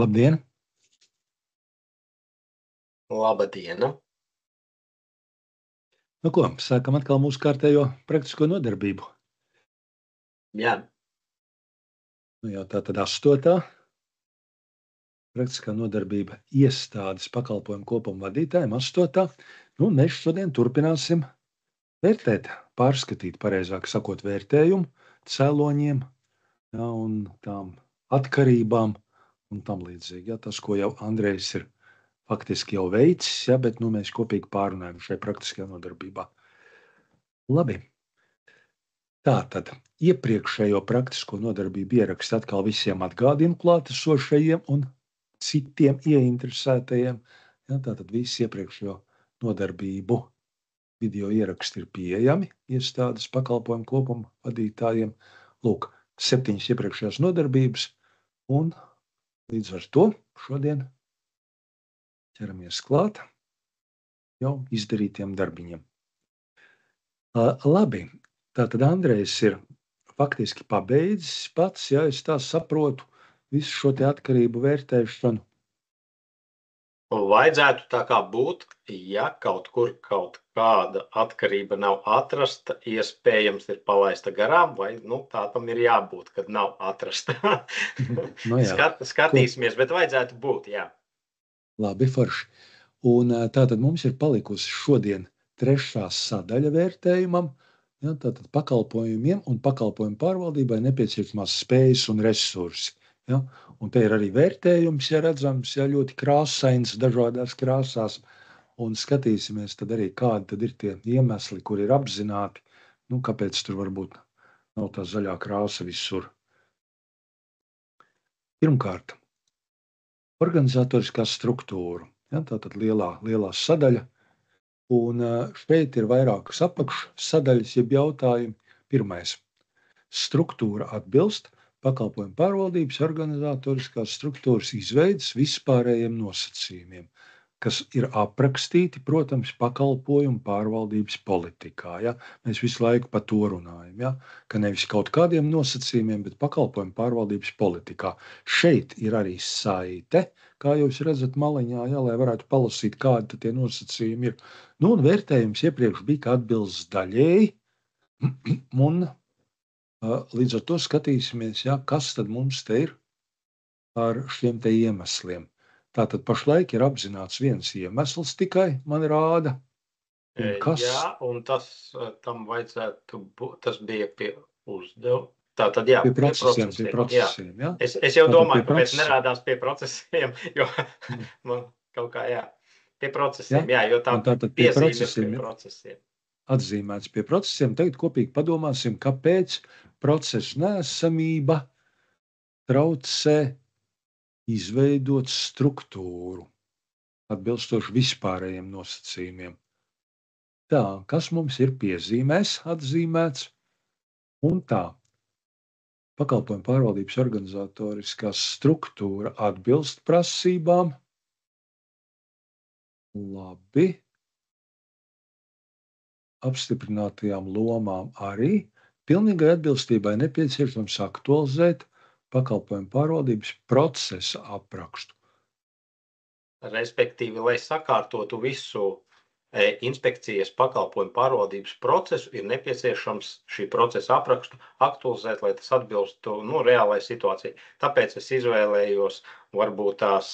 Labdien! Labdiena! Nu ko, sākam atkal mūsu kārtējo praktisko nodarbību. Jā, Nu jau tā tad 8. praktiskā nodarbība iestādes pakalpojumu kopuma vadītājiem 8. Nu, mēs šodien turpināsim vērtēt, pārskatīt, pareizāk sakot, vērtējumu cēloņiem, ja, un tām atkarībām un tam līdzīgi. Ja, tas, ko jau Andrejs ir faktiski jau veicis, ja, bet nu, mēs kopīgi pārunājam šai praktiskajā nodarbībā. Labi. Tātad iepriekšējo praktisko nodarbību ierakstu atkal visiem atgādinu klātesošajiem un citiem ieinteresētajiem. Ja, tātad visi iepriekšējo nodarbību video ieraksti ir pieejami iestādes pakalpojumu kopuma vadītājiem. Lūk, 7 iepriekšējās nodarbības, un līdz ar to šodien ķeramies klāt jau izdarītiem darbiņiem. Labi. Tātad Andrejs ir faktiski pabeidzis pats, ja es tā saprotu, visu šo te atkarību vērtēšanu. vajadzētu tā kā būt, ja kaut kur kaut kāda atkarība nav atrasta, iespējams ir palaista garām, vai tā tam ir jābūt, kad nav atrasta. Nu jā. Skatīsimies, bet vajadzētu būt, jā. Labi, forši. Un tātad mums ir palikusi šodien 3. sadaļa vērtējumam, ja, tātad pakalpojumiem un pakalpojumu pārvaldībai nepieciešamās spējas un resursi. Ja, un te ir arī vērtējums, ja redzams, ja ļoti krāsains, dažādās krāsās, un skatīsimies tad arī, kādi tad ir tie iemesli, kur ir apzināti, kāpēc tur varbūt nav tā zaļā krāsa visur. Pirmkārt, organizatoriskā struktūra, ja, tātad lielā sadaļa, un šeit ir vairākas apakšsadaļas, jeb jautājumi. Pirmais - struktūra atbilst pakalpojumu pārvaldības organizatoriskās struktūras izveides vispārējiem nosacījumiem, kas ir aprakstīti, protams, pakalpojumu pārvaldības politikā. Ja? Mēs visu laiku par to runājam, ja? Ka nevis kaut kādiem nosacījumiem, bet pakalpojumu pārvaldības politikā. Šeit ir arī saite, kā jūs redzat maliņā, ja, lai varētu palasīt, kādi tie nosacījumi ir. Un vērtējums iepriekš bija, ka atbilst daļēji, un līdz ar to skatīsimies, ja, kas tad mums te ir ar šiem te iemesliem. Tātad pašlaik ir apzināts viens iemesls tikai, man rāda. Un kas? Jā, un tam vajadzētu būt, tas bija pie uzdevuma. Tātad, jā, pie procesiem. Jā. Es jau domāju, kāpēc nerādās pie procesiem, jo man kaut kā, jā, pie procesiem, jā, jo tā piezīme pie procesiem. Atzīmēts pie procesiem. Tagad kopīgi padomāsim, kāpēc procesu neesamība traucē izveidot struktūru atbilstoši vispārējiem nosacījumiem. Tā, kas mums ir piezīmēs atzīmēts, un tā. Pakalpojumu pārvaldības organizatoriskā struktūra atbilst prasībām. Labi. Apstiprinātajām lomām arī. Pilnīgai atbilstībai nepieciešams aktualizēt pakalpojumu pārvaldības procesa aprakstu. Respektīvi, lai sakārtotu visu inspekcijas pakalpojumu pārvaldības procesu, ir nepieciešams šī procesa aprakstu aktualizēt, lai tas atbilstu reālai situācijai. Tāpēc es izvēlējos, varbūt tās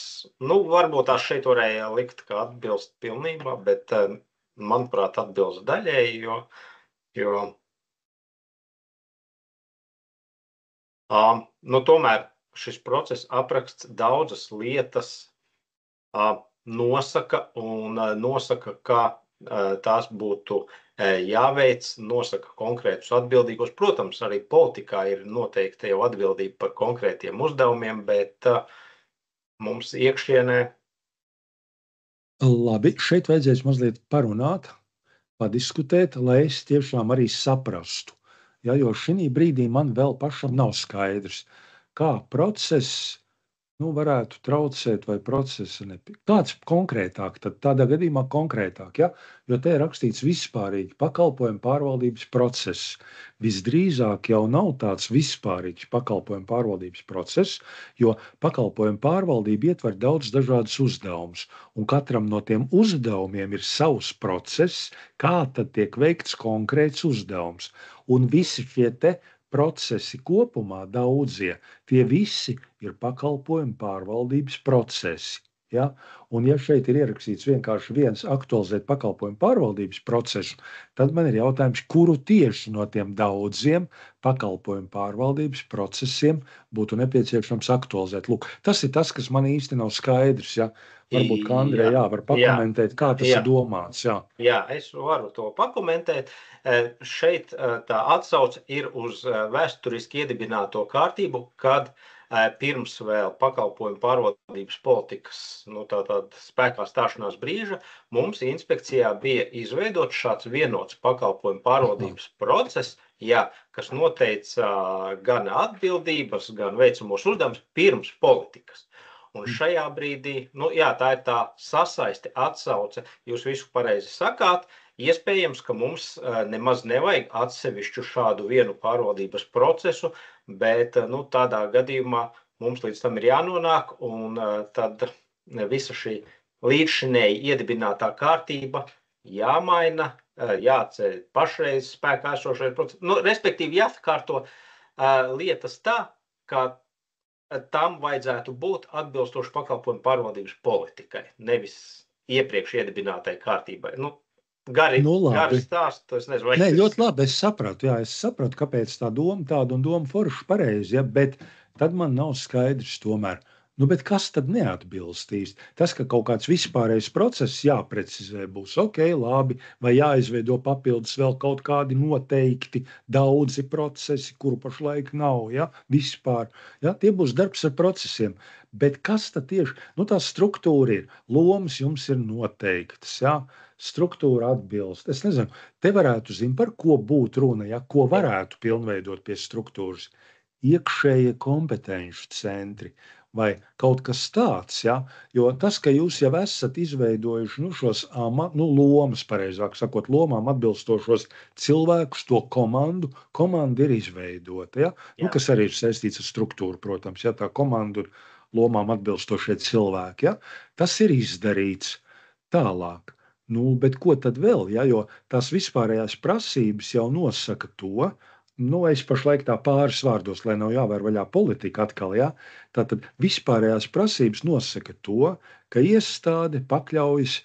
šeit varēja likt, ka atbilst pilnībā, bet manuprāt atbilst daļēji, jo tomēr šis procesa apraksts daudzas lietas nosaka, ka tās būtu jāveic, nosaka konkrētus atbildīgos. Protams, arī politikā ir noteikti jau atbildība par konkrētiem uzdevumiem, bet mums iekšienē. Labi, šeit vajadzēs mazliet parunāt, padiskutēt, lai es tiešām arī saprastu. Ja, jo šī brīdī man vēl pašam nav skaidrs, kā process varētu traucēt vai procesa Kāds konkrētāk, tad tādā gadījumā konkrētāk, ja? Jo te ir rakstīts vispārīgi pakalpojumu pārvaldības process. Visdrīzāk jau nav tāds vispārīgs pakalpojumu pārvaldības process, jo pakalpojumu pārvaldība ietver daudz dažādus uzdevumus, un katram no tiem uzdevumiem ir savs process, kā tad tiek veikts konkrēts uzdevums. Un visi šie te procesi kopumā daudzie, tie visi ir pakalpojumu pārvaldības procesi. Ja? Un ja šeit ir ierakstīts vienkārši viens aktualizēt pakalpojumu pārvaldības procesu, tad man ir jautājums, kuru tieši no tiem daudziem pakalpojumu pārvaldības procesiem būtu nepieciešams aktualizēt. Lūk, tas ir tas, kas man īsti nav skaidrs. Ja? Varbūt, kā Andrej, var pakomentēt, kā tas ir domāts. Jā, es varu to pakomentēt. Šeit tā atsauce ir uz vēsturiski iedibināto kārtību, kad pirms vēl pakalpojumu pārvaldības politikas spēkā stāšanās brīža mums inspekcijā bija izveidots šāds vienots pakalpojumu pārvaldības process, kas noteica gan atbildības, gan veicamos uzdevumus pirms politikas. Un šajā brīdī, tā ir tā sasaiste, atsauce, jūs visu pareizi sakāt. Iespējams, ka mums nemaz nevajag atsevišķu šādu vienu pārvaldības procesu, bet tādā gadījumā mums līdz tam ir jānonāk, un tad visa šī līdzšinēji iedibinātā kārtība jāmaina, jāceļ pašreiz spēkā esošais process. Respektīvi, jāsakārto lietas tā, ka tam vajadzētu būt atbilstoši pakalpojumu pārvaldības politikai, nevis iepriekš iedibinātai kārtībai. Gari stāst, es nezinu, vai Nē, ļoti labi, es sapratu, kāpēc tā doma tāda un doma forši pareizi, bet tad man nav skaidrs tomēr. Bet kas tad neatbilst īsti? Tas, ka kaut kāds vispārējais process jāprecizē būs labi, vai jāizveido papildus vēl kaut kādi noteikti daudzi procesi, kuru pašlaik nav, vispār. Tie būs darbs ar procesiem. Bet kas tad tieši? Tā struktūra ir, lomas jums ir noteiktas, struktūra atbilst. Es nezinu, te varētu par ko būtu runa, ko varētu pilnveidot pie struktūras. Iekšējie kompetenci centri vai kaut kas tāds, jo tas, ka jūs jau esat izveidojuši šos lomas, pareizāk sakot, lomām atbilstošos cilvēkus, to komanda ir izveidota, kas arī ir saistīts ar struktūru, protams, tā komanda ir lomām atbilstošie cilvēki, tas ir izdarīts tālāk. Bet ko tad vēl, jo tās vispārējās prasības jau nosaka to, es pašlaik tā pāris vārdos, lai nav jāvēr vaļā politika atkal, tātad vispārējās prasības nosaka to, ka iestāde pakļaujas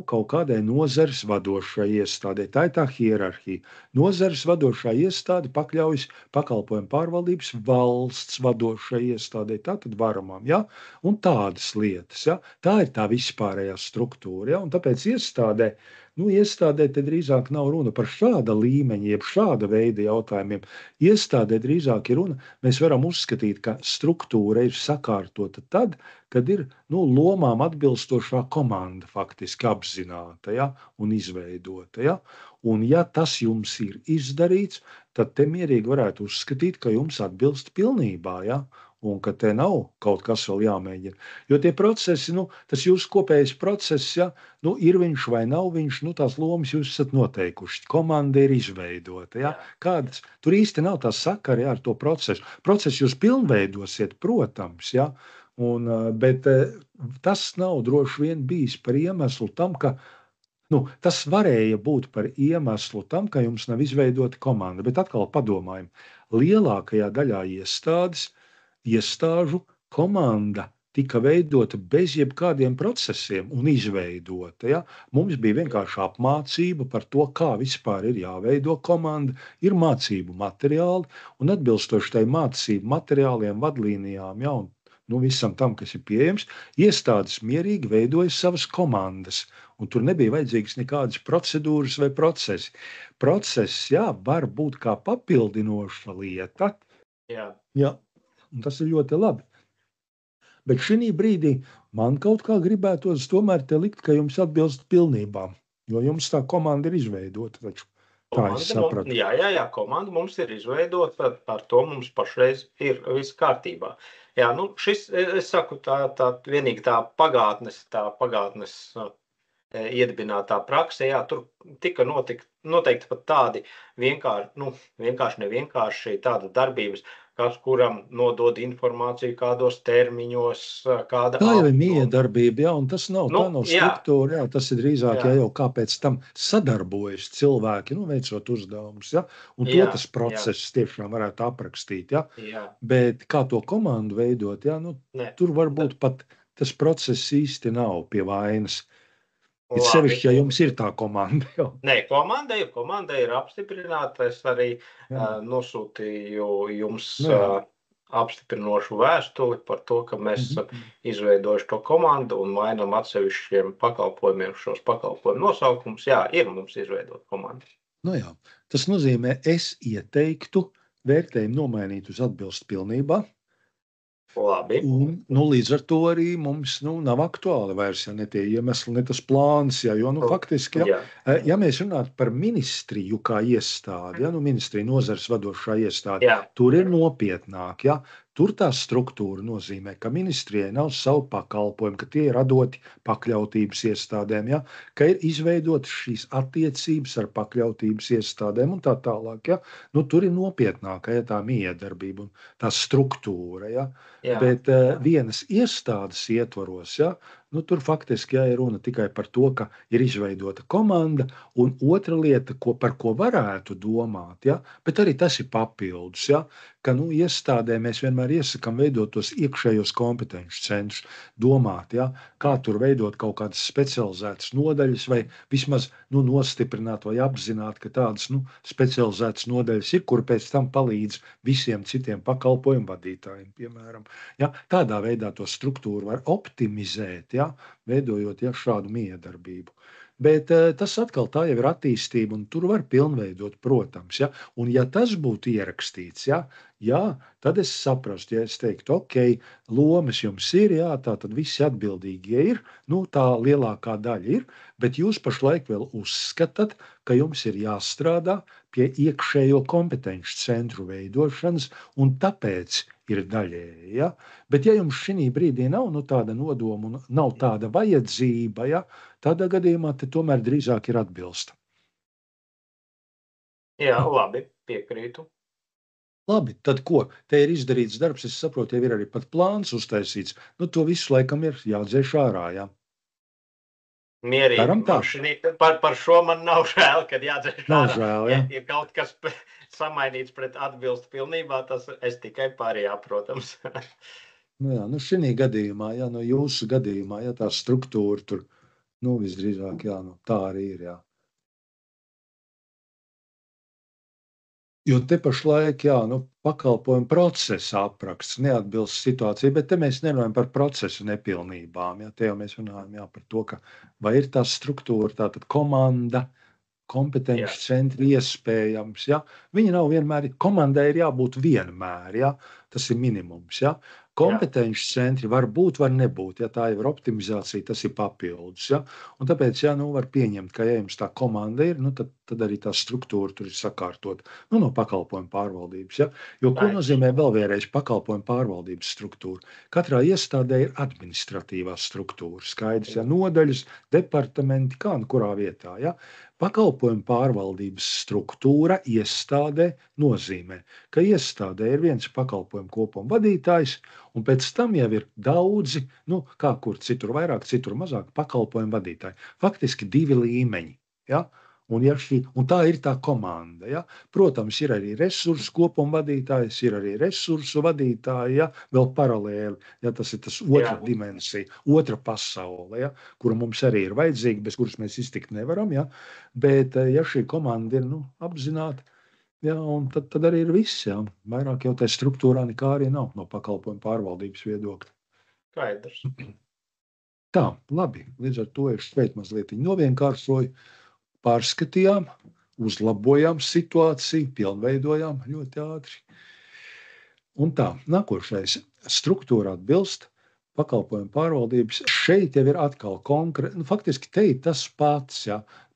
kaut kādai nozares vadošai iestādē. Tā ir tā hierarhija. Nozares vadošā iestāde pakļaujas pakalpojumu pārvaldības valsts vadošai iestādē, tātad varamām, un tādas lietas, Tā ir tā vispārējā struktūra, un tāpēc iestādē te drīzāk nav runa par šāda līmeņa, jeb šāda veida jautājumiem. Iestādē drīzāk ir runa, mēs varam uzskatīt, ka struktūra ir sakārtota tad, kad ir lomām atbilstošā komanda faktiski apzināta un izveidota. Un ja tas jums ir izdarīts, tad te mierīgi varētu uzskatīt, ka jums atbilst pilnībā, un ka te nav kaut kas vēl jāmēģina. Jo tie procesi, tas jūsu kopējais process, ir viņš vai nav viņš, tās lomas jūs esat noteikuši. Komanda ir izveidota. Kādas? Tur īsti nav tā sakara ar to procesu. Procesu jūs pilnveidosiet, protams, bet tas nav droši vien bijis par iemeslu tam, ka tas varēja būt par iemeslu tam, ka jums nav izveidota komanda. Bet atkal padomājam, lielākajā daļā iestāžu komanda tika veidota bez jebkādiem procesiem un izveidota. Mums bija vienkārši apmācība par to, kā vispār ir jāveido komanda, ir mācību materiāli, un atbilstoši tai mācību materiāliem, vadlīnijām, un visam tam, kas ir pieejams, iestādes mierīgi veidoja savas komandas, un tur nebija vajadzīgas nekādas procedūras vai procesi. Process, var būt kā papildinoša lieta. Un tas ir ļoti labi. Bet šī brīdī man kaut kā gribētos tomēr te likt, ka jums atbilst pilnībā, jo jums tā komanda ir izveidota taču. Komanda mums ir izveidota, ar to mums pašreiz ir viss kārtībā. Jā, šis, es saku, tā vienīgi tā pagātnes iedibinātā praksē, tur tika noteikti pat tādi vienkārši nevienkārši tāda darbības, kas kuram nodod informāciju kādos termiņos, kāda Tā jau ir miedarbība, un tas nav, tā nav jā. struktūra, tas ir drīzāk, jau kāpēc tam sadarbojas cilvēki, veicot uzdevumus, un to tas process tiešām varētu aprakstīt, bet kā to komandu veidot, tur varbūt pat tas process īsti nav pie vainas. Ir sevišķi, ja jums ir tā komanda jau. Nē, komanda ir apstiprināta. Es arī nosūtīju jums apstiprinošu vēstuli par to, ka mēs esam izveidojuši to komandu un mainam atsevišķiem pakalpojumiem šos pakalpojumu nosaukumus. Jā, ir mums izveidota komanda. Tas nozīmē, es ieteiktu vērtējumu nomainīt uz atbilst pilnībā. Labi. Un, līdz ar to arī mums nav aktuāli vairs, ne tie iemesli, ne tas plāns, jo faktiski, ja mēs runātu par ministriju kā iestādi, ministrija nozares vadošā iestāde, tur ir nopietnāk, tur tā struktūra nozīmē, ka ministrijai nav savu pakalpojumu, ka tie ir radoti pakļautības iestādēm, ka ir izveidotas šīs attiecības ar pakļautības iestādēm un tā tālāk, tur ir nopietnāka, tā miedarbība un tā struktūra, bet vienas iestādes ietvaros, tur faktiski ir runa tikai par to, ka ir izveidota komanda, un otra lieta, par ko varētu domāt, bet arī tas ir papildus, ka iestādē mēs vienmēr iesakām veidot tos iekšējos kompetenci centrus, domāt, kā tur veidot kaut kādas specializētas nodaļas, vai vismaz nostiprināt vai apzināt, ka tādas specializētas nodaļas ir, kur pēc tam palīdz visiem citiem pakalpojumu vadītājiem, piemēram. Tādā veidā to struktūru var optimizēt, veidojot šādu miedarbību. Bet tas atkal tā jau ir attīstība, un tur var pilnveidot, protams. Un ja tas būtu ierakstīts, tad es saprastu, es teiktu, ok, lomas jums ir, tātad visi atbildīgie ir, tā lielākā daļa ir, bet jūs pašlaik vēl uzskatāt, ka jums ir jāstrādā pie iekšējo kompetenci centru veidošanas, un tāpēc ir daļēji. Bet ja jums šī brīdī nav tāda nodoma un nav tāda vajadzība, tādā gadījumā te tomēr drīzāk ir atbilsta. Jā, labi, piekrītu. Labi, tad ko? Te ir izdarīts darbs, es saprotu, jau ir arī pat plāns uztaisīts. To visu laikam ir jādzēš ārā, Mierīgi. Par šo man nav žēl, kad jādzēš ārā. Nav žēl, Ja kaut kas samainīts pret atbilst pilnībā, tas es tikai pārējā, protams. Šī gadījumā, jūsu gadījumā, tā struktūra tur, visdrīzāk, tā arī ir, Jo te pašlaik, pakalpojumu procesa apraksts neatbilst situācijai, bet te mēs nerunājam par procesu nepilnībām. Te jau mēs runājam par to, ka vai ir tā struktūra, tātad komanda, kompetenci centri iespējams. Viņi nav vienmēr, komandai ir jābūt vienmēr, tas ir minimums. Kompetenci centri var būt, var nebūt. Tā jau ir optimizācija, tas ir papildus. Un tāpēc, var pieņemt, ka, ja jums tā komanda ir, tad arī tā struktūra tur ir sakārtot. No pakalpojumu pārvaldības. Jo ko nozīmē vēl vienreiz pakalpojumu pārvaldības struktūra? Katrā iestādē ir administratīvā struktūra. Skaidrs, nodaļas, departamenti, kā un kurā vietā. Pakalpojumu pārvaldības struktūra iestādē nozīmē, ka iestādē ir viens pakalpojumu kopuma vadītājs, un pēc tam jau ir daudzi, kā kur citur vairāk, citur mazāk pakalpojumu vadītāji. Faktiski 2 līmeņi. Un tā ir tā komanda. Protams, ir arī resursu kopuma vadītājs, ir arī resursu vadītāji, vēl paralēli. Tas ir tas otra dimensija, otra pasaule, kura mums arī ir vajadzīga, bez kuras mēs iztikt nevaram. Bet, ja šī komanda ir apzināta, un tad arī ir viss. Vairāk jau tā struktūrā nekā arī nav no pakalpojumu pārvaldības viedokļa. Skaidrs. Tā, labi. Līdz ar to es šeit mazliet novienkāršoju. Pārskatījām, uzlabojām situāciju, pilnveidojām ļoti ātri. Un tā, nākošais struktūra atbilst pakalpojumu pārvaldības. Šeit jau ir atkal konkrēti, faktiski te ir tas pats,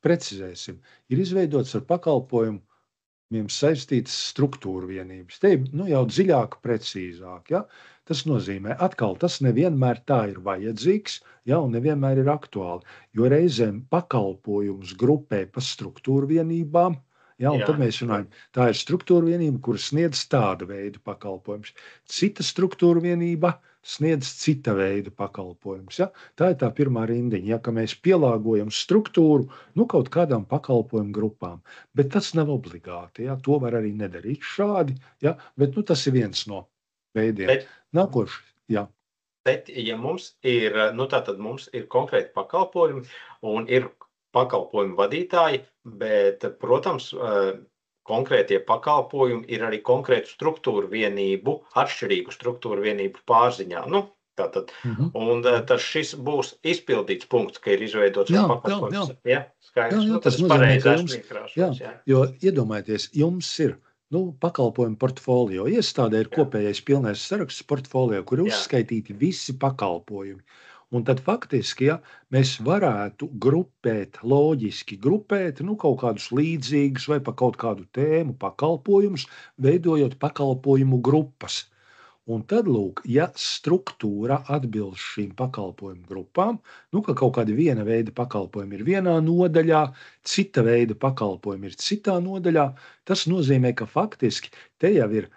precizēsim, ir izveidots ar pakalpojumiem saistītas struktūra vienības. Te jau dziļāk, precīzāk. Ja? Tas nozīmē, atkal, tas nevienmēr tā ir vajadzīgs, ja, un nevienmēr ir aktuāli, jo reizēm pakalpojumus grupē pa struktūra vienībām. Ja, un tad mēs runājam, tā ir struktūra vienība, kuras sniedz tāda veida pakalpojumus. Cita struktūra vienība sniedz cita veida pakalpojumus. Ja? Tā ir tā pirmā rindiņa, ja, ka mēs pielāgojam struktūru kaut kādām pakalpojumu grupām. Bet tas nav obligāti. Ja? To var arī nedarīt šādi, ja? Bet tas ir viens no veidiem. Nākošais. Ja. Bet, ja mums ir, tātad mums ir konkrēti pakalpojumi un ir pakalpojumu vadītāji, bet, protams, konkrētie pakalpojumi ir arī konkrētu struktūru vienību, atšķirīgu struktūru vienību pārziņā. Tātad, un tad šis būs izpildīts punkts, ka ir izveidots pakalpojums. Jā, skaidrs. Tas nozīmē, ka jums, jo iedomājieties, jums ir pakalpojumu portfolio. Iestādē ir kopējais pilnais saraksts portfolio, kur ir uzskaitīti visi pakalpojumi. Un tad faktiski, ja mēs varētu loģiski grupēt kaut kādus līdzīgus vai pa kaut kādu tēmu pakalpojumus, veidojot pakalpojumu grupas. Un tad, lūk, ja struktūra atbilst šīm pakalpojumu grupām, ka kaut kāda viena veida pakalpojumi ir vienā nodaļā, cita veida pakalpojumi ir citā nodaļā, tas nozīmē, ka faktiski te jau ir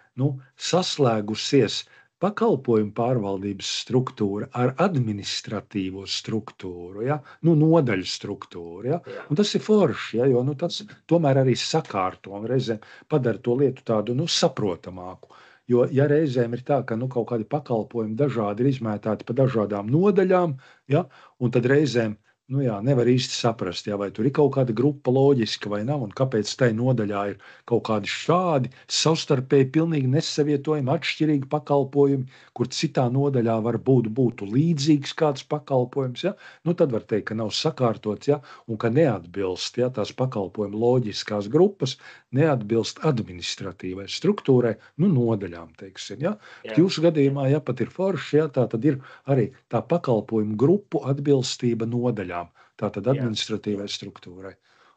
saslēgusies pakalpojumu pārvaldības struktūra ar administratīvo struktūru, ja? Nodaļu struktūru. Ja? Un tas ir forši, ja? Jo tas tomēr arī sakārto un reizēm padara to lietu tādu saprotamāku. Jo, ja reizēm ir tā, ka kaut kādi pakalpojumi dažādi ir izmētāti pa dažādām nodaļām, ja, un tad reizēm nevar īsti saprast, vai tur ir kaut kāda grupa loģiska vai nav, un kāpēc tai nodaļā ir kaut kādi šādi savstarpēji pilnīgi nesavietojami atšķirīgi pakalpojumi, kur citā nodaļā būtu līdzīgs kāds pakalpojums, ja, tad var teikt, ka nav sakārtots, ja, un ka neatbilst, ja, tās pakalpojumu loģiskās grupas, neatbilst administratīvai struktūrai, nodaļām, teiksim, ja. Jūsu gadījumā, ja pat ir forši, ja, tā tad ir arī tā pakalpojumu grupu atbilstība nodaļām. Tātad administratīvai struktūrai.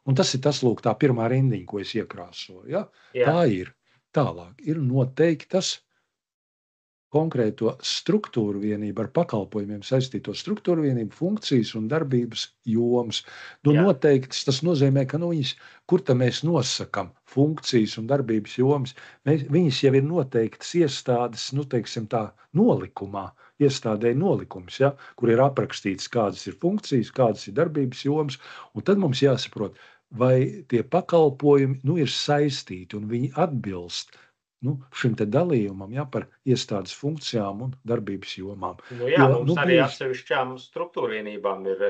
Un tas ir tas, lūk, tā pirmā rindiņa, ko es iekrāsoju. Ja? Tā ir. Tālāk ir noteiktas konkrēto struktūru vienību ar pakalpojumiem saistīto struktūru vienību funkcijas un darbības jomas. Noteiktas tas nozīmē, ka viņas, kur tam mēs nosakam funkcijas un darbības jomas, viņas jau ir noteiktas iestādes, teiksim tā, nolikumā. Iestādē nolikums, ja, kur ir aprakstīts, kādas ir funkcijas, kādas ir darbības jomas, un tad mums jāsaprot, vai tie pakalpojumi ir saistīti un viņi atbilst šim te dalījumam, ja, par iestādes funkcijām un darbības jomām. Mums arī atsevišķām struktūrvienībām ir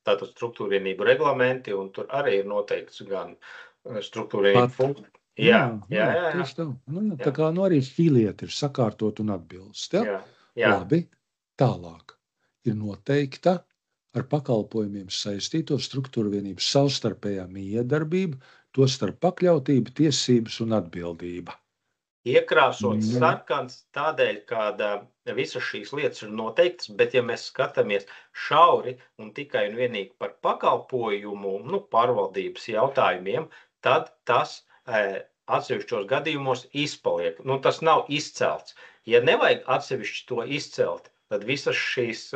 tātad struktūrvienību reglamenti, un tur arī ir noteikts gan struktūrvienību funkcija. Tieši tā. Tā kā arī filieti ir sakārtot un atbilst. Ja? Labi, tālāk ir noteikta ar pakalpojumiem saistīto struktūru vienību savstarpējā miedarbība, tostarp pakļautība, tiesības un atbildība. Iekrāsot sarkans tādēļ, ka visas šīs lietas ir noteiktas, bet ja mēs skatāmies šauri un tikai un vienīgi par pakalpojumu pārvaldības jautājumiem, tad tas atsevišķos gadījumos izpaliek. Tas nav izcelts. Ja nevajag atsevišķi to izcelt, tad visas šīs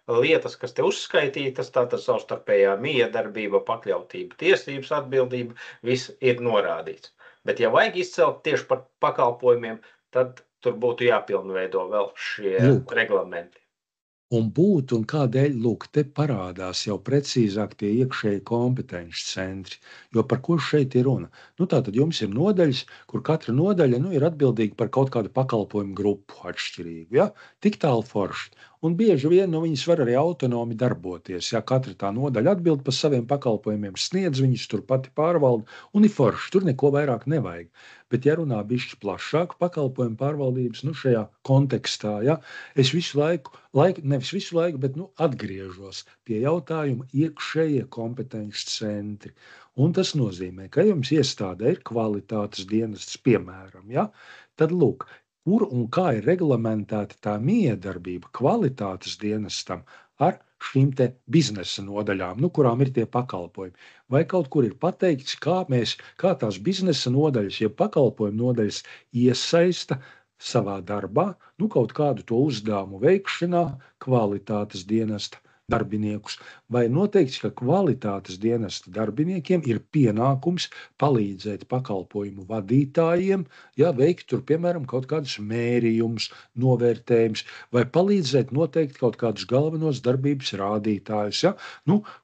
lietas, kas te uzskaitītas, tātad savstarpējā miedarbība, pakļautība, tiesības, atbildība, viss ir norādīts. Bet ja vajag izcelt tieši par pakalpojumiem, tad tur būtu jāpilnveido vēl šie reglamenti. Un kādēļ, te parādās jau precīzāk tie iekšēji kompetenci centri, jo par ko šeit ir runa? Tātad jums ir nodaļas, kur katra nodaļa ir atbildīga par kaut kādu pakalpojumu grupu atšķirīgu, ja? Tik tālu forši. Un bieži vien viņas var arī autonomi darboties, ja katra tā nodaļa atbild par saviem pakalpojumiem, sniedz viņus tur pati pārvalda, un ir forši, tur neko vairāk nevajag. Bet, ja runā bišķi plašāk pakalpojumu pārvaldības, šajā kontekstā, ja, es nevis visu laiku, bet atgriežos pie jautājuma iekšējie kompetenci centri. Un tas nozīmē, ka jums iestādē ir kvalitātes dienests, piemēram, ja, tad lūk, kur un kā ir reglamentēta tā miedarbība kvalitātes dienestam ar šīm te biznesa nodaļām, kurām ir tie pakalpojumi. Vai kaut kur ir pateikts, kā tās biznesa nodaļas, ja pakalpojumu nodaļas iesaista savā darbā, kaut kādu to uzdevumu veikšanā, kvalitātes dienesta darbiniekus, vai noteikts, ka kvalitātes dienesta darbiniekiem ir pienākums palīdzēt pakalpojumu vadītājiem, veikt tur, piemēram, kaut kādus mērījumus, novērtējumus, vai palīdzēt noteikt kaut kādus galvenos darbības rādītājus,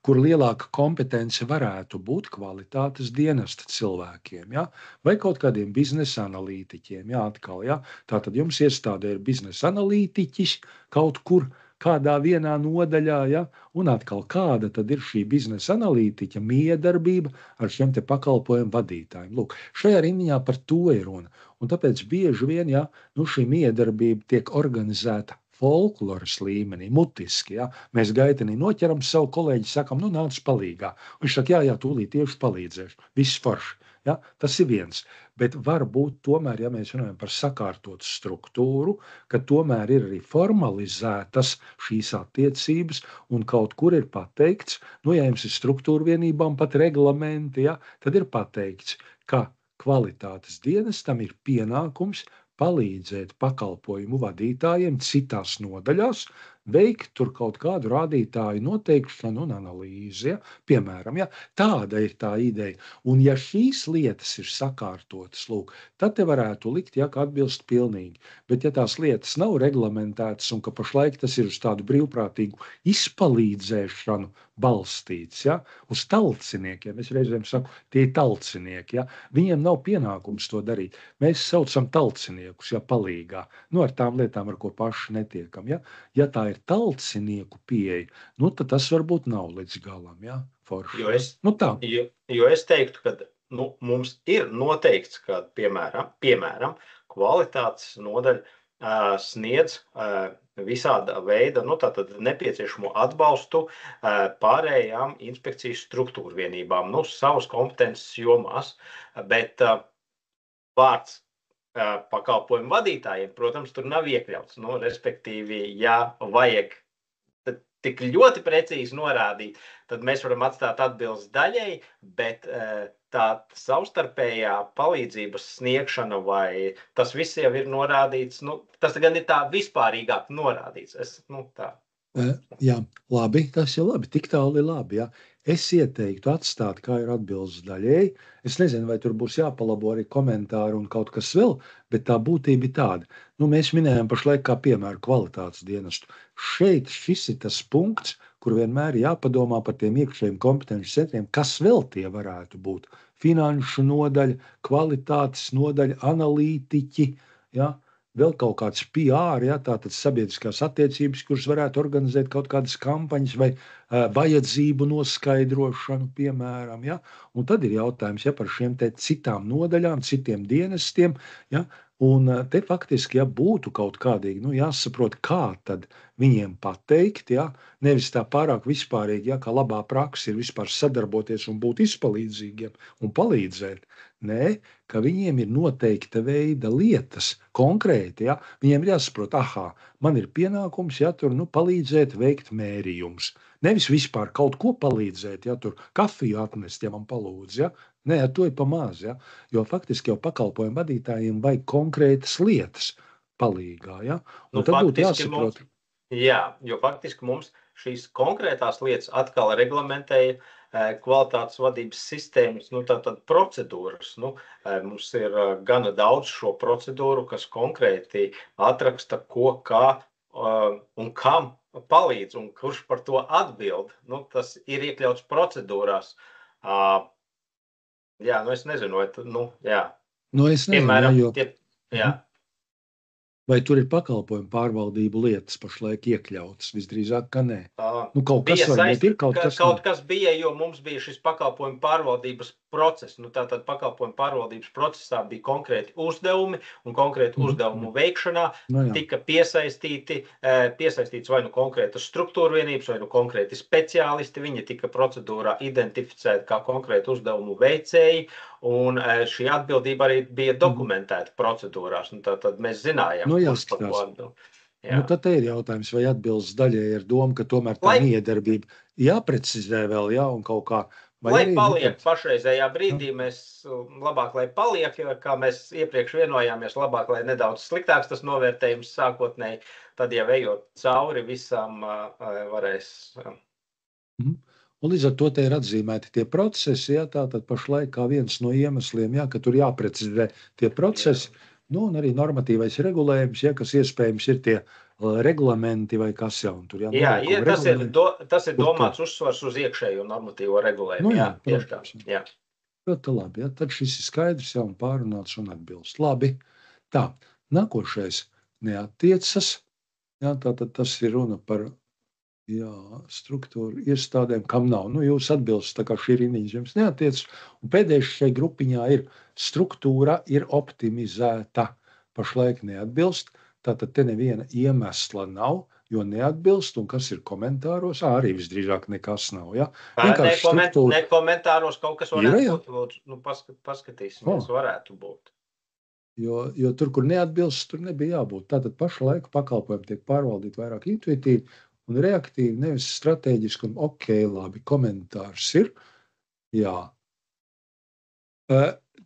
kur lielāka kompetence varētu būt kvalitātes dienesta cilvēkiem, vai kaut kādiem biznesa analītiķiem, atkal, Tātad jums iestādē ir biznesa analītiķis kaut kur, kādā vienā nodaļā, un atkal kāda tad ir šī biznesa analītiķa miedarbība ar šiem te pakalpojumu vadītājiem. Lūk, šajā rindiņā par to ir runa. Un tāpēc bieži vien, šī miedarbība tiek organizēta folkloras līmenī, mutiski, Mēs gaitenī noķeram savu kolēģi, sakam, nāc palīgā. Un viņš saka, jā, tūlīt tieši palīdzēšu. Viss forši. Tas ir viens. Bet varbūt tomēr, ja mēs runājam par sakārtotu struktūru, ka tomēr ir arī formalizētas šīs attiecības un kaut kur ir pateikts, ja jums ir struktūra vienībām pat reglamenti, tad ir pateikts, ka kvalitātes dienestam ir pienākums palīdzēt pakalpojumu vadītājiem citās nodaļās, veikt tur kaut kādu rādītāju noteikšanu un analīzi. Piemēram, tāda ir tā ideja. Un ja šīs lietas ir sakārtotas, tad te varētu likt, ka atbilst pilnīgi. Bet ja tās lietas nav reglamentētas un ka pašlaik tas ir uz tādu brīvprātīgu izpalīdzēšanu balstīts, uz talciniekiem, es reizēm saku, tie ir talcinieki, viņiem nav pienākums to darīt. Mēs saucam talciniekus, palīgā, ar tām lietām, ar ko paši netiekam, Ja tā ir talcinieku pieeja, tad tas varbūt nav līdz galam, forši. Jo es teiktu, ka mums ir noteikts, ka, piemēram, kvalitātes nodaļa sniedz visāda veida, tātad nepieciešamo atbalstu pārējām inspekcijas struktūru vienībām, savas kompetences jomās, bet vārds pakalpojumu vadītājiem, protams, tur nav iekļauts. Respektīvi, ja vajag tik ļoti precīzi norādīt, tad mēs varam atstāt atbildes daļai, bet tā savstarpējā palīdzības sniegšana vai tas viss jau ir norādīts, tas gan ir tā vispārīgāk norādīts. Jā, labi, tas ir labi, tik tālu ir labi, Es ieteiktu atstāt, kā ir atbildes daļēji. Es nezinu, vai tur būs jāpalabo arī komentāri un kaut kas vēl, bet tā būtība ir tāda. Mēs minējam pašlaik kā piemēru kvalitātes dienestu. Šis ir tas punkts, kur vienmēr jāpadomā par tiem iekšējiem kompetenci centriem, kas vēl tie varētu būt. Finanšu nodaļa, kvalitātes nodaļa, analītiķi, vēl kaut kāds PR, tātad sabiedriskās attiecības, kuras varētu organizēt kaut kādas kampaņas vai vajadzību noskaidrošanu, piemēram. Un tad ir jautājums par šiem te citām nodaļām, citiem dienestiem. Un te faktiski būtu kaut kādīgi jāsaprot, kā tad viņiem pateikt, nevis tā pārāk vispārīgi, kā labā praksa ir vispār sadarboties un būt izpalīdzīgiem un palīdzēt. Nē, ka viņiem ir noteikta veida lietas konkrēti, viņiem ir jāsaprot, man ir pienākums, tur palīdzēt veikt mērījumus. Nevis vispār kaut ko palīdzēt, tur kafiju atnest, man palūdz, Nē, ar to ir pa maz, jo faktiski jau pakalpojumu vadītājiem vajag konkrētas lietas palīgā, Un tad būtu jāsaprot. Jo faktiski mums šīs konkrētās lietas atkal reglamentēja kvalitātes vadības sistēmas, tātad procedūras. Mums ir gana daudz šo procedūru, kas konkrēti atraksta, ko, kā un kam palīdz un kurš par to atbild. Tas ir iekļauts procedūrās. Es nezinu, vai es nezinu, piemēram, vai tur ir pakalpojumu pārvaldību lietas pašlaik iekļautas? Visdrīzāk, ka nē. Kaut kas varbūt ir, kaut kas bija, jo mums bija šis pakalpojumu pārvaldības process. Tātad pakalpojumu pārvaldības procesā bija konkrēti uzdevumi un konkrēti uzdevumu veikšanā tika piesaistīts vai konkrētas struktūra vienības, vai konkrēti speciālisti. Viņi tika procedūrā identificēti kā konkrēti uzdevumu veicēji, un šī atbildība arī bija dokumentēta procedūrās. Tad mēs zinājām, kurš par ko atbild. Nu, tad te ir jautājums, vai atbilst daļai ar domu, ka tomēr tā miedarbība jāprecizē vēl, un kaut kā. Lai paliek pašreizējā brīdī, mēs labāk, lai paliek, jo, kā mēs iepriekš vienojāmies, labāk, lai nedaudz sliktāks tas novērtējums sākotnēji, tad jau ejot cauri visam varēs. Un līdz ar to te ir atzīmēti tie procesi, tātad pašlaik kā viens no iemesliem, ka tur jāprecizē tie procesi, un arī normatīvais regulējums, kas iespējams ir tie reglamenti vai kas jau. Tur, tas ir domāts uzsvars uz iekšējo normatīvo regulējumu. Tieši tā. Ļoti labi, tad šis ir skaidrs un pārunāts un atbilst. Labi, tā, nākošais neattiecas, tātad tas ir runa par struktūru iestādēm, kam nav. Jūs atbilst, tā kā šī rindiņa jums neatiecas. Un pēdējais šai grupiņā ir struktūra ir optimizēta. Pašlaik neatbilst, tātad te neviena iemesla nav, jo neatbilst, un kas ir komentāros, arī visdrīzāk nekas nav. Ne komentāros kaut kas varētu būt. Paskatīsimies, varētu būt. Jo tur, kur neatbilst, tur nebija jābūt. Tātad pašlaik pakalpojumi tiek pārvaldīti vairāk intuitīvi un reaktīvi, nevis strateģiski, un labi, komentārs ir,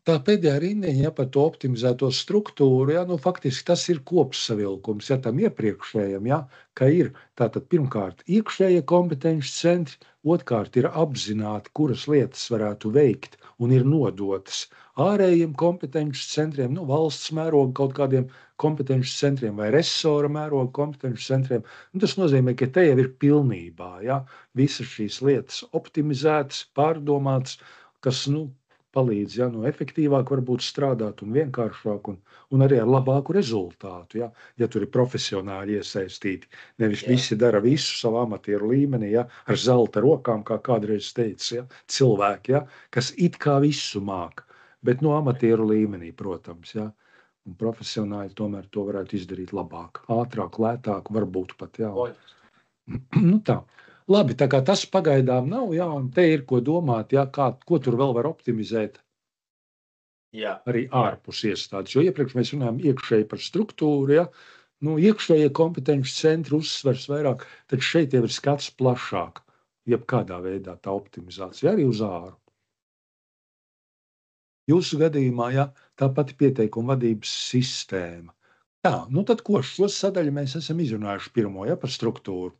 Tā pēdējā rindiņa par to optimizēto struktūru, faktiski tas ir kopsavilkums, tam iepriekšējam, ka ir tātad pirmkārt iekšējie kompetenci centri, otrkārt ir apzināti, kuras lietas varētu veikt un ir nodotas ārējiem kompetenci centriem, valsts mēroga kaut kādiem kompetenci centriem vai resora mēroga kompetenci centriem. Tas nozīmē, ka te jau ir pilnībā, visas šīs lietas optimizētas, pārdomātas, kas, palīdz, efektīvāk varbūt strādāt un vienkāršāk un arī ar labāku rezultātu, ja tur ir profesionāļi iesaistīti. Nevis visi dara visu savā amatieru līmenī, ar zelta rokām, kā kādreiz teica, cilvēki, kas it kā visu māk, bet amatieru līmenī, protams, un profesionāļi tomēr to varētu izdarīt labāk, ātrāk, lētāk, varbūt pat, tā. Labi, tā kā tas pagaidām nav, un te ir ko domāt, ko tur vēl var optimizēt arī ārpus iestādes. Jo iepriekš mēs runājām iekšēji par struktūru, iekšējie kompetenci centri uzsvers vairāk, tad šeit jau ir skats plašāk, jebkādā veidā tā optimizācija arī uz āru. Jūsu gadījumā, tā pati pieteikuma vadības sistēma. Tad ko šo sadaļu mēs esam izrunājuši pirmo, par struktūru.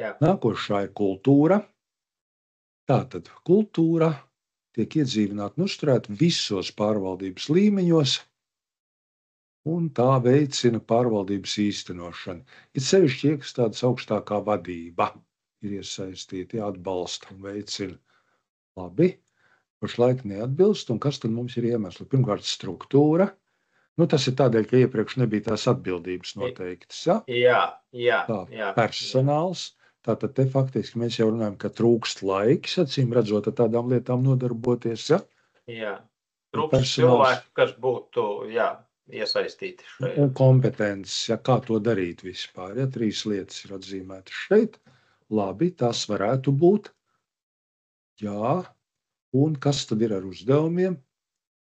Nākošā ir kultūra. Tātad kultūra tiek iedzīvināta un uzturēta visos pārvaldības līmeņos, un tā veicina pārvaldības īstenošanu. Ir sevišķi iestādes augstākā vadība ir iesaistīta, atbalsta un veicina. Labi, pašlaik neatbilst, un kas tad mums ir iemesli? Pirmkārt, struktūra. Tas ir tādēļ, ka iepriekš nebija tās atbildības noteiktas. Personāls. Tātad te faktiski mēs jau runājam, ka trūkst laiks, acīm redzot, ar tādām lietām nodarboties. Trūkst cilvēku, kas būtu iesaistīti šeit. Un kompetences, kā to darīt vispār. 3 lietas ir atzīmētas šeit. Labi, tas varētu būt. Un kas tad ir ar uzdevumiem?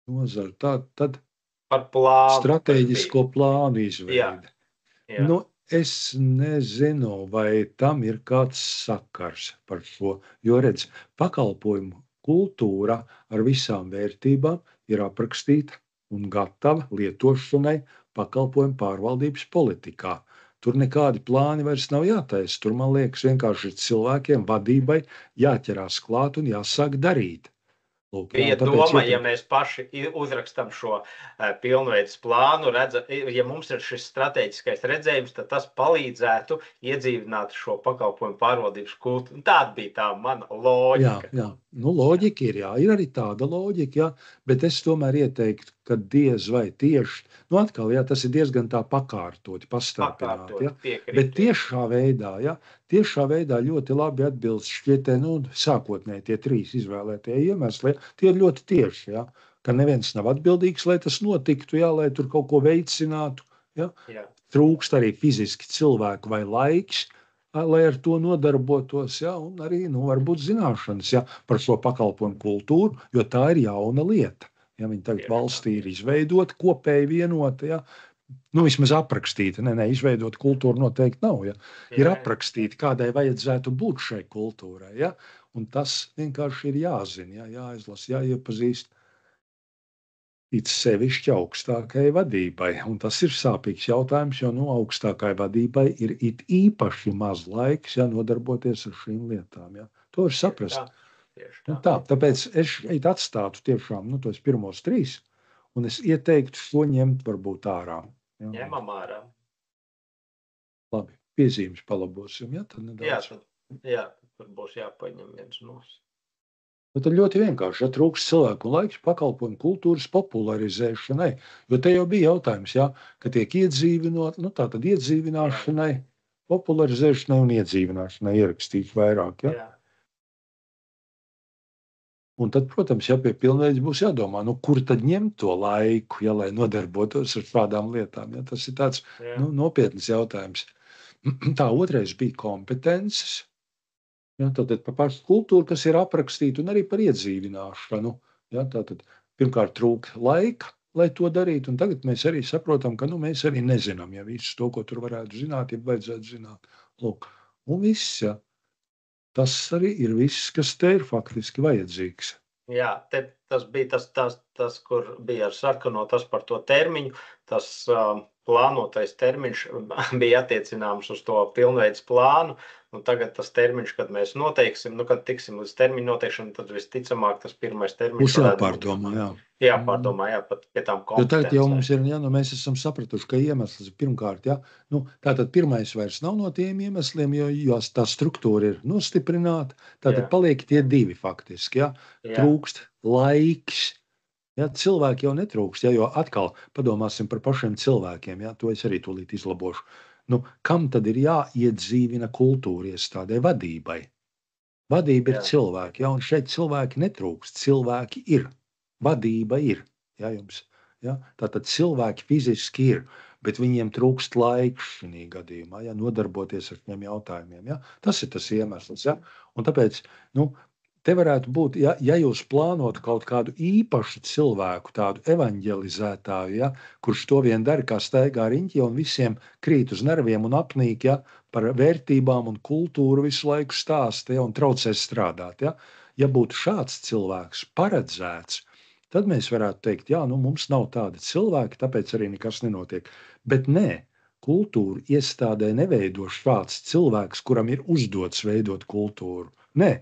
Nozara tad par plānu. Stratēģisko plānu izveidi. Es nezinu, vai tam ir kāds sakars par šo, jo redz, pakalpojumu kultūra ar visām vērtībām ir aprakstīta un gatava lietošanai pakalpojumu pārvaldības politikā. Tur nekādi plāni vairs nav jātaisa. Tur, man liekas, vienkārši cilvēkiem, vadībai jāķerās klāt un jāsāk darīt. Bija doma, ja mēs paši uzrakstam šo pilnveidas plānu, ja mums ir šis strateģiskais redzējums, tad tas palīdzētu iedzīvināt šo pakalpojumu pārvaldības kultūru. Tāda bija tā mana loģika. Loģika ir arī tāda loģika, bet es tomēr ieteiktu, ka diez vai tieši, atkal, tas ir diezgan tā pakārtoti, pastāpināti, bet tiešā veidā ļoti labi atbilst šķietē, sākotnēji tie 3 izvēlētie iemesli, tie ir ļoti tieši, ka neviens nav atbildīgs, lai tas notiktu, lai tur kaut ko veicinātu, trūkst arī fiziski cilvēku vai laiks, lai ar to nodarbotos, un arī, varbūt zināšanas, par šo pakalpojumu kultūru, jo tā ir jauna lieta. Viņa tagad valstī ir izveidota, kopēji vienota, vismaz aprakstīta. Izveidot kultūru noteikti nav. Ja? Ir aprakstīta, kādai vajadzētu būt šai kultūrai. Ja? Un tas vienkārši ir jāzina, ja? Jāizlasa, jāiepazīst. It sevišķi augstākai vadībai. Un tas ir sāpīgs jautājums, jo augstākai vadībai ir it īpaši maz laiks, ja nodarboties ar šīm lietām. Ja? To var saprast. Tāpēc es šeit atstātu tiešām tos pirmos 3, un es ieteiktu šo ņemt varbūt ārā. Ja? Ņemam ārā. Labi, piezīmes palabosim, ja? Tad nedaudz. Jā, tur būs jāpaņem viens nos. Tad ļoti vienkārši, ja trūkst cilvēku un laiks pakalpojumu kultūras popularizēšanai, jo te jau bija jautājums, ja, ka tiek iedzīvinot, tātad iedzīvināšanai, popularizēšanai un iedzīvināšanai ierakstīts vairāk, ja. Jā. Un tad, protams, ja pie pilnveids būs jādomā, kur tad ņemt to laiku, ja, lai nodarbotos ar šādām lietām, ja. Tas ir tāds nopietns jautājums. Tā otrais bija kompetences. Ja, tātad par pašu kultūru, kas ir aprakstīta, un arī par iedzīvināšanu. Ja, tātad pirmkārt trūka laika, lai to darītu, un tagad mēs arī saprotam, ka mēs arī nezinām, ja visu to, ko tur varētu zināt, ja vajadzētu zināt. Lūk, un viss, ja. Tas arī ir viss, kas te ir faktiski vajadzīgs. Jā, tas bija tas, kur bija ar sarkano, tas par to termiņu, tas plānotais termiņš bija attiecināms uz to pilnveids plānu, un tagad tas termiņš, kad mēs noteiksim, kad tiksim līdz termiņu noteikšanu, tad visticamāk tas pirmais termiņš būs jāpārdomā, jā. Jāpārdomā, jā, pat pie tām kompetencēm. Jo tagad jau mums ir, mēs esam sapratuši, ka iemesls pirmkārt, jā, tātad pirmais vairs nav no tiem iemesliem, jo tā struktūra ir nostiprināta, tātad paliek tie 2 faktiski, jā, trūkst laiks. Ja, cilvēki jau netrūkst, jo atkal padomāsim par pašiem cilvēkiem, ja, to es arī tūlīt izlabošu. Kam tad ir jāiedzīvina kultūra iestādē vadībai? Vadība ir cilvēki, ja, un šeit cilvēki netrūkst, cilvēki ir, vadība ir, ja, jums, ja, tātad cilvēki fiziski ir, bet viņiem trūkst laiks šī gadījumā, ja, nodarboties ar šiem jautājumiem, ja, tas ir tas iemesls, ja, un tāpēc, te varētu būt, ja jūs plānotu kaut kādu īpašu cilvēku, tādu evaņģelizētāju, ja, kurš to vien dara, kā staigā riņķī un visiem krīt uz nerviem un apnīk, ja, par vērtībām un kultūru visu laiku stāsta, ja, un traucē strādāt. Ja. Ja būtu šāds cilvēks paredzēts, tad mēs varētu teikt, mums nav tādi cilvēki, tāpēc arī nekas nenotiek. Bet nē, kultūru iestādē neveido šāds cilvēks, kuram ir uzdots veidot kultūru. Nē.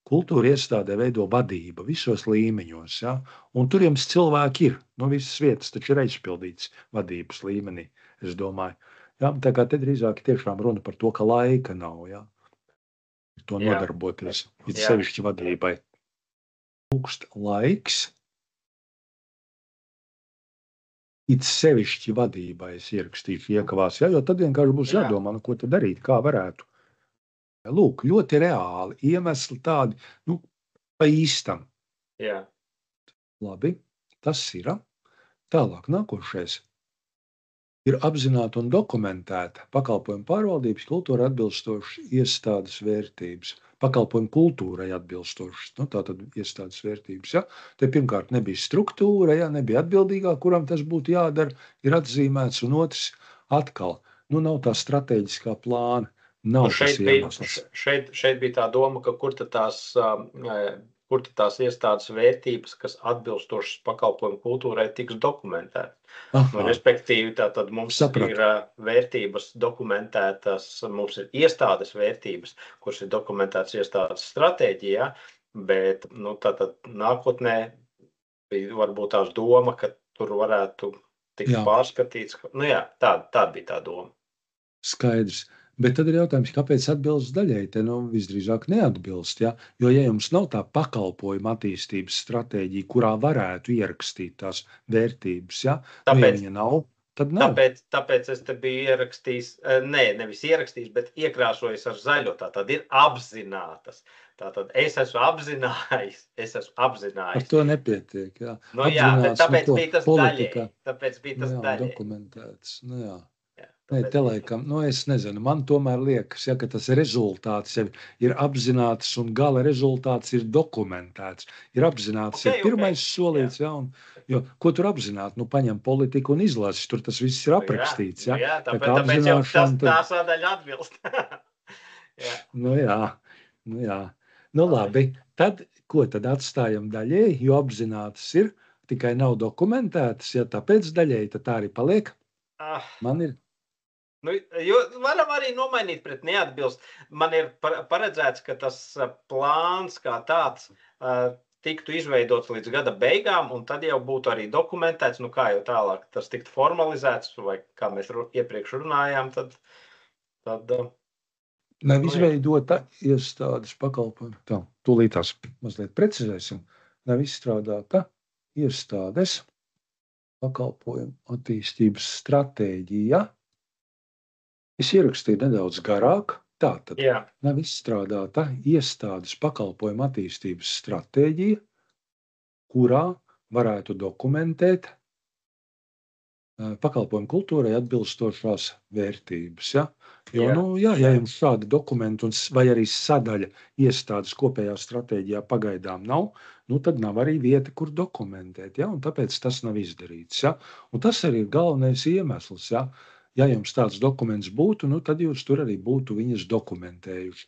Kultūra iestādē veido vadība visos līmeņos, ja? Un tur jums cilvēki ir, visas vietas taču ir aizpildītas vadības līmenī, es domāju. Ja? Tā kā te drīzāk tiešām runa par to, ka laika nav, ja? To nodarboties, it sevišķi vadībai. Trūkst laiks, it sevišķi vadībai es ierakstīšu iekavās, ja? Jo tad vienkārši būs jādomā, ko tad darīt, kā varētu. Lūk, ļoti reāli iemesli tādi, pa īstam. Jā. Labi, tas ir. Tālāk nākošais ir apzināta un dokumentēta pakalpojumu pārvaldības kultūra atbilstošas iestādes vērtības. Pakalpojumu kultūrai atbilstošas, tātad iestādes vērtības. Ja? Te pirmkārt nebija struktūra, ja? Nebija atbildīgā, kuram tas būtu jādara, ir atzīmēts, un otrs atkal, nav tā strateģiskā plāna. Šeit bija tā doma, ka kur tās iestādes vērtības, kas atbilstošas pakalpojumu kultūrai, tiks dokumentētas. Respektīvi, tātad mums ir vērtības dokumentētas, mums ir iestādes vērtības, kuras ir dokumentētas iestādes stratēģijā, bet tātad nākotnē bija varbūt tās doma, ka tur varētu tikt pārskatīts. Tāda bija tā doma. Skaidrs. Bet tad ir jautājums, kāpēc atbilst daļai? Te visdrīzāk neatbilst, ja? Jo ja jums nav tā pakalpojuma attīstības stratēģija, kurā varētu ierakstīt tās vērtības, ja? Ja viņa nav, tad nav. Tāpēc es te biju ierakstījis, nevis ierakstījis, bet iekrāsojis ar zaļo, tātad ir apzinātas. Tātad es esmu apzinājis. Ar to nepietiek, jā. Bet tāpēc bija tas daļai. Dokumentēts, jā. Nē, te laikam, es nezinu, man tomēr liekas, ka tas rezultāts jau ir apzināts un gala rezultāts ir dokumentēts. Ir apzināts, ir pirmais solīts, ja, un Jo, ko tur apzināt? Paņem politiku un izlasi, tur tas viss ir aprakstīts. Ja? Jā, Tā kā tāpēc jau apzināšana tā sadaļa atbilst. Jā. Jā. Labi, tad ko tad atstājam daļēji, jo apzinātas ir, tikai nav dokumentētas, ja tāpēc daļēji, tad tā arī paliek. Man ir. Varam arī nomainīt pret neatbilst. Man ir paredzēts, ka tas plāns kā tāds tiktu izveidots līdz gada beigām, un tad jau būtu arī dokumentēts, kā jau tālāk tas tiktu formalizēts, vai kā mēs iepriekš runājām, tad nav izveidota iestādes pakalpojumi. Tā, tūlītās mazliet precizēsim. Nav izstrādāta iestādes pakalpojumu attīstības stratēģija. Es ierakstīju nedaudz garāk. Tātad nav izstrādāta iestādes pakalpojumu attīstības stratēģija, kurā varētu dokumentēt pakalpojumu kultūrai atbilstošās vērtības. Ja? Jo, ja jums šāda dokumenta vai arī sadaļa iestādes kopējā stratēģijā pagaidām nav, tad nav arī vieta, kur dokumentēt. Ja? Un tāpēc tas nav izdarīts. Ja? Un tas arī ir galvenais iemesls. Ja jums tāds dokuments būtu, tad jūs tur arī būtu viņas dokumentējuši.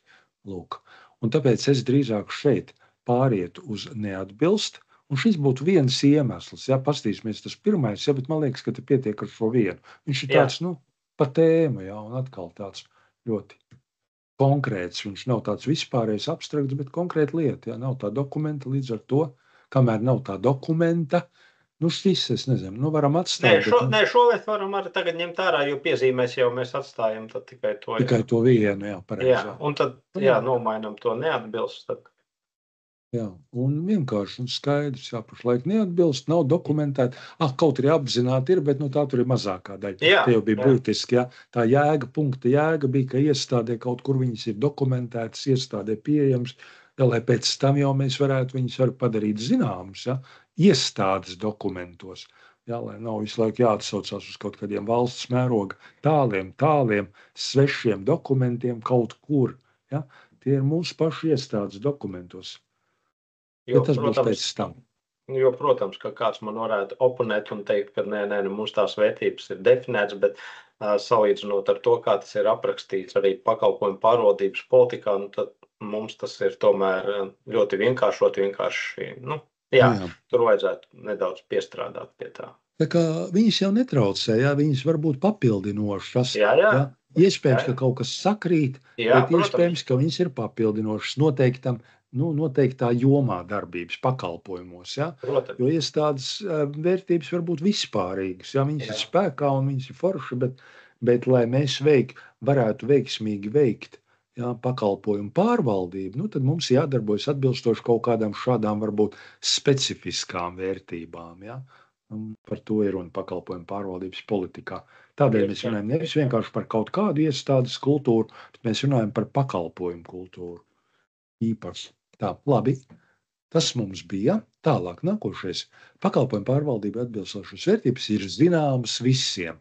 Lūk. Un tāpēc es drīzāk šeit pārietu uz neatbilst. Un šis būtu viens iemesls. Ja, pastīsimies tas pirmais, bet man liekas, ka te pietiek ar šo vienu. Viņš ir tāds, pa tēmu, un atkal tāds ļoti konkrēts. Viņš nav tāds vispārējais abstrakts, bet konkrēta lieta. Ja, nav tā dokumenta, līdz ar to, kamēr nav tā dokumenta, šis, es nezinu, varam atstāt. Šo lietu varam arī tagad ņemt ārā, jo piezīmēs jau mēs atstājam tikai to. Tikai to vienu, pareizi. Jā, un tad, nomainam to neatbilst. Jā, un vienkārši un skaidrs, pašlaik neatbilst, nav dokumentēta. Kaut arī apzināti ir, bet tā tur ir mazākā daļa. Te jau bija būtiski, tā punkta jēga bija, ka iestādē kaut kur viņas ir dokumentētas, iestādē pieejams, lai pēc tam jau mēs varētu viņas padarīt zināmas, iestādes dokumentos, lai nav visu laiku jāatsaucās uz kaut kādiem valsts mēroga tāliem, svešiem dokumentiem kaut kur. Ja? Tie ir mūsu pašu iestādes dokumentos. Bet tas būs pēc tam. Jo, protams, ka kāds man varētu oponēt un teikt, ka nē, mums tās vērtības ir definētas, bet salīdzinot ar to, kā tas ir aprakstīts arī pakalpojumu pārvaldības politikā, tad mums tas ir tomēr ļoti vienkārši. Tur vajadzētu nedaudz piestrādāt pie tā. Tā kā viņas jau netraucē, viņas var būt papildinošas. Jā. Iespējams, ka kaut kas sakrīt, bet iespējams, ka viņas ir papildinošas noteiktā jomā darbības pakalpojumos. Ja? Jo iestādes vērtības var būt vispārīgas. Ja? Viņas ir spēkā un viņas ir forši, bet lai mēs varētu veiksmīgi veikt pakalpojumu pārvaldību, tad mums jādarbojas atbilstoši kaut kādām šādām varbūt specifiskām vērtībām. Ja? Par to ir runa pakalpojumu pārvaldības politikā. Tādēļ mēs runājam nevis vienkārši par kaut kādu iestādes kultūru, bet mēs runājam par pakalpojumu kultūru. Īpaši. Tā, labi. Tas mums bija. Tālāk, nākošais. Pakalpojumu pārvaldība atbilstošas vērtības ir zināmas visiem.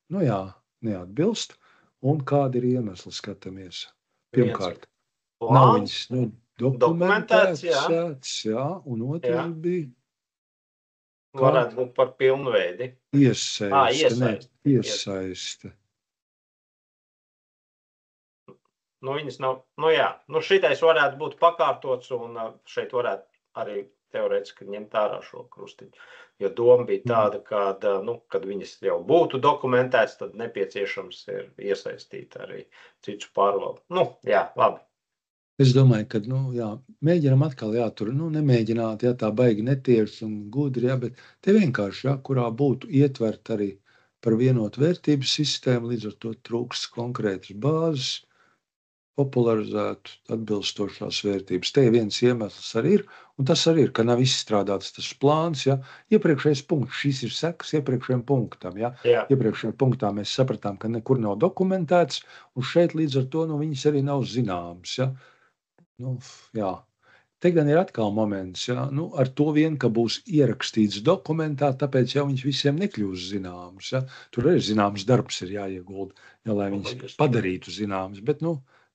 Neatbilst. Un kādi ir iemesli, skatāmies? Pirmkārt, nav viņas dokumentēts, un otrs bija. Varētu būt par pilnveidi. Iesaiste. Viņas nav, šitais varētu būt pakārtots, un šeit varētu arī teorētiski ņemt ārā šo krustiņu. Jo doma bija tāda, kad viņas jau būtu dokumentētas, tad nepieciešams ir iesaistīt arī citus pārvaldu. Labi. Es domāju, ka mēģinām atkal tur nemēģināt, tā baigi netieši un gudri, bet te vienkārši, kurā būtu ietvert arī par vienotu vērtību sistēmu, līdz ar to trūks konkrētas bāzes, popularizētu atbilstošās vērtības. Te viens iemesls arī ir, un tas arī ir, ka nav izstrādāts tas plāns. Iepriekšējais punkts, šis ir sekas iepriekšējiem punktam. Iepriekšējiem punktā mēs sapratām, ka nekur nav dokumentēts, un šeit līdz ar to viņas arī nav zināmas. Te gan ir atkal moments, ar to vien, ka būs ierakstīts dokumentā, tāpēc jau viņas visiem nekļūs zināmas. Tur arī zināms darbs ir jāiegulda, lai viņas padarītu zināmas, bet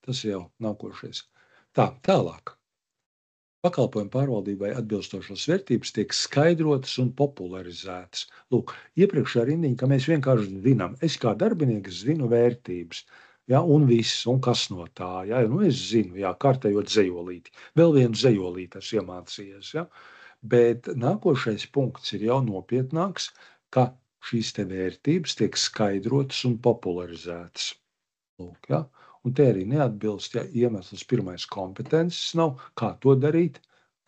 tas jau nākošais. Tālāk. Pakalpojumu pārvaldībai atbilstošās vērtības tiek skaidrotas un popularizētas. Lūk, iepriekšējā rindiņa, ka mēs vienkārši zinām, es kā darbinieks zinu vērtības, ja, un viss, un kas no tā, ja, nu es zinu, jā, kārtējot dzejolīti, vēl vienu dzejolīti esmu iemācījies, ja, bet nākošais punkts ir jau nopietnāks, ka šīs te vērtības tiek skaidrotas un popularizētas. Lūk, ja. Un te arī neatbilst, ja iemesls pirmais kompetences nav, kā to darīt,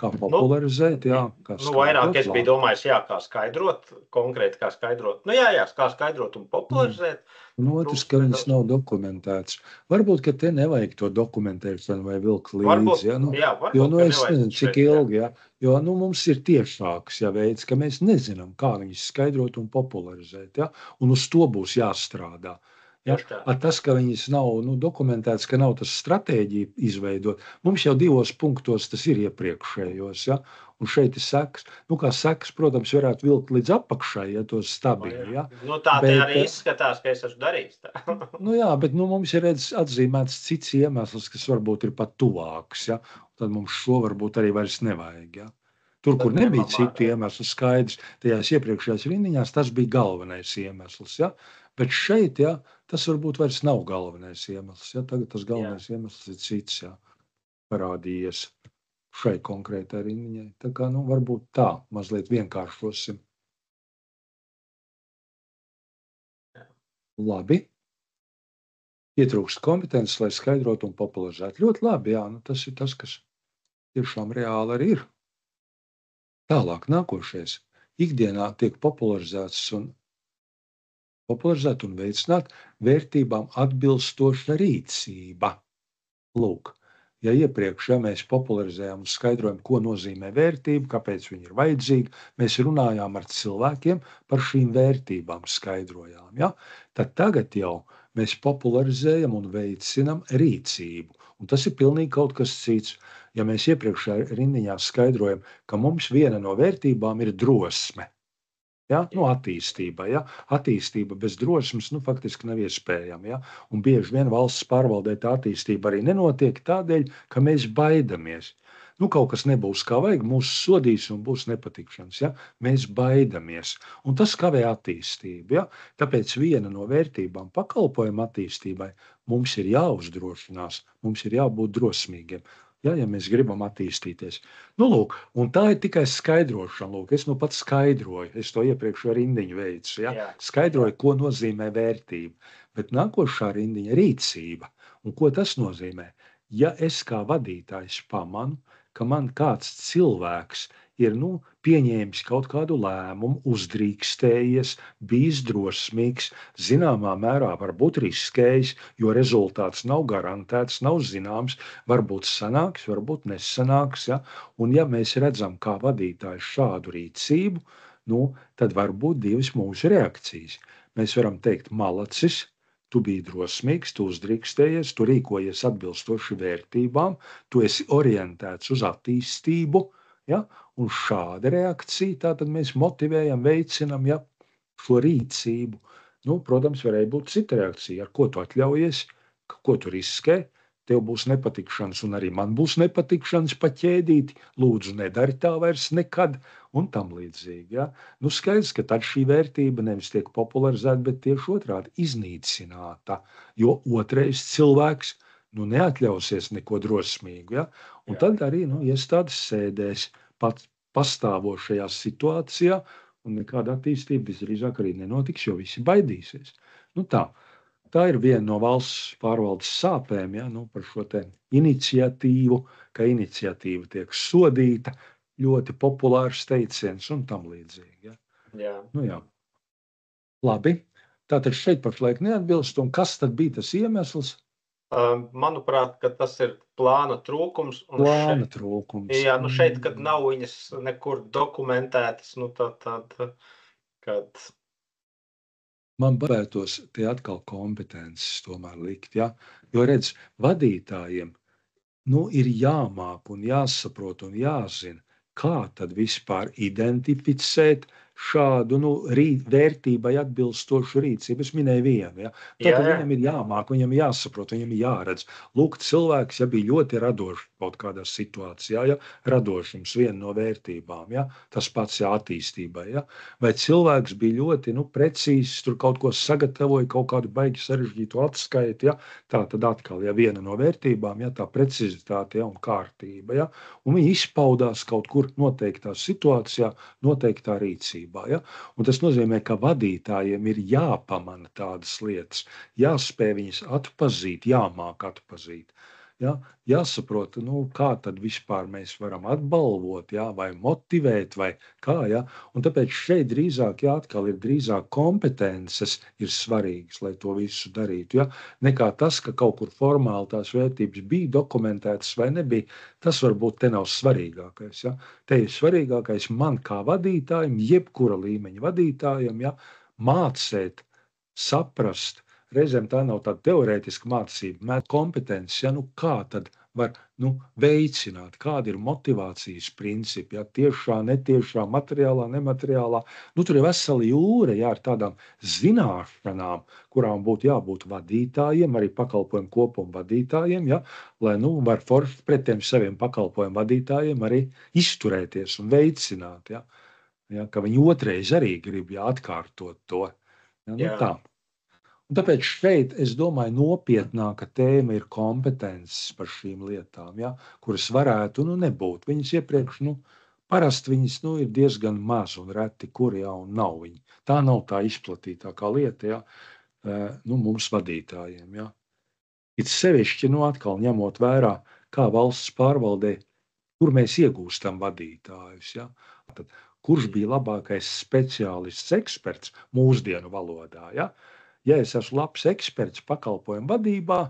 kā popularizēt, jā, kā vairāk es skaidrot. biju domājis, jā, kā skaidrot, konkrēti kā skaidrot. Kā skaidrot un popularizēt. Un otrs, ka viņas nav dokumentēts. Varbūt, ka te nevajag to dokumentēšanu vai vilkt līdzi, ja, nu, varbūt, jo, nu, es nezinu, cik ilgi, ja, jo, nu, mums ir tiešāks, ja, veids, ka mēs nezinām, kā viņas skaidrot un popularizēt, ja, un uz to būs jāstrādā. Ja? Tas, ka viņas nav dokumentēts, ka nav tas stratēģija izveidot, mums jau 2 punktos tas ir iepriekšējos, ja? Un šeit ir sekas. Kā sekas, protams, varētu vilkt līdz apakšai, ja tos stabili. Ja? Tā te arī izskatās, ka es esmu darījis tā. Jā, bet mums ir atzīmēts cits iemesls, kas varbūt ir pat tuvāks, ja? Tad mums šo varbūt arī vairs nevajag, ja? Tur, kur nebija citu iemeslu skaidrs, tajās iepriekšējās rindiņās tas bija galvenais iemesls, ja? Bet šeit, ja, tas varbūt vairs nav galvenais iemesls, ja? Tagad tas galvenais iemesls ir cits, ja, parādījies šai konkrētai rindiņai. Tā kā, varbūt tā, mazliet vienkāršosim. Labi. Ietrūkst kompetences, lai skaidrotu un popularizētu. Ļoti labi, jā, tas ir tas, kas tiešām reāli arī ir. Tālāk, nākošais. Ikdienā tiek popularizēta un veicināt vērtībām atbilstoša rīcība. Lūk, ja iepriekš mēs popularizējām un skaidrojam, ko nozīmē vērtība, kāpēc viņa ir vajadzīga, mēs runājām ar cilvēkiem par šīm vērtībām, skaidrojām. Ja? Tad tagad jau mēs popularizējam un veicinam rīcību. Un tas ir pilnīgi kaut kas cits. Ja mēs iepriekšējā rindiņā skaidrojam, ka mums viena no vērtībām ir drosme. Ja? Attīstība. Ja? Attīstība bez drosmes faktiski nav iespējama. Ja? Un bieži vien valsts pārvaldē tā attīstība arī nenotiek tādēļ, ka mēs baidamies. Kaut kas nebūs kā vajag, mūs sodīs un būs nepatikšanas. Ja? Mēs baidamies. Un tas kavē attīstību. Ja? Tāpēc viena no vērtībām pakalpojuma attīstībai mums ir jāuzdrošinās, mums ir jābūt drosmīgiem. Ja mēs gribam attīstīties. Lūk, un tā ir tikai skaidrošana. Lūk, es pats skaidroju, es to iepriekšējo rindiņu veicu. Ja? Skaidroju, ko nozīmē vērtība. Bet nākošā rindiņa ir rīcība. Un ko tas nozīmē? Ja es kā vadītājs pamanu, ka man kāds cilvēks ir pieņēmis kaut kādu lēmumu, uzdrīkstējies, bijis drosmīgs, zināmā mērā varbūt riskējis, jo rezultāts nav garantēts, nav zināms, varbūt sanāks, varbūt nesanāks. Ja? Un ja mēs redzam kā vadītājs šādu rīcību, tad var būt 2 mūsu reakcijas. Mēs varam teikt, malacis, tu biji drosmīgs, tu uzdrīkstējies, tu rīkojies atbilstoši vērtībām, tu esi orientēts uz attīstību. Ja? Un šāda reakcija, tātad mēs motivējam, veicinam šo rīcību. Protams, varēja būt cita reakcija, ar ko tu atļaujies, ko tu riskē. Tev būs nepatikšanas, un arī man būs nepatikšanas paķēdīti. Lūdzu, nedari tā vairs nekad, un tam līdzīgi. Ja? Skaidrs, ka tad šī vērtība nevis tiek popularizēta, bet tieši otrādi iznīcināta, jo otrais cilvēks neatļausies neko drosmīgu. Ja? Un tad arī iestādes sēdēs pastāvošajā situācijā, un nekāda attīstība visdrīzāk arī nenotiks, jo visi baidīsies. Tā ir viena no valsts pārvaldes sāpēm, par šo te iniciatīvu, ka iniciatīva tiek sodīta, ļoti populārs teiciens un tam līdzīgi. Ja? Jā. Labi, tātad šeit pašlaik neatbilst, un kas tad bija tas iemesls? Manuprāt, ka tas ir plāna trūkums. Plāna trūkums. Jā, šeit, kad nav viņas nekur dokumentētas, kad... Man gribētos te atkal kompetences tomēr likt, ja? Jo redz, vadītājiem ir jāmāk un jāsaprot un jāzina, kā tad vispār identificēt šādu vērtībai atbilstošu rīcību. Es minēju vienu. Ja? Tātad viņam ir jāmāk, viņam ir jāsaprot, viņam ir jāredz. Lūk, cilvēks bija ļoti radošs kaut kādā situācijā. Ja? Radošums viena no vērtībām. Ja? Tas pats attīstībai. Ja? Vai cilvēks bija ļoti precīzs, tur kaut ko sagatavoja, kaut kādu baigi sarežģītu atskaiti. Ja? Tā tad atkal viena no vērtībām, ja? Tā precizitāte un kārtība. Ja? Un viņi izpaudās kaut kur noteiktā situācijā, noteiktā rīcībā. Ja? Un tas nozīmē, ka vadītājiem ir jāpamana tādas lietas, jāspēj viņas atpazīt, jāmāk atpazīt. Ja? Jāsaprot, kā tad vispār mēs varam atbalvot, ja? Vai motivēt, vai kā. Ja? Un tāpēc šeit drīzāk, atkal ir drīzāk kompetences ir svarīgas, lai to visu darītu. Ja? Nekā tas, ka kaut kur formāli tās vērtības bija dokumentētas vai nebija, tas varbūt te nav svarīgākais. Ja? Te ir svarīgākais man kā vadītājiem, jebkura līmeņa vadītājiem, ja? Mācēt, saprast. Reizēm tā nav tāda teorētiska mācība, kompetences, ja? Kā tad var veicināt, kādi ir motivācijas principi, ja? Tiešā, netiešā, materiālā, nemateriālā. Tur ir vesela jūra, ja? Ar tādām zināšanām, kurām būtu jābūt vadītājiem, arī pakalpojumu kopumu vadītājiem, ja? Lai var forši pret tiem saviem pakalpojumu vadītājiem arī izturēties un veicināt, ja? Ja? Ka viņi otrais arī grib atkārtot to. Ja? Tā. Un tāpēc šeit, es domāju, nopietnāka tēma ir kompetences par šīm lietām, ja, kuras varētu nebūt. Viņas iepriekš, parasti viņas ir diezgan maz un reti, kur un nav viņi. Tā nav tā izplatītākā lieta, ja, mums vadītājiem. Ja. It sevišķi, atkal ņemot vērā, kā valsts pārvaldē, kur mēs iegūstam vadītājus. Ja. Tad, kurš bija labākais speciālists, eksperts mūsdienu valodā, ja. Ja es esmu labs eksperts pakalpojumu vadībā,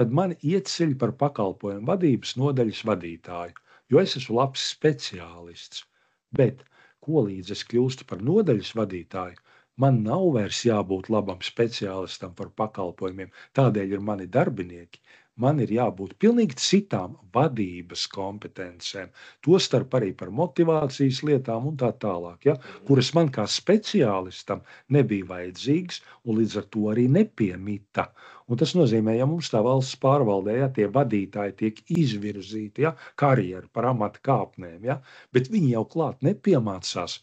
tad mani ieceļ par pakalpojumu vadības nodaļas vadītāju, jo es esmu labs speciālists. Bet, ko līdz es kļūstu par nodaļas vadītāju, man nav vairs jābūt labam speciālistam par pakalpojumiem, tādēļ ir mani darbinieki. Man ir jābūt pilnīgi citām vadības kompetencēm, tostarp arī par motivācijas lietām un tā tālāk, ja, kuras man kā speciālistam nebija vajadzīgas un līdz ar to arī nepiemita. Un tas nozīmē, ja mums tā valsts pārvaldē, ja, tie vadītāji tiek izvirzīti, ja, karjeru par amata kāpnēm, ja, bet viņi jau klāt nepiemācās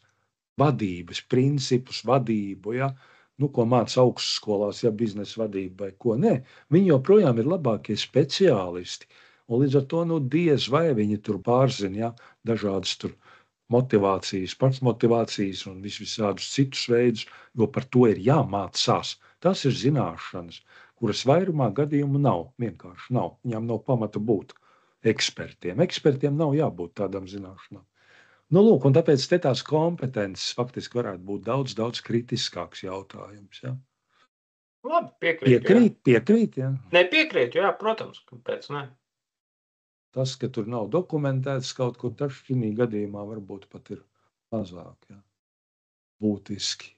vadības principus, vadību, ja, ko māca augstskolās, ja biznesa vadība vai ko. Nē, viņi joprojām ir labākie speciālisti. Un līdz ar to diez vai viņi tur pārzina, ja, dažādas tur motivācijas, pašmotivācijas un visādus citus veidus, jo par to ir jāmācās. Tas ir zināšanas, kuras vairumā gadījumu nav, vienkārši nav. Viņām nav pamata būt ekspertiem. Ekspertiem nav jābūt tādām zināšanām. Lūk, un tāpēc te tās kompetences faktiski varētu būt daudz, daudz kritiskāks jautājums. Ja? Labi, piekrīt. Piekrīt, ja? Nepiekrīt, jā, protams, kāpēc ne? Tas, ka tur nav dokumentēts kaut kur, tas šī gadījumā varbūt pat ir mazāk, ja? Būtiski.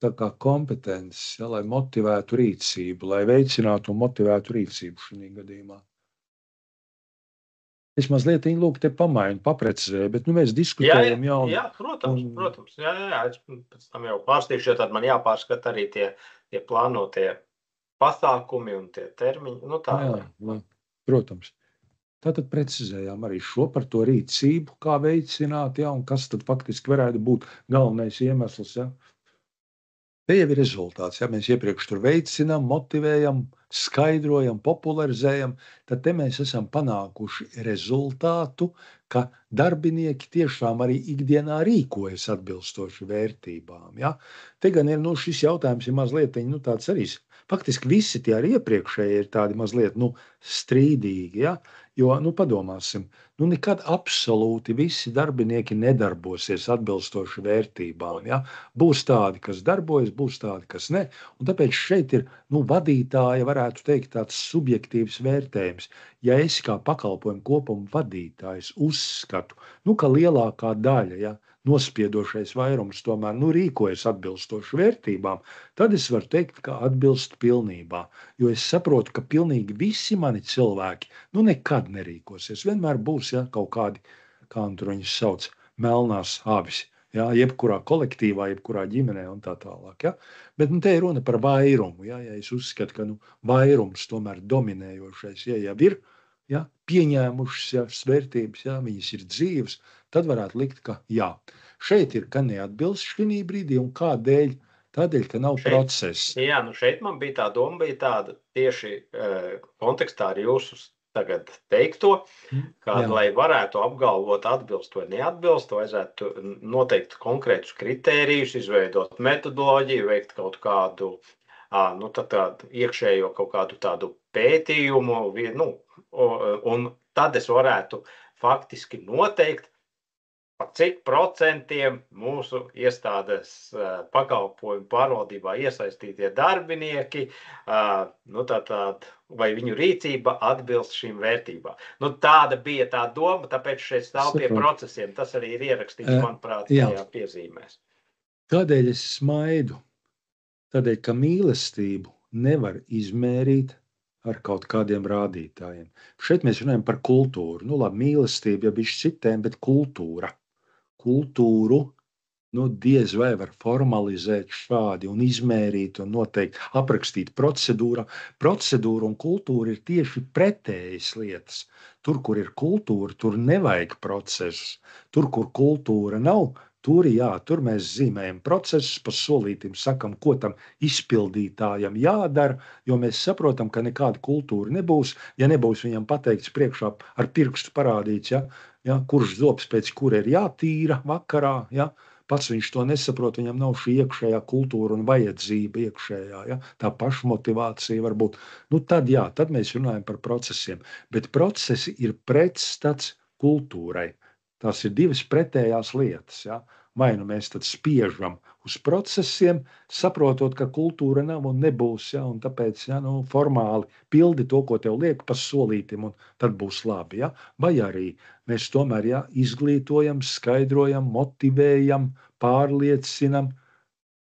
Tā kā kompetences, ja, lai motivētu rīcību, lai veicinātu un motivētu rīcību šī gadījumā. Es mazliet viņu te pamainu, paprecizēju, bet mēs diskutējam jau. Jā, protams. Jā, es pēc tam jau pārstīšu, jo tad man jāpārskata arī tie plānotie pasākumi un tie termiņi. Tā. Jā, protams. Tātad precizējām arī šo par to rīcību, kā veicināt, ja, un kas tad faktiski varētu būt galvenais iemesls. Ja. Te jau ir rezultāts, ja mēs iepriekš tur veicinām, motivējam, skaidrojam, popularizējam, tad te mēs esam panākuši rezultātu, ka darbinieki tiešām arī ikdienā rīkojas atbilstoši vērtībām. Ja? Te gan ir šis jautājums ir mazliet tāds arī. Faktiski visi tie arī iepriekšēji ir tādi mazliet strīdīgi, ja? Jo padomāsim, nekad absolūti visi darbinieki nedarbosies atbilstoši vērtībām. Ja? Būs tādi, kas darbojas, būs tādi, kas ne. Un tāpēc šeit ir vadītāja, varētu teikt, tāds subjektīvs vērtējums. Ja es kā pakalpojumu kopumu vadītājs uzskatu, ka lielākā daļa, ja, nospiedošais vairums tomēr rīkojas atbilstoši vērtībām, tad es varu teikt, ka atbilst pilnībā. Jo es saprotu, ka pilnīgi visi mani cilvēki nekad nerīkosies. Vienmēr būs kaut kādi, kā tur viņus sauc, melnās avis. Ja, jebkurā kolektīvā, jebkurā ģimenē un tā tālāk. Ja. Bet te ir runa par vairumu. Ja es uzskatu, ka vairums tomēr dominējošais, ja jau ir pieņēmušas vērtības, viņas ir dzīves, tad varētu likt, ka jā. Šeit ir, ka neatbilst šī brīdī un kādēļ? Tādēļ, ka nav process. Jā, šeit man bija tā doma, bija tāda tieši kontekstā ar jūsu tagad teikto, ka, lai varētu apgalvot atbilst vai neatbilst, vajadzētu noteikt konkrētus kritērijus, izveidot metodoloģiju, veikt kaut kādu tādu iekšējo kaut kādu tādu pētījumu, un tad es varētu faktiski noteikt, par cik procentiem mūsu iestādes pakalpojumu pārvaldībā iesaistītie darbinieki, vai viņu rīcība atbilst šīm vērtībām. Tāda bija tā doma, tāpēc šeit stāv pie procesiem. Tas arī ir ierakstīts, manuprāt, tajā piezīmēs. Kādēļ es smaidu? Tādēļ, ka mīlestību nevar izmērīt ar kaut kādiem rādītājiem. Šeit mēs runājam par kultūru. Labi, mīlestība, ja bišķi citēm, bet kultūra. Kultūru diez vai var formalizēt šādi un izmērīt un noteikti aprakstīt procedūrā. Procedūra un kultūra ir tieši pretējas lietas. Tur, kur ir kultūra, tur nevajag procesus. Tur, kur kultūra nav, tur mēs zīmējam procesus, pa solītim sakam, ko tam izpildītājam jādara, jo mēs saprotam, ka nekāda kultūra nebūs, ja nebūs viņam pateikts priekšā ar pirkstu parādīts, kurš zobs pēc kura ir jātīra vakarā, pats viņš to nesaprot, viņam nav šī iekšējā kultūra un vajadzība iekšējā, tā pašmotivācija varbūt. Tad mēs runājam par procesiem, bet procesi ir pretstats kultūrai. Tās ir divas pretējās lietas, Vai mēs tad spiežam uz procesiem, saprotot, ka kultūra nav un nebūs, un tāpēc formāli pildi to, ko tev liek pa solītim, un tad būs labi. Vai arī mēs tomēr izglītojam, skaidrojam, motivējam, pārliecinam,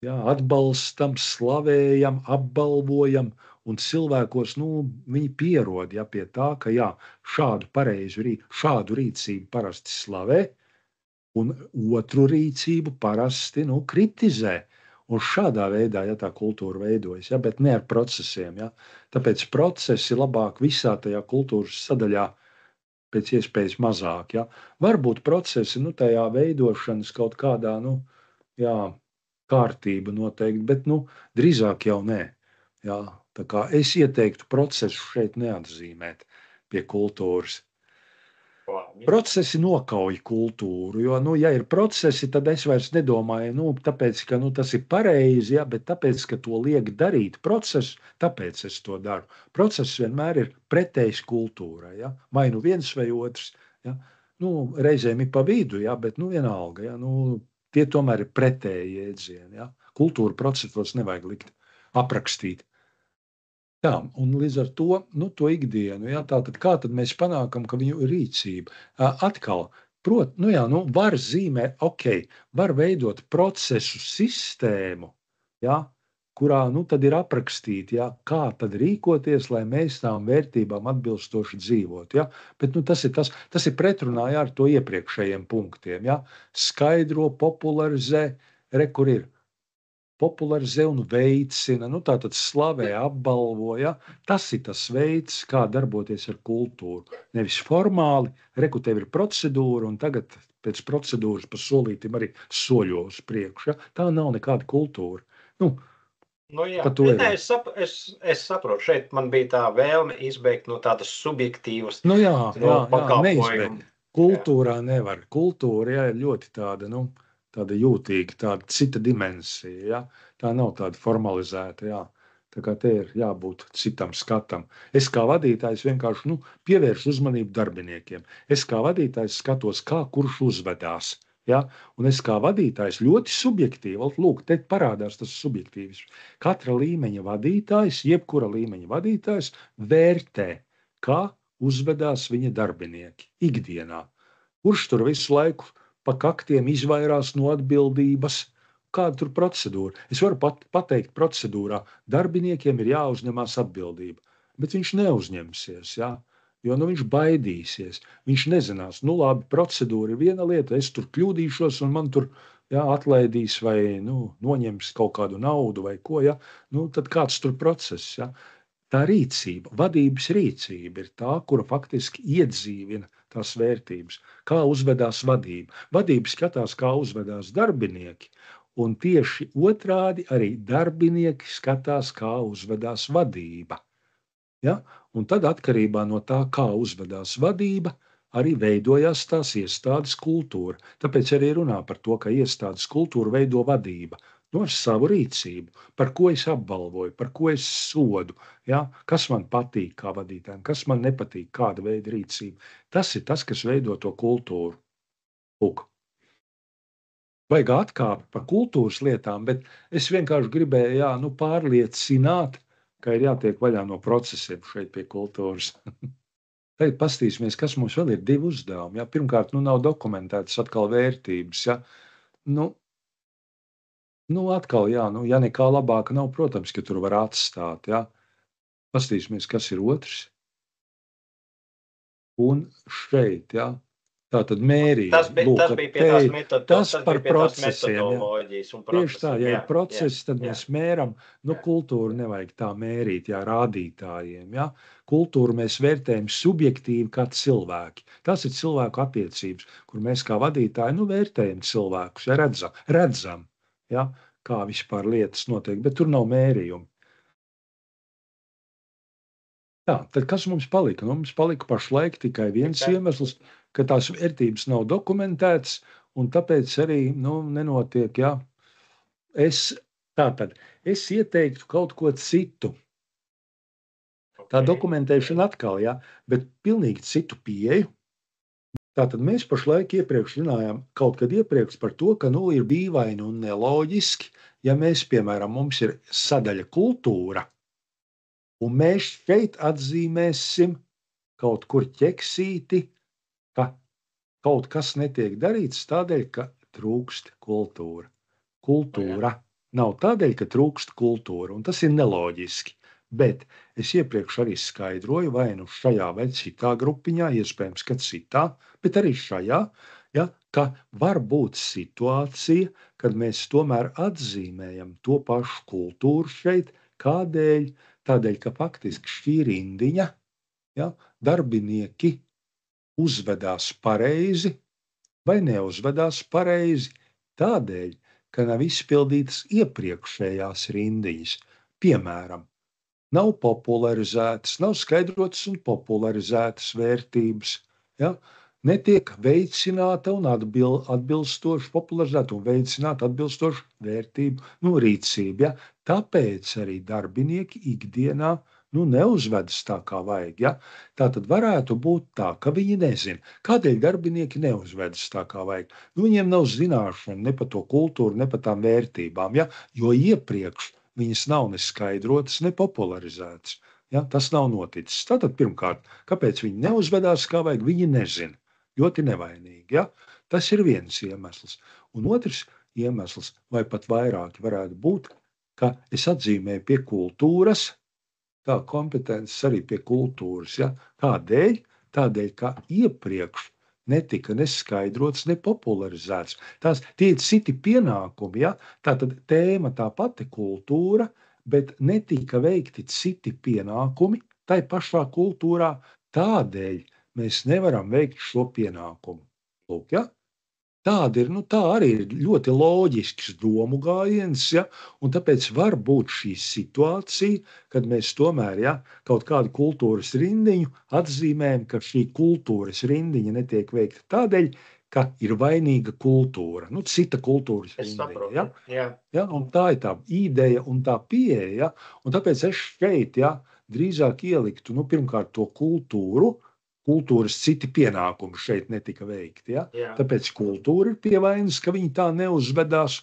atbalstam, slavējam, apbalvojam, un cilvēkos viņi pierod pie tā, ka šādu rīcību parasti slavē, un otru rīcību parasti kritizē. Un šādā veidā tā kultūra veidojas, bet ne ar procesiem. Tāpēc procesi labāk visā tajā kultūras sadaļā pēc iespējas mazāk. Varbūt procesi tajā veidošanas kaut kādā kārtība noteikti, bet drīzāk jau nē. Tā kā es ieteiktu procesu šeit neatzīmēt pie kultūras. Procesi nokauj kultūru, jo, ja ir procesi, tad es vairs nedomāju, tāpēc, ka tas ir pareizi, bet tāpēc, ka to liek darīt procesu, tāpēc es to daru. Process vienmēr ir pretējs kultūrai, vai viens vai otrs, reizēm ir pa vidu, bet vienalga, tie tomēr ir pretēji jēdzieni, Kultūra procesos nevajag likt aprakstīt. Un līdz ar to, to ikdienu, tātad kā tad mēs panākam, ka viņu rīcība atkal, var zīmēt, var veidot procesu sistēmu, kurā, tad ir aprakstīti, kā tad rīkoties, lai mēs tām vērtībām atbilstoši dzīvot, bet, tas ir pretrunā, ar to iepriekšējiem punktiem, skaidro, popularizē, kur ir. Popularizē un veicina, tātad slavē, apbalvo, tas ir tas veids, kā darboties ar kultūru. Nevis formāli, ku tev ir procedūra, un tagad pēc procedūras pa solītim arī soļo uz priekšu. Tā nav nekāda kultūra. Es saprotu, šeit man bija tā vēlme izbeigt no tādas subjektīvas neizbeigt. Kultūrā nevar. Kultūra ir ļoti tāda, tāda jūtīga, tāda cita dimensija, tā nav tāda formalizēta, tā kā te ir jābūt citam skatam. Es kā vadītājs vienkārši, pievēršu uzmanību darbiniekiem. Es kā vadītājs skatos, kā kurš uzvedās, un es kā vadītājs ļoti subjektīvi, lūk, te parādās tas subjektīvs. Katra līmeņa vadītājs, jebkura līmeņa vadītājs vērtē, kā uzvedās viņa darbinieki ikdienā. Kurš tur visu laiku pa kaktiem izvairās no atbildības, kāda tur procedūra. Es varu pateikt procedūrā, darbiniekiem ir jāuzņemās atbildība, bet viņš neuzņemsies, Jo viņš baidīsies. Viņš nezinās, labi, procedūra ir viena lieta, es tur kļūdīšos un man tur atlaidīs vai noņems kaut kādu naudu vai ko. Tad kāds tur process. Tā rīcība, vadības rīcība ir tā, kura faktiski iedzīvina tās vērtības. Kā uzvedās vadība? Vadība skatās, kā uzvedās darbinieki, un tieši otrādi arī darbinieki skatās, kā uzvedās vadība. Un tad atkarībā no tā, kā uzvedās vadība, arī veidojās tās iestādes kultūra. Tāpēc arī runā par to, ka iestādes kultūru veido vadība. Ar savu rīcību, par ko es apbalvoju, par ko es sodu, kas man patīk kā vadītājiem, kas man nepatīk, kāda veida rīcība. Tas ir tas, kas veido to kultūru. Lūk. Vajag atkāpi par kultūras lietām, bet es vienkārši gribēju pārliecināt, ka ir jātiek vaļā no procesiem šeit pie kultūras. Tagad paskatīsimies, kas mums vēl ir divi uzdevumi. Pirmkārt, nav dokumentētas atkal vērtības. Atkal, ja nekā labāka nav, protams, ka tur var atstāt. Paskatīsimies, kas ir otrs. Un šeit, tātad mērījumi. Tas bija pie tās metodoloģijas. Tas par procesiem. Tieši tā, ja ir procesi, tad mēs mēram. Kultūru nevajag tā mērīt, rādītājiem. Kultūru mēs vērtējam subjektīvi kā cilvēki. Tas ir cilvēku attiecības, kur mēs kā vadītāji vērtējam cilvēkus, redzam. Kā vispār lietas notiek, bet tur nav mērījumi. Tad kas mums palika? Mums palika pašlaik tikai viens iemesls, ka tās vērtības nav dokumentētas, un tāpēc arī nenotiek. Es ieteiktu kaut ko citu. Tā dokumentēšana atkal, bet pilnīgi citu pieeju. Tātad mēs pašlaik iepriekš runājām kaut kad iepriekš par to, ka ir dīvaini un neloģiski, ja mēs, piemēram, mums ir sadaļa kultūra, un mēs šeit atzīmēsim kaut kur ķeksīti, ka kaut kas netiek darīts tādēļ, ka trūkst kultūra. Kultūra nav tādēļ, ka trūkst kultūra, un tas ir neloģiski. Bet es iepriekš arī skaidroju, vai šajā vai citā grupiņā, iespējams, ka citā, bet arī šajā, ka var būt situācija, kad mēs tomēr atzīmējam to pašu kultūru šeit. Kādēļ? Tādēļ, ka faktiski šī rindiņa, darbinieki uzvedās pareizi vai neuzvedās pareizi tādēļ, ka nav izpildītas iepriekšējās rindiņas. Piemēram, nav popularizētas, nav skaidrotas un popularizētas vērtības. Netiek veicināta un atbilstoši popularizēta un veicināta atbilstoši vērtību rīcība. Tāpēc arī darbinieki ikdienā neuzvedas tā, kā vajag. Tātad varētu būt tā, ka viņi nezina, kādēļ darbinieki neuzvedas tā, kā vajag. Viņiem nav zināšana ne par to kultūru, ne par tām vērtībām, jo iepriekš viņas nav ne skaidrotas, ne popularizētas. Tas nav noticis. Tātad pirmkārt, kāpēc viņi neuzvedās kā vajag, viņi nezina. Ļoti nevainīgi. Tas ir viens iemesls. Un otrs iemesls, vai pat vairāki varētu būt, ka es atzīmēju pie kultūras, tā kompetences arī pie kultūras. Kādēļ? Tādēļ, ka iepriekš netika neskaidrots, nepopularizēts. Tie ir citi pienākumi. Tātad tēma tā pati kultūra, bet netika veikti citi pienākumi tai pašā kultūrā. Tādēļ mēs nevaram veikt šo pienākumu. Lūk, tā arī ir ļoti loģisks domu gājiens, un tāpēc var būt šī situācija, kad mēs tomēr kaut kādu kultūras rindiņu atzīmējam, ka šī kultūras rindiņa netiek veikta tādēļ, ka ir vainīga kultūra, cita kultūras rindiņa. Un tā ir tā ideja un tā pieeja, un tāpēc es šeit drīzāk ieliktu pirmkārt to kultūras citi pienākumi šeit netika veikti. Tāpēc kultūra ir pie vainas, ka viņi tā neuzvedās.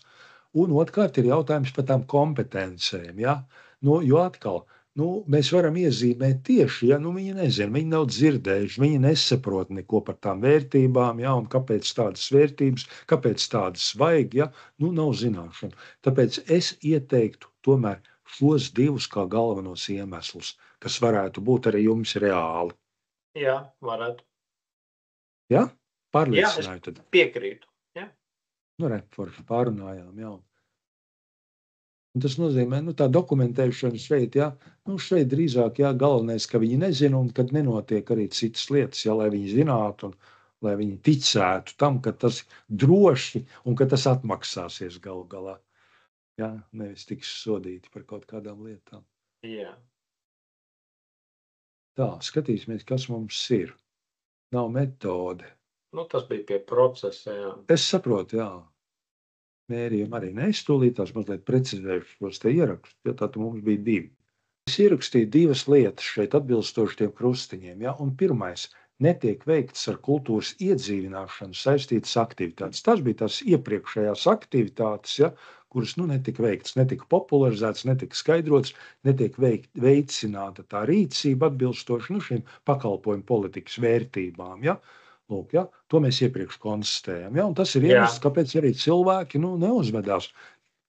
Un otrkārt ir jautājums par tām kompetencēm. Jo atkal, mēs varam iezīmēt tieši, viņi nezina, viņi nav dzirdējuši, viņi nesaprot neko par tām vērtībām, un kāpēc tādas vērtības, kāpēc tādas vajag, nav zināšana. Tāpēc es ieteiktu tomēr šos divus kā galvenos iemeslus, kas varētu būt arī jums reāli. Jā, varētu. Ja? Jā, es Pārliecināju tad. piekrītu. Jā. Nu, forši pārunājām, jā. Un tas nozīmē, tā dokumentēšana šeit, ja, šeit drīzāk, ja, galvenais, ka viņi nezina un kad nenotiek arī citas lietas, ja, lai viņi zinātu un lai viņi ticētu tam, ka tas droši un ka tas atmaksāsies galu galā. Ja, nevis tiks sodīti par kaut kādām lietām. Jā. Tā, skatīsimies, kas mums ir. Nav metode. Tas bija pie procesa, jā. Es saprotu, jā. Mērījumi arī neiztūlītās, mazliet precizējuši šos te ierakstus, ja tā mums bija 2. Es ierakstīju 2 lietas šeit atbilstoši tiem krustiņiem, ja, un pirmais – netiek veikts ar kultūras iedzīvināšanu saistītas aktivitātes. Tas bija tās iepriekšējās aktivitātes, ja, kuras netika veikts, netika popularizēts, netika skaidrots, netiek veicināta tā rīcība atbilstoši šīm pakalpojumu politikas vērtībām, ja. Lūk, ja, to mēs iepriekš konstatējam. Ja, un tas ir iemesls, kāpēc arī cilvēki neuzvedās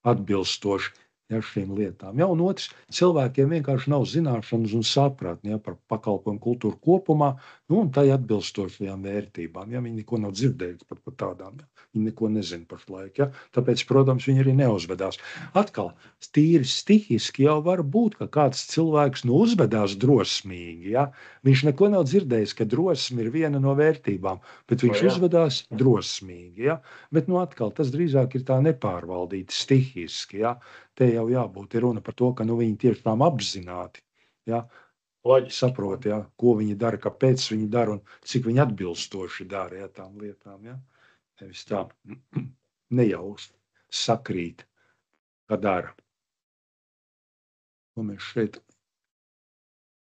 atbilstoši šīm lietām. Ja, un otrs, cilvēkiem vienkārši nav zināšanas un sapratni par pakalpojumu kultūru kopumā, un tai atbilstošajām vērtībām. Ja, viņi neko nav dzirdējuši par tādām. Ja, viņi neko nezina pašlaik. Ja, tāpēc, protams, viņi arī neuzvedās. Atkal, tīri stihiski jau var būt, ka kāds cilvēks uzvedās drosmīgi. Ja. Viņš neko nav dzirdējis, ka drosme ir viena no vērtībām, bet viņš uzvedās drosmīgi. Ja. Bet atkal, tas drīzāk ir tā nepārvaldīti, stihiski. Ja. Te jau jābūt runa par to, ka viņi tiešām apzināti saprot, ja, ko viņi dara, kāpēc viņi dara un cik viņi atbilstoši dara, ja, tām lietām. Ja. Nevis tā nejauši sakrīt, ka dara. Ko mēs šeit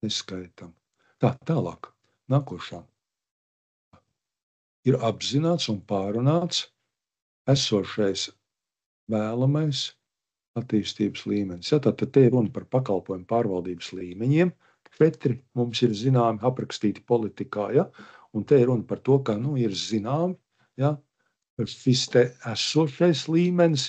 neskaitām. Tālāk. Nākošā. Ir apzināts un pārunāts esošais vēlamais attīstības līmenis. Ja, tad te ir runa par pakalpojumu pārvaldības līmeņiem. 4 mums ir zināmi, aprakstīti politikā. Ja, un te ir runa par to, ka ir zināmi, ja, šis te esošais līmenis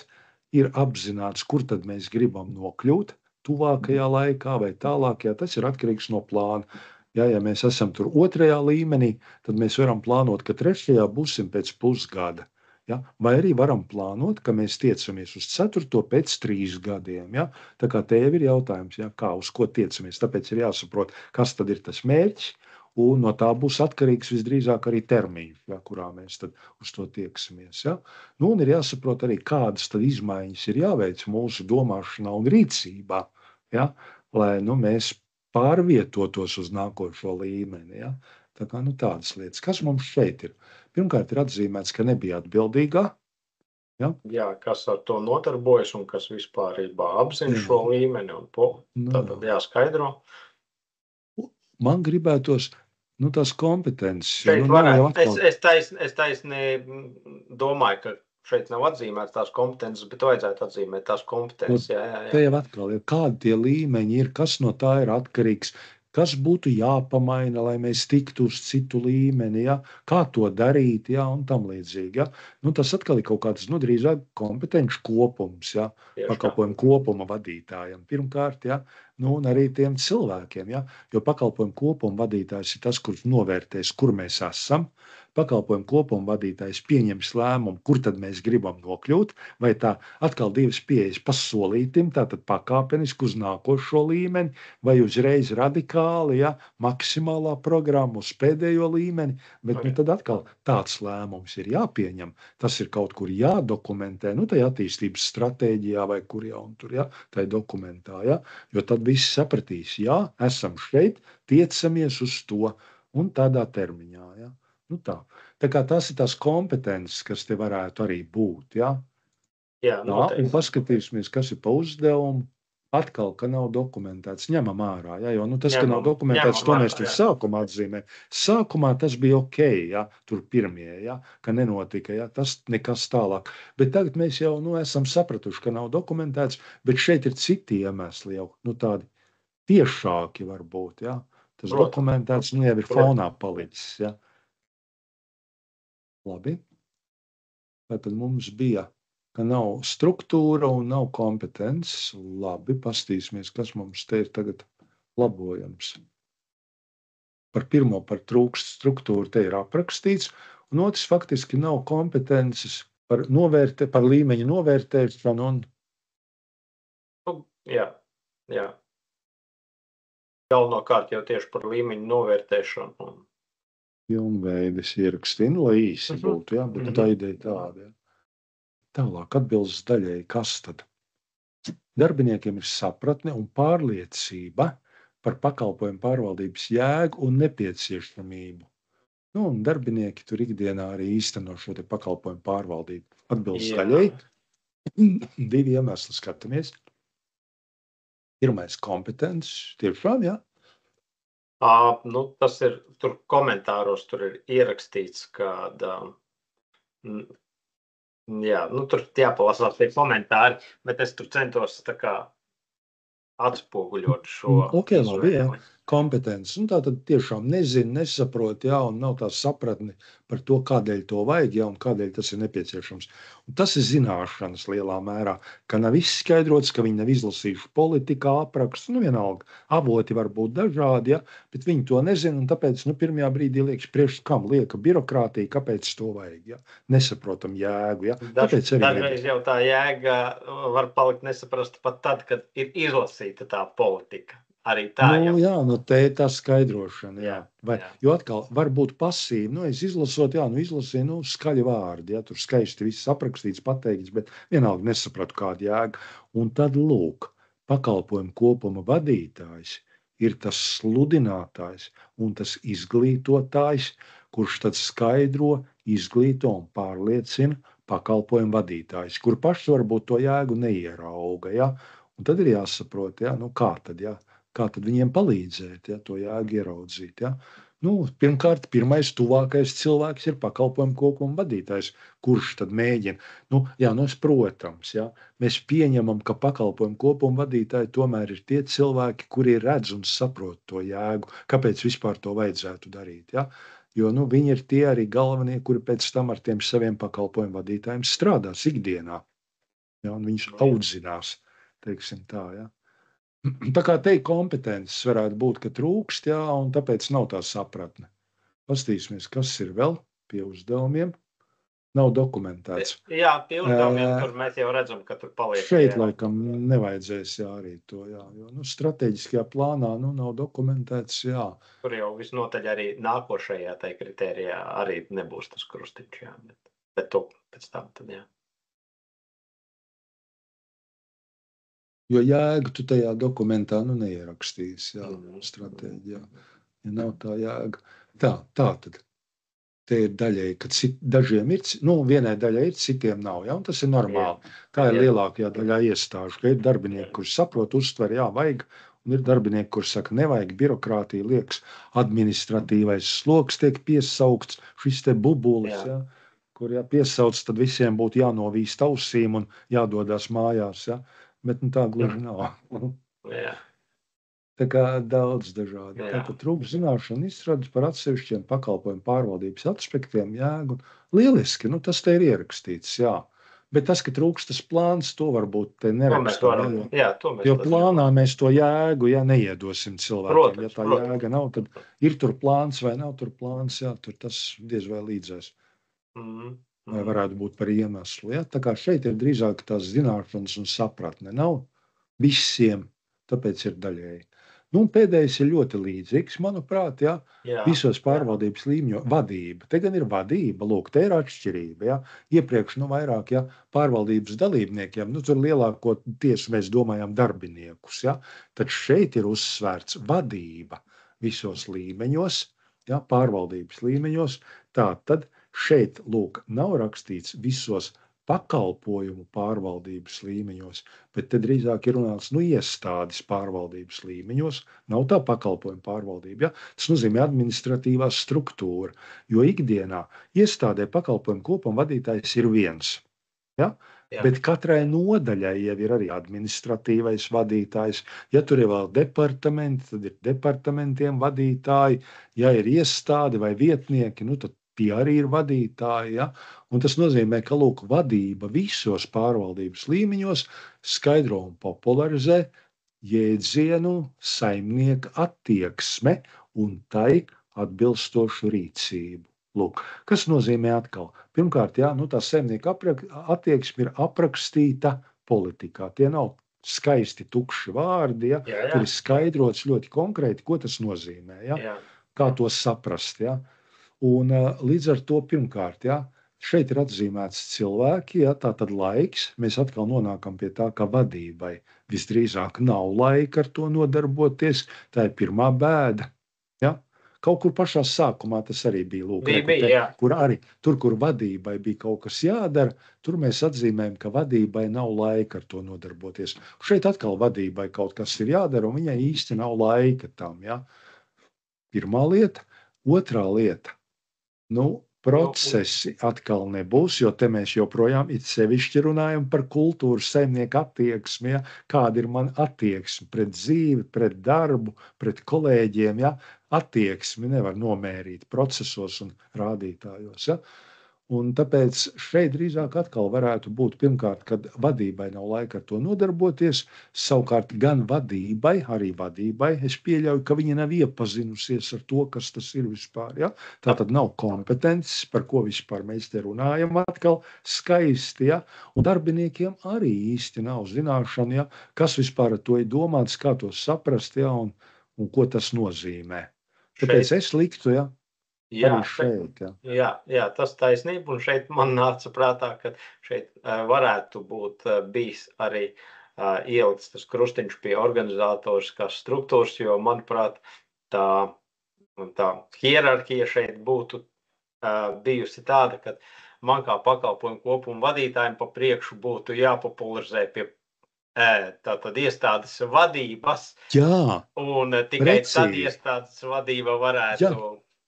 ir apzināts, kur tad mēs gribam nokļūt tuvākajā laikā vai tālākajā. Tas ir atkarīgs no plāna. Ja mēs esam tur 2. līmenī, tad mēs varam plānot, ka 3. būsim pēc pusgada. Ja? Vai arī varam plānot, ka mēs tiecamies uz 4. pēc 3 gadiem. Ja? Tā kā te jau ir jautājums, ja? Kā uz ko tiecamies. Tāpēc ir jāsaprot, kas tad ir tas mērķis, un no tā būs atkarīgs visdrīzāk arī termiņš, ja? Kurā mēs tad uz to tieksimies. Ja? Un ir jāsaprot arī, kādas tad izmaiņas ir jāveic mūsu domāšanā un rīcībā, ja? Lai mēs pārvietotos uz nākošo līmeni. Ja? Tā kā tādas lietas. Kas mums šeit ir? Pirmkārt, ir atzīmēts, ka nebija atbildīgā. Ja? Jā, kas ar to nodarbojas un kas vispārībā apzina šo līmeni un tad jāskaidro. Man gribētos tās kompetences. Es taisni domāju, ka šeit nav atzīmēts tās kompetences, bet vajadzētu atzīmēt tās kompetences. Jā. Te jau atkal ir, kādi tie līmeņi ir, kas no tā ir atkarīgs. Kas būtu jāpamaina, lai mēs tiktu uz citu līmeni, ja? Kā to darīt, ja? Un tam līdzīgi. Ja? Tas atkal ir kaut kāds drīzāk kompetenci kopums, ja? Pakalpojumu kopuma vadītājiem pirmkārt, ja? Un arī tiem cilvēkiem. Ja? Jo pakalpojumu kopuma vadītājs ir tas, kurš novērtēs, kur mēs esam. Pakalpojumu kopuma vadītājs pieņems lēmumu, kur tad mēs gribam nokļūt, vai tā atkal 2 pieejas pa solītim, tātad pakāpeniski uz nākošo līmeni, vai uzreiz radikāli, ja, maksimālā programma uz pēdējo līmeni, bet tad atkal tāds lēmums ir jāpieņem, tas ir kaut kur jādokumentē, tai attīstības stratēģijā vai kur jau un tur, ja, tai dokumentā, ja, jo tad visi sapratīs, jā, esam šeit, tiecamies uz to un tādā termiņā, ja. Tā kā tās ir tās kompetences, kas te varētu arī būt. Ja? Jā, un paskatīsimies, kas ir pa uzdevumu. Atkal, ka nav dokumentēts, ņemam ārā. Ja? Jo tas, ka nav dokumentēts, to mēs tur sākumā atzīmējam. Sākumā tas bija ok, ja? Tur pirmie, ja? Ka nenotika, ja? Tas nekas tālāk. Bet tagad mēs jau esam sapratuši, ka nav dokumentēts, bet šeit ir citi iemesli jau, tādi tiešāki varbūt. Ja? Tas dokumentēts jau ir fonā palicis. Ja? Labi. Tātad mums bija, ka nav struktūra un nav kompetences. Labi, pastīsimies, kas mums te ir tagad labojams. par pirmo, par trūkst struktūru te ir aprakstīts, un otrs faktiski nav kompetences par līmeņa novērtēšanu un Jā. Galvenokārt jau tieši par līmeņu novērtēšanu. pilnveidis ierakstinu, lai īsi būtu, jā, bet tā ideja tāda. Jā. Tālāk atbildes daļai, kas tad? Darbiniekiem ir sapratne un pārliecība par pakalpojumu pārvaldības jēgu un nepieciešamību. Nu, un darbinieki tur ikdienā arī īsteno šo te pakalpojumu pārvaldību. Atbildes daļai 2 iemesli skatāmies. Pirmais kompetences, tiešām, jā. Tas ir, tur komentāros tur ir ierakstīts, kad tur jāpalasās tie komentāri, bet es tur centos tā kā atspoguļot šo labi, jā. Kompetences. Tā tad tiešām nezina, nesaprot, jā, un nav tā sapratne par to, kādēļ to vajag, jā, un kādēļ tas ir nepieciešams. Un tas ir zināšanas lielā mērā, ka nav izskaidrots, ka viņi nav izlasījuši politikā aprakstu, vienalga, avoti var būt dažādi, jā, bet viņi to nezina, un tāpēc, pirmajā brīdī liekas, priekš kam lieka birokrātija, kāpēc to vajag, jā, nesaprotam jēgu, jā. Dažreiz jau tā jēga var palikt nesaprast pat tad, kad ir izlasīta tā politika. Arī tā te ir tā skaidrošana, jā. Jo atkal var būt pasīvi, es izlasīju, skaļi vārdi, jā, tur skaisti viss aprakstīts, pateikts, bet vienalga nesapratu kādu jēgu. Un tad lūk, pakalpojumu kopuma vadītājs ir tas sludinātājs un tas izglītotājs, kurš tad skaidro, izglīto un pārliecina pakalpojumu vadītājs, kur paši varbūt to jēgu neierauga, jā. Un tad ir jāsaprot, jā, kā tad viņiem palīdzēt, ja, to jēgu ieraudzīt. Ja. Pirmkārt, pirmais tuvākais cilvēks ir pakalpojumu kopuma vadītājs, kurš tad mēģina. Protams, ja, mēs pieņemam, ka pakalpojumu kopuma vadītāji tomēr ir tie cilvēki, kuri redz un saprot to jēgu, kāpēc vispār to vajadzētu darīt. Ja. Jo viņi ir tie arī galvenie, kuri pēc tam ar tiem saviem pakalpojumu vadītājiem strādās ikdienā. Ja, un viņus audzinās, teiksim tā, ja. Tā kā te kompetences varētu būt, ka trūkst, jā, un tāpēc nav tā sapratne. Pastīsimies, kas ir vēl pie uzdevumiem. Nav dokumentēts. Jā, pie uzdevumiem tur mēs jau redzam, ka tur paliek. Šeit laikam nevajadzēs, jā, arī to, jā. Jo, strateģiskajā plānā, nav dokumentēts, jā. Tur jau visnotaļ arī nākošajā tai kritērijā arī nebūs tas krustiņš, jā. Bet to pēc tam tad, jā. Jo jēgu tu tajā dokumentā neierakstīs, jā, stratēģijā. Ja nav tā jēga. Tā tad. Te ir daļai, ka dažiem ir, vienai daļai ir, citiem nav, jā, un tas ir normāli. Tā ir lielākajā daļā iestāžu, ka ir darbinieki, kurš saprot, uztver, jā, vajag, un ir darbinieki, kurš saka, nevajag, birokrātija liekas, administratīvais sloks tiek piesaukts, šis te bubulis, jā, kur piesauc, tad visiem būtu jānovīst ausīm un jādodas mājās, jā. Bet tā gluži nav. Tā kā daudz dažādi. Tātad trūkst zināšanu izstrādes par atsevišķiem pakalpojumu pārvaldības aspektiem, jēgu. Lieliski, tas te ir ierakstīts, jā. Bet tas, ka trūkst tas plāns, to varbūt te nerakstam. Jo plānā mēs to jēgu, neiedosim cilvēkiem. Ja tā jēga nav, tad ir tur plāns vai nav tur plāns, jā, tur tas diez vai līdzēs. Vai varētu būt par iemeslu. Ja? Tā kā šeit ir drīzāk tās zināšanas un sapratne. Nav visiem, tāpēc ir daļēji. Pēdējais ir ļoti līdzīgs, manuprāt, ja? Visos pārvaldības līmeņos vadība. Te gan ir vadība, lūk, te ir atšķirība. Ja? Iepriekš vairāk pārvaldības dalībniekiem, tur lielāko tiesu mēs domājam darbiniekus. Ja? Tad šeit ir uzsvērts vadība visos līmeņos, ja? Pārvaldības līmeņos. Tātad šeit, lūk, nav rakstīts visos pakalpojumu pārvaldības līmeņos, bet te drīzāk ir runāts iestādes pārvaldības līmeņos, nav tā pakalpojumu pārvaldība. Ja? Tas nozīmē administratīvā struktūra, jo ikdienā iestādē pakalpojumu kopuma vadītājs ir viens. Ja? Bet katrai nodaļai jau ir arī administratīvais vadītājs. Ja tur ir vēl departamenti, tad ir departamentiem vadītāji. Ja ir iestāde vai vietnieki, tad tie arī ir vadītāji. Ja? Un tas nozīmē, ka lūk, vadība visos pārvaldības līmeņos skaidro un popularizē jēdzienu saimnieka attieksme un tai atbilstošu rīcību. Lūk, kas nozīmē atkal? Pirmkārt, jā, tā saimnieka attieksme ir aprakstīta politikā. Tie nav skaisti tukši vārdi, ja? Tur ir skaidrots ļoti konkrēti, ko tas nozīmē, ja? Kā to saprast. Ja? Un līdz ar to pirmkārt, ja? Šeit ir atzīmēts cilvēki, ja? Tātad laiks. Mēs atkal nonākam pie tā, ka vadībai visdrīzāk nav laika ar to nodarboties. Tā ir pirmā bēda. Ja? Kaut kur pašā sākumā tas arī bija. Lūk, kur arī tur, kur vadībai bija kaut kas jādara, tur mēs atzīmējam, ka vadībai nav laika ar to nodarboties. Šeit atkal vadībai kaut kas ir jādara, un viņai īsti nav laika tam. Ja? Pirmā lieta. Otrā lieta. Procesi atkal nebūs, jo te mēs joprojām it sevišķi runājam par kultūru, saimnieku attieksmi, ja? Kāda ir man attieksme pret dzīvi, pret darbu, pret kolēģiem, ja? Attieksmi nevar nomērīt procesos un rādītājos. Ja? Un tāpēc šeit drīzāk atkal varētu būt pirmkārt, kad vadībai nav laika ar to nodarboties, savukārt gan vadībai, arī vadībai, es pieļauju, ka viņa nav iepazinusies ar to, kas tas ir vispār. Ja? Tā tad nav kompetences, par ko vispār mēs te runājam atkal skaisti, ja? Un darbiniekiem arī īsti nav zināšana, ja? Kas vispār ar to ir domāts, kā to saprast, ja? Un ko tas nozīmē. Tāpēc es liktu, ja? Šeit, jā, tas taisnība, un šeit man nāca prātā, ka šeit varētu būt bijis arī ielikts tas krustiņš pie organizatoriskās struktūras, jo, manuprāt, tā hierarhija šeit būtu bijusi tāda, ka man kā pakalpojumu kopuma vadītājiem pa priekšu būtu jāpopularizē pie tātad iestādes vadības, un tikai tad iestādes vadība varētu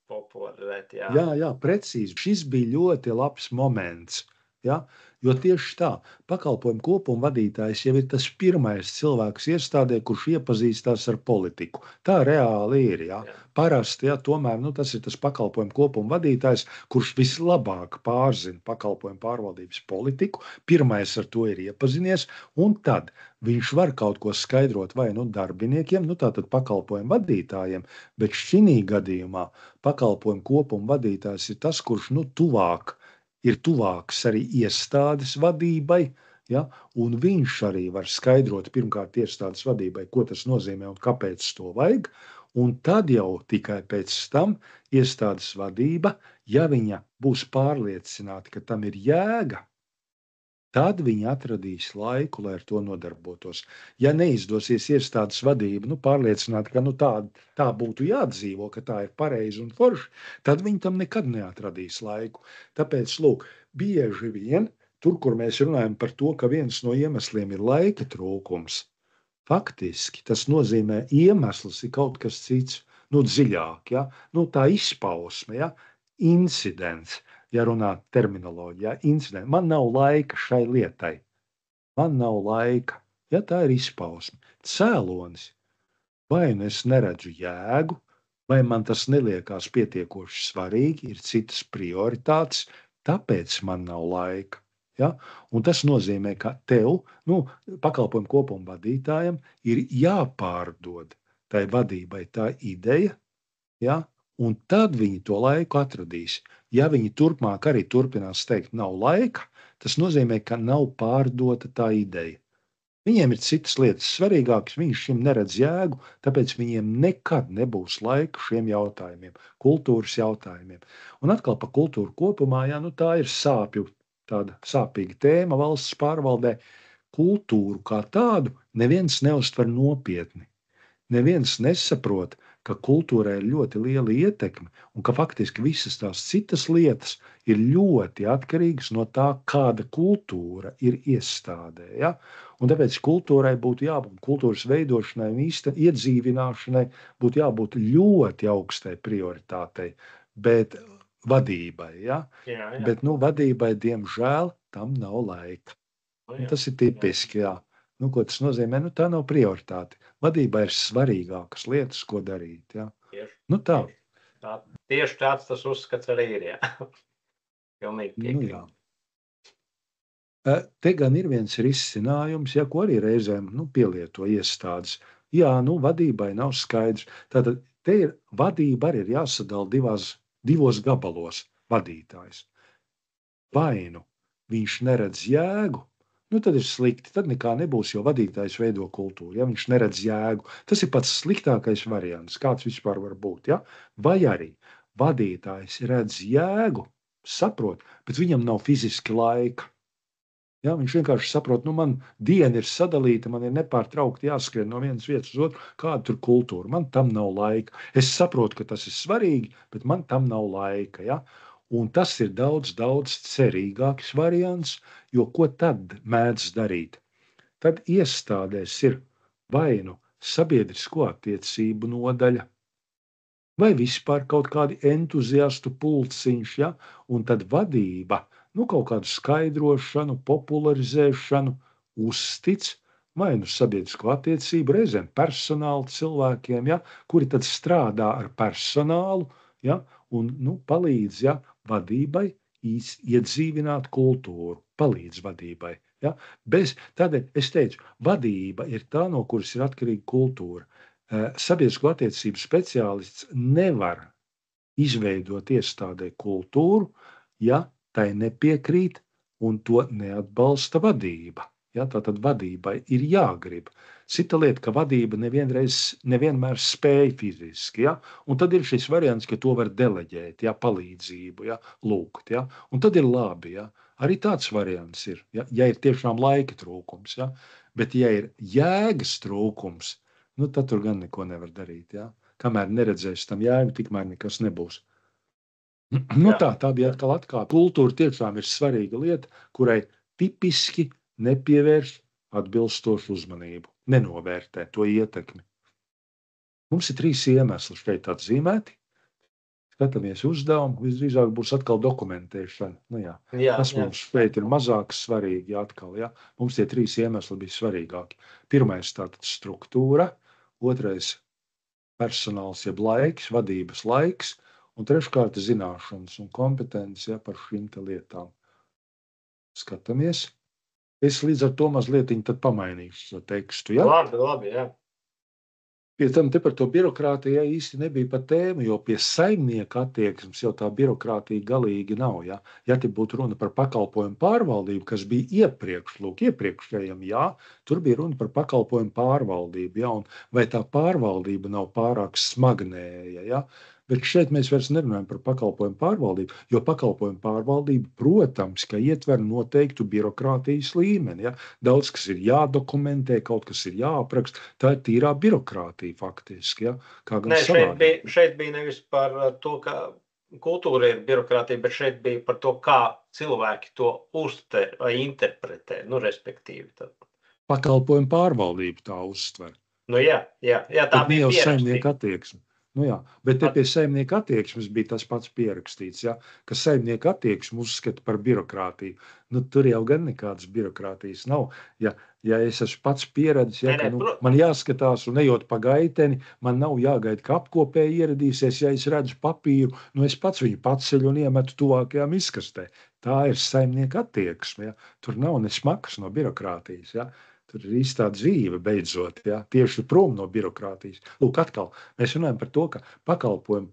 popularizēt, jā, precīzi. Šis bija ļoti labs moments, ja? Jo tieši tā, pakalpojumu kopuma vadītājs jau ir tas pirmais cilvēks iestādē, kurš iepazīstās ar politiku. Tā reāli ir, ja? Parasti, ja, tomēr, tas ir tas pakalpojumu kopuma vadītājs, kurš vislabāk pārzina pakalpojumu pārvaldības politiku, pirmais ar to ir iepazinies, un tad viņš var kaut ko skaidrot vai darbiniekiem, tātad pakalpojumu vadītājiem, bet šī gadījumā pakalpojumu kopuma vadītājs ir tas, kurš ir tuvāks arī iestādes vadībai, ja? Un viņš arī var skaidrot pirmkārt iestādes vadībai, ko tas nozīmē un kāpēc to vajag, un tad jau tikai pēc tam iestādes vadība, ja viņa būs pārliecināta, ka tam ir jēga, tad viņi atradīs laiku, lai ar to nodarbotos. Ja neizdosies iestādes vadība pārliecināt, ka tā būtu jādzīvo, ka tā ir pareizi un forši, tad viņi tam nekad neatradīs laiku. Tāpēc, lūk, bieži vien, tur, kur mēs runājam par to, ka viens no iemesliem ir laika trūkums, faktiski tas nozīmē iemesls ir kaut kas cits, dziļāk, ja? Tā izpausme, ja? Incidents. Ja runā terminoloģijā, incidents. Man nav laika šai lietai. Man nav laika. Ja tā ir izpausme. Cēlonis. Vai nu es neredzu jēgu, vai man tas neliekās pietiekoši svarīgi, ir citas prioritātes, tāpēc man nav laika. Ja? Un tas nozīmē, ka tev, pakalpojumu kopuma vadītājam, ir jāpārdod tai vadībai tā ideja, ja? Un tad viņi to laiku atradīs. Ja viņi turpmāk arī turpinās teikt, nav laika, tas nozīmē, ka nav pārdota tā ideja. Viņiem ir citas lietas svarīgākas, viņi šim neredz jēgu, tāpēc viņiem nekad nebūs laika šiem jautājumiem, kultūras jautājumiem. Un atkal par kultūru kopumā, tā ir tāda sāpīga tēma valsts pārvaldē. Kultūru kā tādu neviens neuztver nopietni. Neviens nesaprot, ka kultūrai ir ļoti liela ietekme un ka faktiski visas tās citas lietas ir ļoti atkarīgas no tā, kāda kultūra ir iestādē. Ja? Un tāpēc kultūrai būtu jābūt, kultūras veidošanai un iedzīvināšanai būtu jābūt ļoti augstai prioritātei, bet vadībai. Ja? Jā. Bet vadībai, diemžēl, tam nav laika. Un tas ir tipiski, jā. Ko tas nozīmē? Tā nav prioritāte. Vadībā ir svarīgākas lietas, ko darīt. Ja? Tā. Tieši tāds tas uzskats arī ir. Jā. Pilnīgi piekrītu. Te gan ir viens risinājums, ko arī reizēm pielieto iestādes. Jā, vadībai nav skaidrs. Tātad te ir vadība arī ir jāsadala divos gabalos vadītājs. Vai nu viņš neredz jēgu, nu tad ir slikti, tad nekā nebūs, jo vadītājs veido kultūru, ja viņš neredz jēgu. Tas ir pats sliktākais variants, kāds vispār var būt, ja? Vai arī vadītājs redz jēgu, saprot, bet viņam nav fiziski laika. Ja, viņš vienkārši saprot, nu man diena ir sadalīta, man ir nepārtraukti jāskrien no vienas vietas uz otru, kāda tur kultūra, man tam nav laika. Es saprotu, ka tas ir svarīgi, bet man tam nav laika, ja? Un tas ir daudz cerīgāks variants, jo ko tad mēdz darīt? Tad iestādēs ir vai nu sabiedrisko attiecību nodaļa, vai vispār kaut kādi entuziastu pulciņš, ja? Un tad vadība, nu kaut kādu skaidrošanu, popularizēšanu uztic, vai nu sabiedrisko attiecību, reizēm personāla cilvēkiem, ja? Kuri tad strādā ar personālu, ja? Un palīdz, ja? Vadībai iedzīvināt kultūru, palīdz vadībai. Ja? Tādēļ es teicu, vadība ir tā, no kuras ir atkarīga kultūra. Sabiedrisko attiecību speciālists nevar izveidot iestādē kultūru, ja tai nepiekrīt un to neatbalsta vadība. Ja? Tātad vadībai ir jāgrib. Cita lieta, ka vadība nevienmēr spēj fiziski. Ja? Un tad ir šis variants, ka to var deleģēt, ja? Palīdzību, ja? Lūgt. Ja? Un tad ir labi. Ja? Arī tāds variants ir, ja ir tiešām laika trūkums. Ja? Bet ja ir jēgas trūkums, tad tur gan neko nevar darīt. Ja? Kamēr neredzēs tam jēgu, tikmēr nekas nebūs. Tā bija atkal. Kultūra tiešām ir svarīga lieta, kurai tipiski nepievērš atbilstošu uzmanību, nenovērtē to ietekmi. Mums ir 3 iemesli šeit atzīmēti. Skatāmies uzdevumu, visdrīzāk būs atkal dokumentēšana. Tas mums šeit ir mazāk svarīgi atkal. Ja? Mums tie 3 iemesli bija svarīgāki. Pirmais tātad struktūra, otrais personāls jeb laiks, vadības laiks, un treškārt zināšanas un kompetences par šīm lietām. Skatāmies. Es līdz ar to mazliet pamainīšu šo tekstu. Ja? Labi, jā. Pie tam te par to birokrātiju īsti nebija pa tēmu, jo pie saimnieka attieksmes jau tā birokrātija galīgi nav. Ja, te būtu runa par pakalpojumu pārvaldību, kas bija iepriekšējiem, tur bija runa par pakalpojumu pārvaldību, ja, un vai tā pārvaldība nav pārāk smagnēja, ja. Bet šeit mēs vairs nerunājam par pakalpojumu pārvaldību, jo pakalpojumu pārvaldība, protams, ka ietver noteiktu birokrātijas līmeni. Ja? Daudz, kas ir jādokumentē, kaut kas ir jāapraksta, tā ir tīrā birokrātija faktiski. Ja? Šeit bija nevis par to, ka kultūra ir birokrātija, bet šeit bija par to, kā cilvēki to uztver vai interpretē, respektīvi. Tad. Pakalpojumu pārvaldība tā uztver. Jā, tā bija saimnieka attieksme. Bet te pie saimnieka attieksmes bija tas pats pierakstīts, ja, ka saimnieka attieksme uzskata par birokrātiju. Tur jau gan nekādas birokrātijas nav. Ja es esmu pats pieredzis, ka man jāskatās un ejot pa gaiteni, man nav jāgaida, ka apkopēji ieradīsies, ja es redzu papīru, es pats viņu paceļu un iemetu tuvākajā miskastē. Tā ir saimnieka attieksme. Ja. Tur nav ne smakas no birokrātijas. Ja. Tur ir īstā dzīve beidzot, ja, tieši prom no birokrātijas. Lūk, atkal, mēs runājam par to, ka pakalpojumu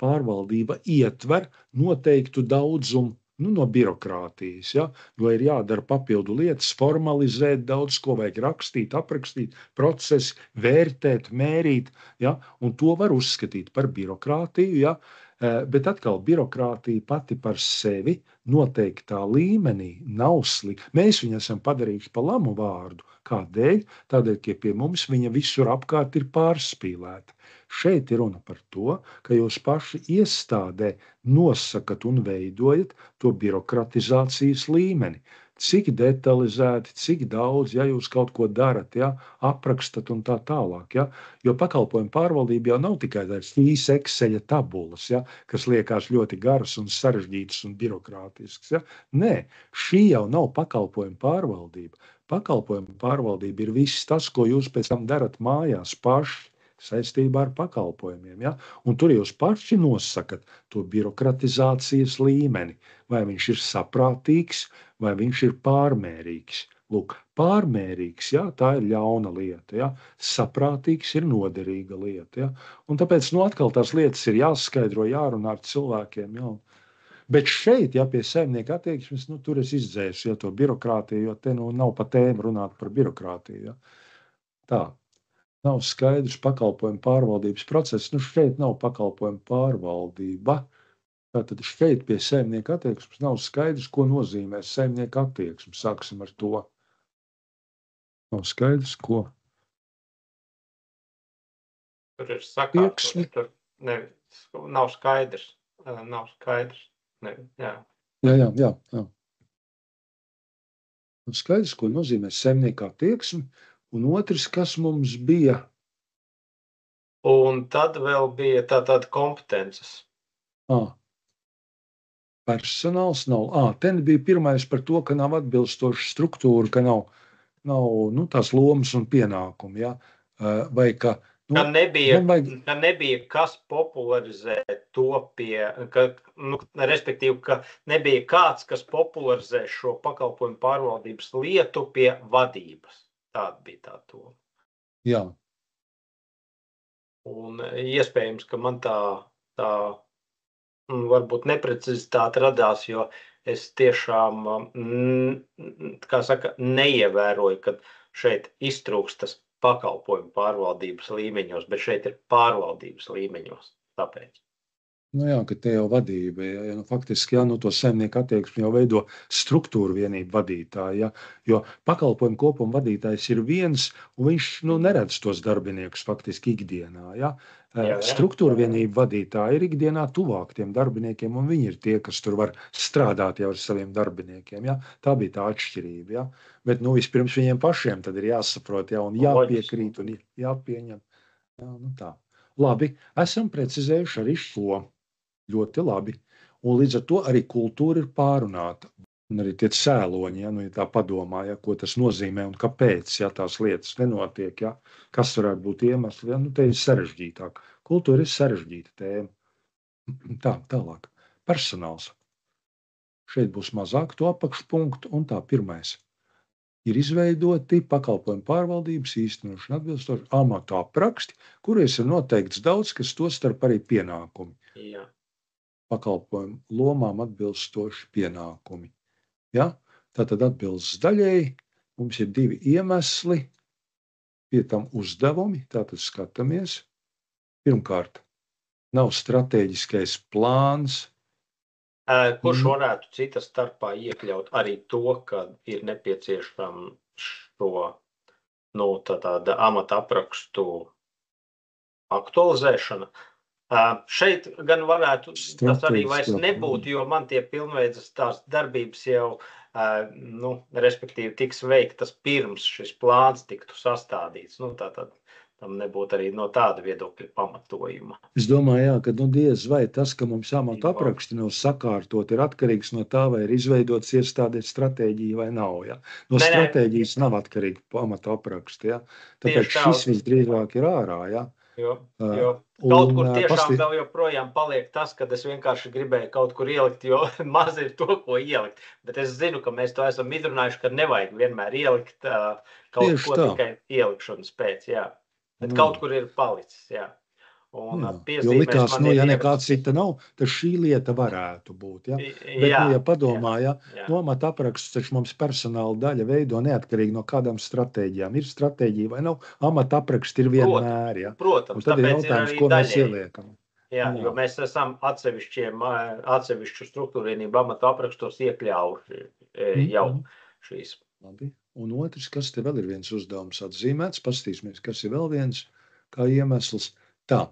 pārvaldība ietver noteiktu daudzumu no birokrātijas, ja, jo ir jādara papildu lietas, formalizēt daudz ko, vajag rakstīt, aprakstīt, procesi, vērtēt, mērīt, ja, un to var uzskatīt par birokrātiju, ja. Bet atkal birokrātija pati par sevi noteiktā līmenī nav slikta. Mēs viņu esam padarījuši par lamu vārdu. Kādēļ? Tādēļ, ka pie mums viņa visur apkārt ir pārspīlēta. Šeit ir runa par to, ka jūs paši iestādē nosakat un veidojat to birokratizācijas līmeni. Cik detalizēti, cik daudz, ja jūs kaut ko darat, ja, aprakstat un tā tālāk. Ja, jo pakalpojumu pārvaldība jau nav tikai šīs Exceļa tabulas, ja, kas liekas ļoti garas un sarežģītas un birokrātiskas. Ja. Nē, šī jau nav pakalpojumu pārvaldība. Pakalpojumu pārvaldība ir viss tas, ko jūs pēc tam darat mājās paši saistībā ar pakalpojumiem. Ja? Un tur jūs paši nosakat to birokratizācijas līmeni, vai viņš ir saprātīgs, vai viņš ir pārmērīgs. Lūk, Pārmērīgs, ja, tā ir ļauna lieta, ja. Saprātīgs ir noderīga lieta, ja. Un tāpēc, atkal tās lietas ir jāskaidro, jārunā ar cilvēkiem, ja. Bet šeit, ja pie saimnieka attieksmes, tur es izdzēsu, ja to birokrātiju, jo te nav pa tēmu runāt par birokrātiju, ja. Tā. Nav skaidrs pakalpojumu pārvaldības process, šeit nav pakalpojumu pārvaldība. Tātad šeit pie saimnieka attieksmes nav skaidrs, ko nozīmē saimnieka attieksme. Sāksim ar to. Nav skaidrs, ko. Tur ir sakārtoti, tur nav skaidrs. Nav skaidrs. Jā. Jā. Nav skaidrs, ko nozīmē saimnieka attieksme. Un otrs, kas mums bija? Un tad vēl bija tātad kompetences. Personāls nav. Ten bija pirmais par to, ka nav atbilstoša struktūra, ka nav tās lomas un pienākumi. Ja? Vai ka nebija kas popularizē to respektīvi, ka nebija kāds, kas popularizē šo pakalpojumu pārvaldības lietu pie vadības. Tāda bija tā doma. Jā. Un iespējams, ka man tā varbūt neprecizitāte radās, jo es tiešām, neievēroju, ka šeit iztrūkst tas pakalpojumu pārvaldības līmeņos, bet šeit ir pārvaldības līmeņos. Tāpēc. Ka te jau vadība, ja faktiski, to saimnieku attieksmi jau veido struktūra vienība vadītāja, jo pakalpojumu kopuma vadītājs ir viens, un viņš, neredz tos darbiniekus faktiski ikdienā, ja. Struktūra vienība vadītāja ir ikdienā tuvāk tiem darbiniekiem, un viņi ir tie, kas tur var strādāt jau ar saviem darbiniekiem, ja. Tā bija tā atšķirība, ja. Bet, vispirms viņiem pašiem tad ir jāsaprot, ja, un jāpiekrīt, un jāpieņem. Jā, tā. Labi, esam precizējuši arī šo. Ļoti labi. Un līdz ar to arī kultūra ir pārunāta. Un arī tie cēloņi, ja tā padomā, ja, ko tas nozīmē un kāpēc, ja tās lietas nenotiek, ja, kas varētu būt iemesli, ja, te ir sarežģītāk. Kultūra ir sarežģīta tēma. Tālāk. Personāls. Šeit būs mazāk to apakšpunktu, un pirmais. Ir izveidoti pakalpojumu pārvaldības īstenošana atbilstoši amatu apraksti, kuries ir noteikts daudz, kas tostarp arī pienākumi. Jā. Pakalpojumu lomām atbilstoši pienākumi. Ja? Tātad atbildes daļēji mums ir 2 iemesli, pie tam uzdevumi, tātad skatāmies. Pirmkārt, nav strateģiskais plāns. Kurš varētu cita starpā iekļaut arī to, ka ir nepieciešama šo tāda amata aprakstu aktualizēšana. Šeit gan varētu tas arī vairs nebūt, jo man tie pilnveidas tās darbības jau, respektīvi, tiks veiktas pirms šis plāns tiktu sastādīts. Tātad tam nebūtu arī no tāda viedokļa pamatojuma. Es domāju, ka diez vai tas, ka mums amata apraksti nav sakārtot, ir atkarīgs no tā, vai ir izveidots iestādēt stratēģija vai nav. Ja? No stratēģijas nav atkarīgi amata apraksti. Ja? Tāpēc šis visdrīzāk ir ārā. Ja? Jo kaut kur tiešām vēl joprojām paliek tas, kad es vienkārši gribēju kaut kur ielikt, jo maz ir to, ko ielikt. Bet es zinu, ka mēs to esam izrunājuši, ka nevajag vienmēr ielikt kaut ko tikai ielikšanas pēc. Jā. Bet kaut kur ir palicis. Jā. Un jo likās, ja nekā cita nav, tad šī lieta varētu būt. Ja? Bet, ja padomā, amata apraksts, taču mums personāla daļa veido neatkarīgi no kādām stratēģijām. Ir stratēģija vai nav, amata apraksts ir vienmēr. Ja? Protams, un tad ir jautājums, ko mēs ieliekam. Jā, jo mēs esam atsevišķu struktūrvienību amata aprakstos iekļaujuši jau šīs. Labi. Un otrs, kas te vēl ir viens uzdevums atzīmēts, paskatīsimies, kas ir vēl viens kā iemesls. Tā.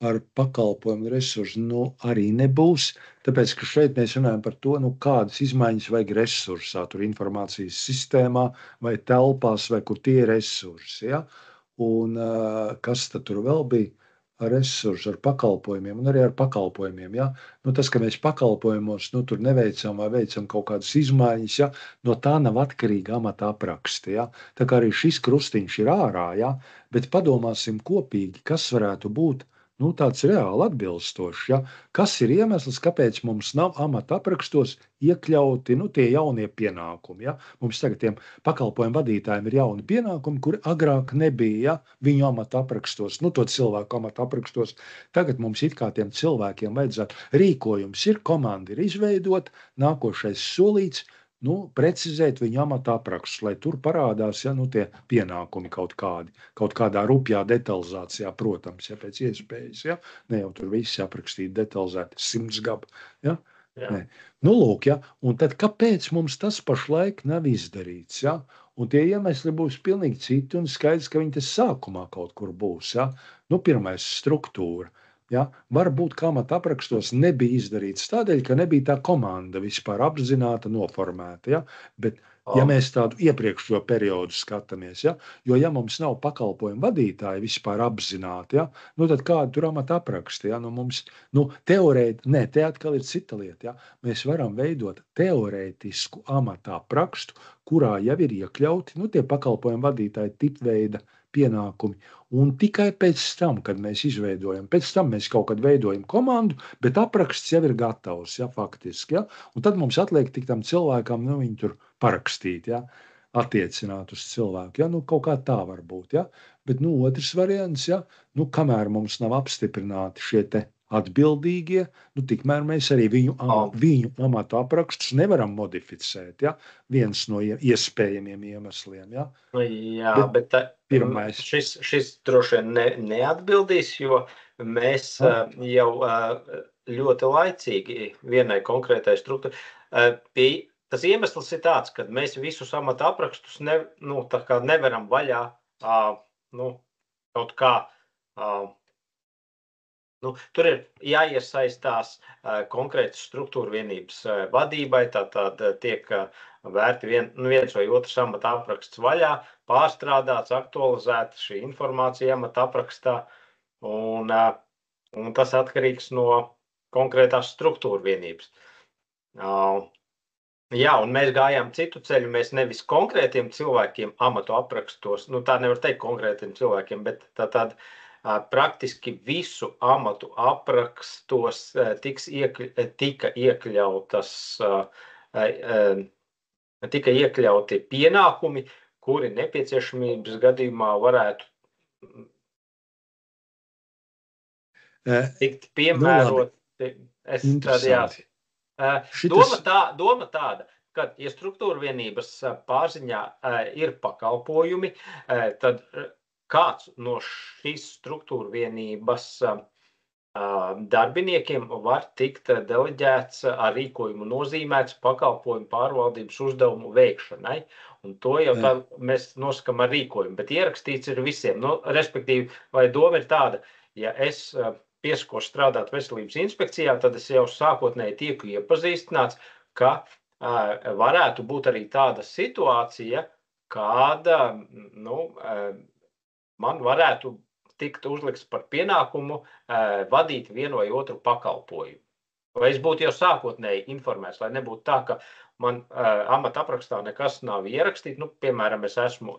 Ar pakalpojumu resursu arī nebūs, tāpēc, ka šeit mēs runājam par to, kādas izmaiņas vajag resursā, tur informācijas sistēmā vai telpās, vai kur tie ir resursi. Ja? Un kas tad tur vēl bija ar resursu, ar pakalpojumiem un arī ar pakalpojumiem. Ja? Tas, ka mēs pakalpojumos tur neveicam vai veicam kaut kādas izmaiņas, ja? No tā nav atkarīga amata apraksti. Ja? Tā kā arī šis krustiņš ir ārā, ja? Bet padomāsim kopīgi, kas varētu būt tāds reāli atbilstošs. Ja? Kas ir iemesls, kāpēc mums nav amata aprakstos iekļauti tie jaunie pienākumi? Ja? Mums tagad tiem pakalpojumu vadītājiem ir jauni pienākumi, kuri agrāk nebija viņu amata aprakstos, to cilvēku amata aprakstos. Tagad mums it kā tiem cilvēkiem vajadzētu rīkojums ir, komanda ir izveidota, nākošais solīts, precizēt viņu amata aprakstus, lai tur parādās tie pienākumi kaut kādā rupjā detalizācijā, protams, pēc iespējas. Ja? Ne jau tur visi aprakstīti detalizēti 100 gabi. Ja? Lūk, ja? Un tad kāpēc mums tas pašlaik nav izdarīts? Ja? Un tie iemesli būs pilnīgi citi un skaidrs, ka viņi tas sākumā kaut kur būs. Ja? Pirmais struktūra. Ja? Varbūt, kā amata aprakstos nebija izdarīts tādēļ, ka nebija tā komanda vispār apzināta, noformēta. Ja? Bet, ja mēs tādu iepriekšējo periodu skatāmies, jo ja mums nav pakalpojumu vadītāji vispār apzināti, tad kāda tur amata apraksti? Mums, te atkal ir cita lieta. Mēs varam veidot teorētisku amata aprakstu, kurā jau ir iekļauti tie pakalpojumu vadītāji tipveida pienākumi. Un tikai pēc tam, kad mēs izveidojam, pēc tam mēs kaut kad veidojam komandu, bet apraksts jau ir gatavs, faktiski. Un tad mums atliek tik tam cilvēkam, viņu tur parakstīt, attiecināt uz cilvēku. Kaut kā tā var būt. Bet otrs variants, kamēr mums nav apstiprināti šie te atbildīgie, tikmēr mēs arī viņu amatu aprakstus nevaram modificēt. Viens no iespējamiem iemesliem. Bet šis droši vien neatbildīs, jo mēs jau ļoti laicīgi vienai konkrētai struktūrai. Tas iemesls ir tāds, ka mēs visus amata aprakstus nevaram vaļā kaut kā. Tur ir jāiesaistās konkrētas struktūra vienības vadībai, tātad tiek vērti viens vai otrs amata apraksts vaļā, pārstrādāts, aktualizēta šī informācija amata aprakstā, un tas atkarīgs no konkrētās struktūra vienības. Un mēs gājām citu ceļu, mēs nevis konkrētiem cilvēkiem amatu aprakstos, tā nevar teikt konkrētiem cilvēkiem, bet tātad praktiski visu amatu aprakstos tika iekļauti pienākumi, kuri nepieciešamības gadījumā varētu tikt piemēroti. Doma tāda, ka, ja struktūra vienības pārziņā ir pakalpojumi, tad kāds no šīs struktūra vienības darbiniekiem var tikt deleģēts ar rīkojumu nozīmēts pakalpojumu pārvaldības uzdevumu veikšanai. Un to jau tā mēs nosakam ar rīkojumu, bet ierakstīts ir visiem. Respektīvi, vai doma ir tāda, ja es piesakos strādāt veselības inspekcijā, tad es jau sākotnēji tieku iepazīstināts, ka varētu būt arī tāda situācija, kāda, man varētu tikt uzlikts par pienākumu vadīt vienu vai otru pakalpojumu. Vai es būtu jau sākotnēji informēts, lai nebūtu tā, ka man amata aprakstā nekas nav ierakstīts. Piemēram, es esmu,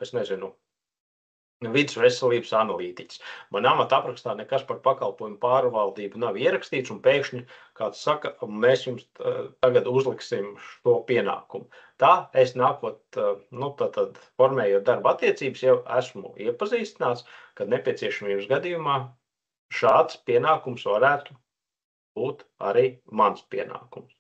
vidus veselības analītiķis. Man amata aprakstā nekas par pakalpojumu pārvaldību nav ierakstīts, un pēkšņi kāds saka, mēs jums tagad uzliksim šo pienākumu. Tā es nākot, tad formējot darba attiecības, jau esmu iepazīstināts, ka nepieciešamības gadījumā šāds pienākums varētu būt arī mans pienākums.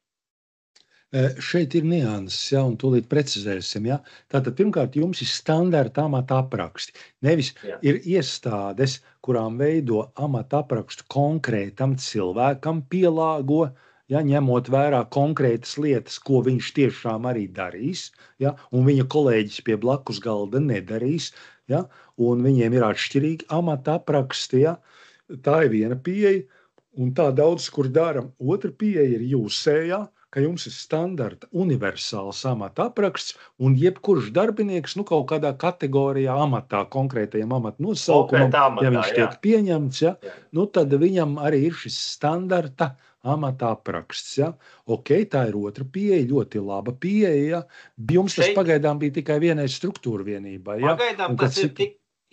Šeit ir nianses, un tūlīt precizēsim. Tātad pirmkārt jums ir standarta amata apraksti. Nevis ir iestādes, kurām veido amata aprakstu konkrētam cilvēkam, pielāgo, ņemot vērā konkrētas lietas, ko viņš tiešām arī darīs, un viņa kolēģis pie blakus galda nedarīs, un viņiem ir atšķirīgi amata apraksti. Tā ir viena pieeja, un tā daudz, kur dara. Otra pieeja ir jūsējā, ka jums ir standarta universāls amata apraksts, un jebkurš darbinieks kaut kādā kategorijā amatā, konkrētajam amata nosaukumam, ja viņš tiek pieņemts, tad viņam arī ir šis standarta amata apraksts. Tā ir otra pieeja, ļoti laba pieeja. Jums tas pagaidām bija tikai vienai struktūra vienībai. Pagaidām tas ir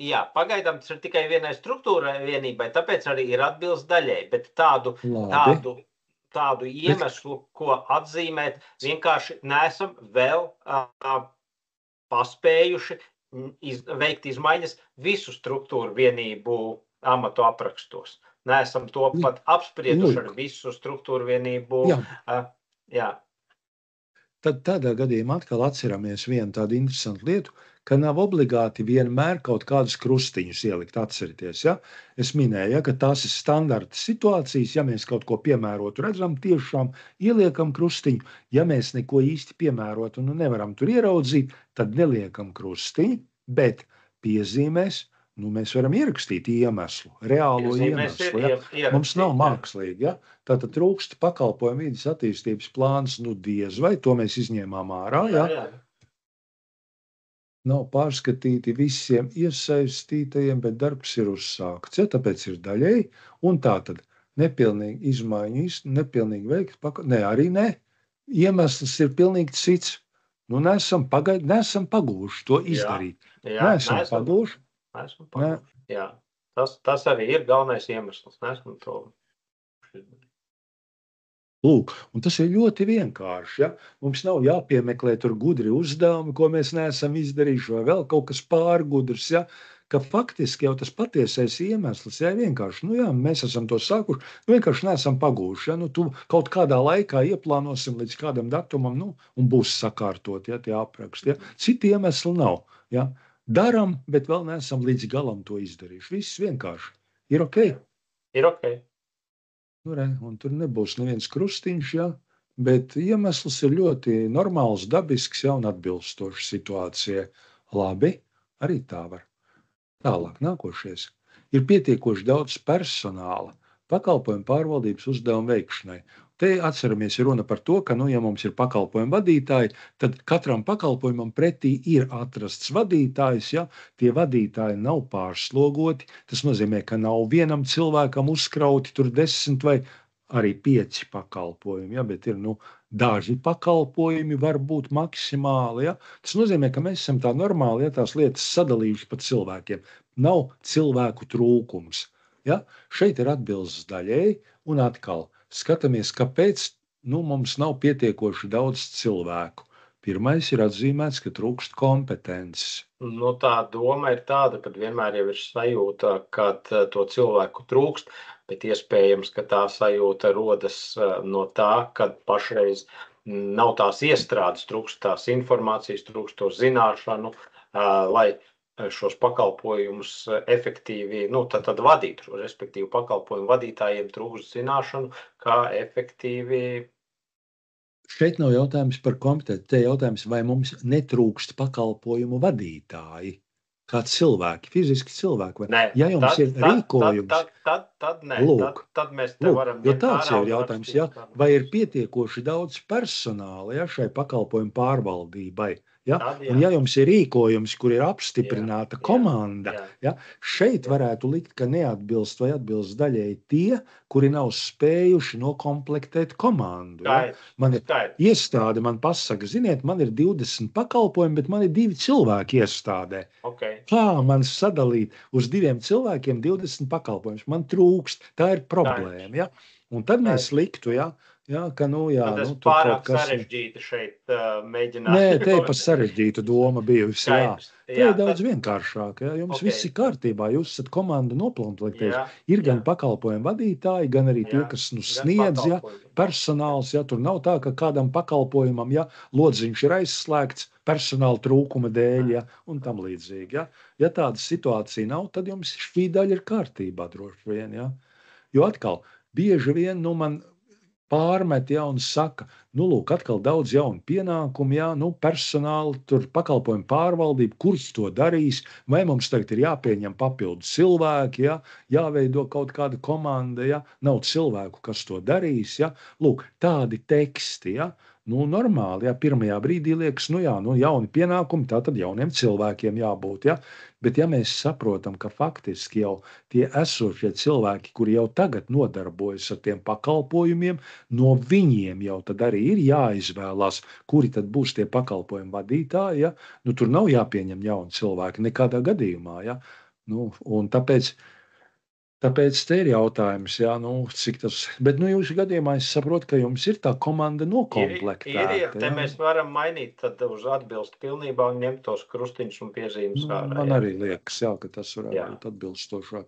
Jā, pagaidām tas ir tikai vienai struktūrai vienībai, tāpēc arī ir atbilst daļai, bet tādu iemeslu, ko atzīmēt, vienkārši neesam vēl paspējuši veikt izmaiņas visu struktūru vienību amatu aprakstos. Neesam to pat apsprieduši ar visu struktūru vienību. Jā. Tad tādā gadījumā atkal atceramies vienu tādu interesantu lietu, ka nav obligāti vienmēr kaut kādus krustiņus ielikt, atcerieties. Ja? Es minēju, ka tās ir standarta situācijas, ja mēs kaut ko piemērotu redzam, tiešām ieliekam krustiņu. Ja mēs neko īsti piemērotu un nevaram tur ieraudzīt, tad neliekam krustiņu, bet piezīmēs, mēs varam ierakstīt iemeslu, reālo iemeslu. Ja? Mums nav mākslīgi. Ja? Tātad trūkst pakalpojumu vides attīstības plāns, diez vai, to mēs izņēmām ārā. Ja? Nav pārskatīti visiem iesaistītajiem, bet darbs ir uzsākts. Ja? Tāpēc ir daļēji, un tātad nepilnīgi izmaiņu, nepilnīgi veikt, arī ne. Iemesls ir pilnīgi cits. Nesam pagūši to izdarīt. Nesam pagūši. Jā, tas arī ir galvenais iemesls. Lūk, un tas ir ļoti vienkārši. Ja? Mums nav jāpiemeklē tur gudri uzdevumi, ko mēs neesam izdarījuši, vai vēl kaut kas pārgudrs. Ja? Ka faktiski jau tas patiesais iemesls ir vienkārši, mēs esam to sākuši, vienkārši neesam pagūši. Ja? Tu kaut kādā laikā ieplānosim līdz kādam datumam, un būs sakārtot, ja, tie apraksti. Ja? Citi iemesli nav. Ja? Daram, bet vēl neesam līdz galam to izdarījuši. Viss vienkārši. Ir ok? Ir ok. Un tur nebūs neviens krustiņš, ja? Bet iemesls ir ļoti normāls, dabisks, ja, un atbilstošs situācijai. Labi, arī tā var. Tālāk, nākošais. Ir pietiekoši daudz personāla pakalpojumu pārvaldības uzdevumu veikšanai. Te atceramies, ir runa par to, ka, ja mums ir pakalpojumu vadītāji, tad katram pakalpojumam pretī ir atrasts vadītājs, ja tie vadītāji nav pārslogoti. Tas nozīmē, ka nav vienam cilvēkam uzkrauti tur 10 vai arī 5 pakalpojumi, ja, bet ir, daži pakalpojumi var būt maksimāli, ja. Tas nozīmē, ka mēs esam tā normāli, ja, tās lietas sadalījuši pa cilvēkiem. Nav cilvēku trūkums, ja. Šeit ir atbildes daļēji un atkal. Skatāmies, kāpēc mums nav pietiekoši daudz cilvēku. Pirmais ir atzīmēts, ka trūkst kompetences. Tā doma ir tāda, ka vienmēr jau ir sajūta, ka to cilvēku trūkst, bet iespējams, ka tā sajūta rodas no tā, ka pašreiz nav tās iestrādes, trūkst tās informācijas, trūkst to zināšanu, lai šos pakalpojumus efektīvi, tad vadītu, respektīvi pakalpojumu vadītājiem trūkst zināšanu, kā efektīvi. Šeit nav jautājums par kompetenci, te jautājums, vai mums netrūkst pakalpojumu vadītāji, kā cilvēki, fiziski cilvēki. Nē, ja jums ir rīkojums, tad nē, tad mēs te varam. Jo tāds jau ir jautājums, ja, vai ir pietiekoši daudz personāla, ja, šai pakalpojumu pārvaldībai. Ja? Un ja jums ir rīkojums, kur ir apstiprināta komanda, ja? Šeit varētu likt, ka neatbilst vai atbilst daļēji tie, kuri nav spējuši nokomplektēt komandu. Ja? Man ir iestāde, man pasaka, ziniet, man ir 20 pakalpojumi, bet man ir 2 cilvēki iestādē. Kā man sadalīt uz 2 cilvēkiem 20 pakalpojumus? Man trūkst, tā ir problēma. Ja? Un tad mēs liktu, ka, tas pārāk sarežģīti šeit mēģināt. Nē, te ir pa sarežģītu doma bijusi, Te ir daudz vienkāršāk, jums viss ir kārtībā, jūs esat komanda noplānotējuši. Ir gan pakalpojumu vadītāji, gan arī tie, kas sniedz, personāls, tur nav tā, ka kādam pakalpojumam, lodziņš ir aizslēgts personāla trūkuma dēļ, un tam līdzīgi. Ja tāda situācija nav, tad jums šī daļa ir kārtībā droši vien, Jo atkal, bieži vien, man pārmet, un saka, lūk, atkal daudz jaunu pienākumu, personāli, tur pakalpojumu pārvaldību, kurš to darīs, vai mums tagad ir jāpieņem papildu cilvēki, jāveido kaut kāda komanda, nav cilvēku, kas to darīs, lūk, tādi teksti, normāli, pirmajā brīdī liekas, jauni pienākumi, tātad jauniem cilvēkiem jābūt, Bet ja mēs saprotam, ka faktiski jau tie esošie cilvēki, kuri jau tagad nodarbojas ar tiem pakalpojumiem, no viņiem jau tad arī ir jāizvēlās, kuri tad būs tie pakalpojumu vadītāji, tur nav jāpieņem jauni cilvēki nekādā gadījumā, Un tāpēc te ir jautājums, jā, cik tas, bet jūsu gadījumā es saprotu, ka jums ir tā komanda nokomplektēta. Te mēs varam mainīt tad uz atbilst pilnībā un ņemt tos krustiņus un piezīmes ārā. Man arī liekas, jā, ka tas varētu būt atbilstošāk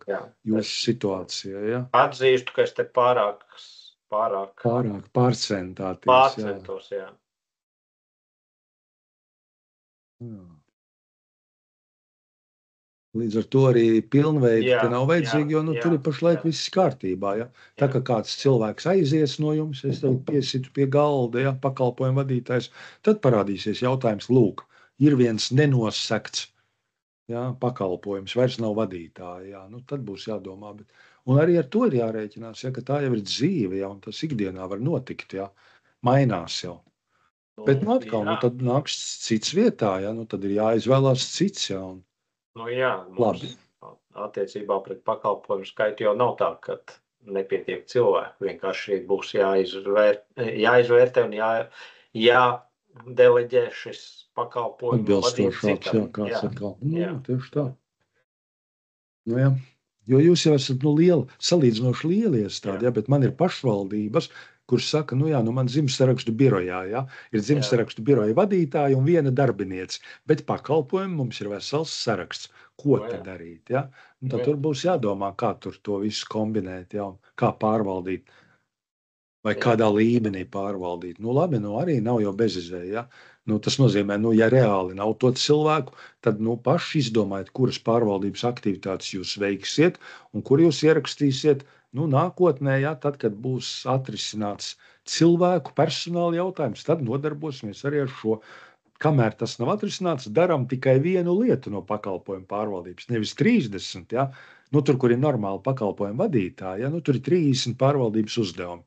jūsu situācijai. Jā. Atzīstu, ka es te pārāk pārcentos, jā. Līdz ar to arī pilnveidi te nav vajadzīgi, jo tur ir pašlaik viss kārtībā. Ja? Tā kā kāds cilvēks aizies no jums, es tev piesitu pie galda, ja? Pakalpojumu vadītājs, tad parādīsies jautājums, lūk, ir viens nenosekts pakalpojums, vairs nav vadītāja. Ja? Tad būs jādomā. Un arī ar to ir jārēķinās, ja? Ka tā jau ir dzīve, ja? Un tas ikdienā var notikt, ja? Mainās jau. Bet atkal, tad nāks cits vietā, ja? Tad ir jāizvēlās cits, ja? Mums attiecībā pret pakalpojumu skaitu jau nav tā, ka nepietiek cilvēku. Vienkārši būs jāizvērtē un jādeleģē šis pakalpojumu atbilstošāks, jā, kāds atkal. Tieši tā. Jo jūs jau esat salīdzinoši lieli iestādi, bet man ir pašvaldības, kurš saka, man dzimstarakstu birojā, ir dzimstarakstu biroja vadītāja un viena darbiniece, bet pakalpojumu mums ir vesels saraksts. Ko te darīt? Ja? Tad tur būs jādomā, kā tur to visu kombinēt, un kā pārvaldīt, vai kādā līmenī pārvaldīt. Labi, arī nav jau bezizēja. Tas nozīmē, ja reāli nav to cilvēku, tad paši izdomājiet, kuras pārvaldības aktivitātes jūs veiksiet un kur jūs ierakstīsiet nākotnē, tad, kad būs atrisināts cilvēku personāla jautājums, tad nodarbosimies arī ar šo. Kamēr tas nav atrisināts, darām tikai vienu lietu no pakalpojumu pārvaldības, nevis 30, tur, kur ir normāli pakalpojumu vadītāji, tur ir 30 pārvaldības uzdevumi.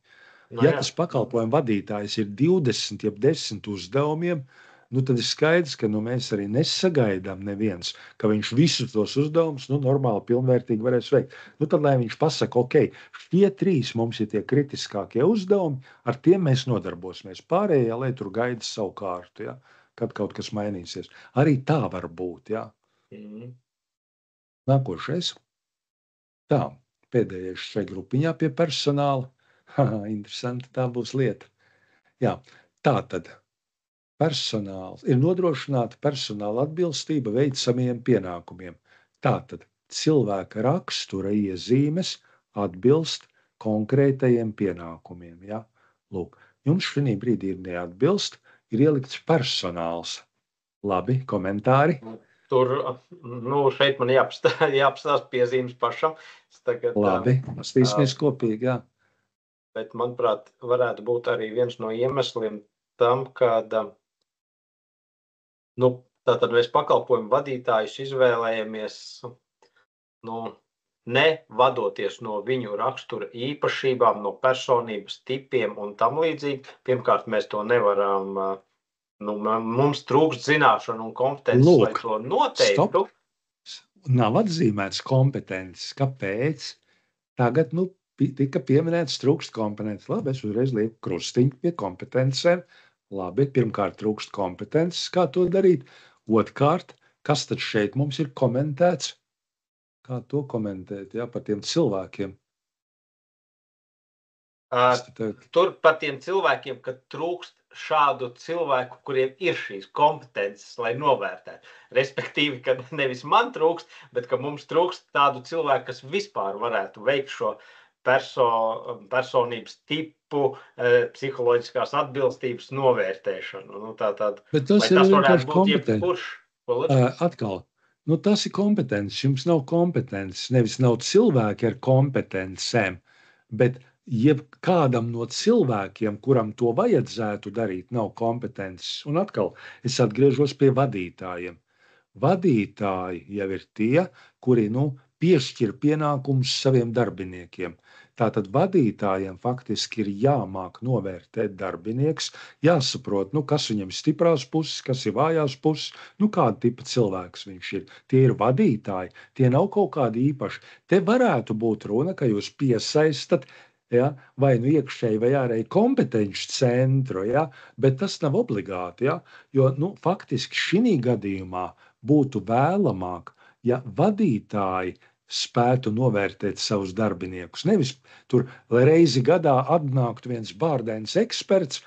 Ja tas pakalpojumu vadītājs ir 20, jeb 10 uzdevumiem, tad ir skaidrs, ka mēs arī nesagaidām neviens, ka viņš visus tos uzdevumus normāli, pilnvērtīgi varēs veikt. Tad, lai viņš pasaka, ok, šie 3 mums ir tie kritiskākie uzdevumi, ar tiem mēs nodarbosimies. Pārējie, lai tur gaida savu kārtu, kad kaut kas mainīsies. Arī tā var būt, Nākošais. Tā, pēdējais šai grupiņā pie personāla. Interesanti, tā būs lieta. Tā tad. Personāls ir nodrošināta personāla atbilstība veicamajiem pienākumiem. Tātad cilvēka rakstura iezīmes atbilst konkrētajiem pienākumiem. Lūk, jums šī brīdī ir neatbilst, ir ielikts personāls. Labi, komentāri? Tur, šeit man jāapstāst piezīmes pašam. Labi, pastīsimies kopīgi, Bet, manuprāt, varētu būt arī viens no iemesliem tam, kad tātad mēs pakalpojumu vadītājus izvēlējamies, ne vadoties no viņu rakstura īpašībām, no personības tipiem un tam līdzīgi. Pirmkārt, mēs to nevaram, mums trūkst zināšanu un kompetences, lai to noteiktu. Nav atzīmēts kompetences. Kāpēc? Tagad, tika pieminēts trūkst kompetences. Labi, es uzreiz lieku krustiņu pie kompetencēm. Labi, pirmkārt trūkst kompetences, kā to darīt. Otrkārt, kas tad šeit mums ir komentēts? Kā to komentēt, par tiem cilvēkiem? Tur par tiem cilvēkiem, ka trūkst šādu cilvēku, kuriem ir šīs kompetences, lai novērtētu. Respektīvi, ka nevis man trūkst, bet ka mums trūkst tādu cilvēku, kas vispār varētu veikt šo personības tipu, psiholoģiskās atbilstības novērtēšanu. Bet tas ir vienkārši kompetences. Atkal, tas ir kompetences. Jums nav kompetences. Nevis nav cilvēki ar kompetencēm, bet jebkādam no cilvēkiem, kuram to vajadzētu darīt, nav kompetences. Un atkal, es atgriežos pie vadītājiem. Vadītāji jau ir tie, kuri, piešķir pienākumus saviem darbiniekiem. Tātad vadītājiem faktiski ir jāmāk novērtēt darbinieks, jāsaprot, kas viņam ir stiprās puses, kas ir vājās puses, kāda tipa cilvēks viņš ir. Tie ir vadītāji, tie nav kaut kādi īpaši. Te varētu būt runa, ka jūs piesaistat vai iekšēji vai ārēji kompetenci centru, bet tas nav obligāti, jo faktiski šī gadījumā būtu vēlamāk, ja vadītāji spētu novērtēt savus darbiniekus. Nevis tur reizi gadā atnāktu viens bārdains eksperts,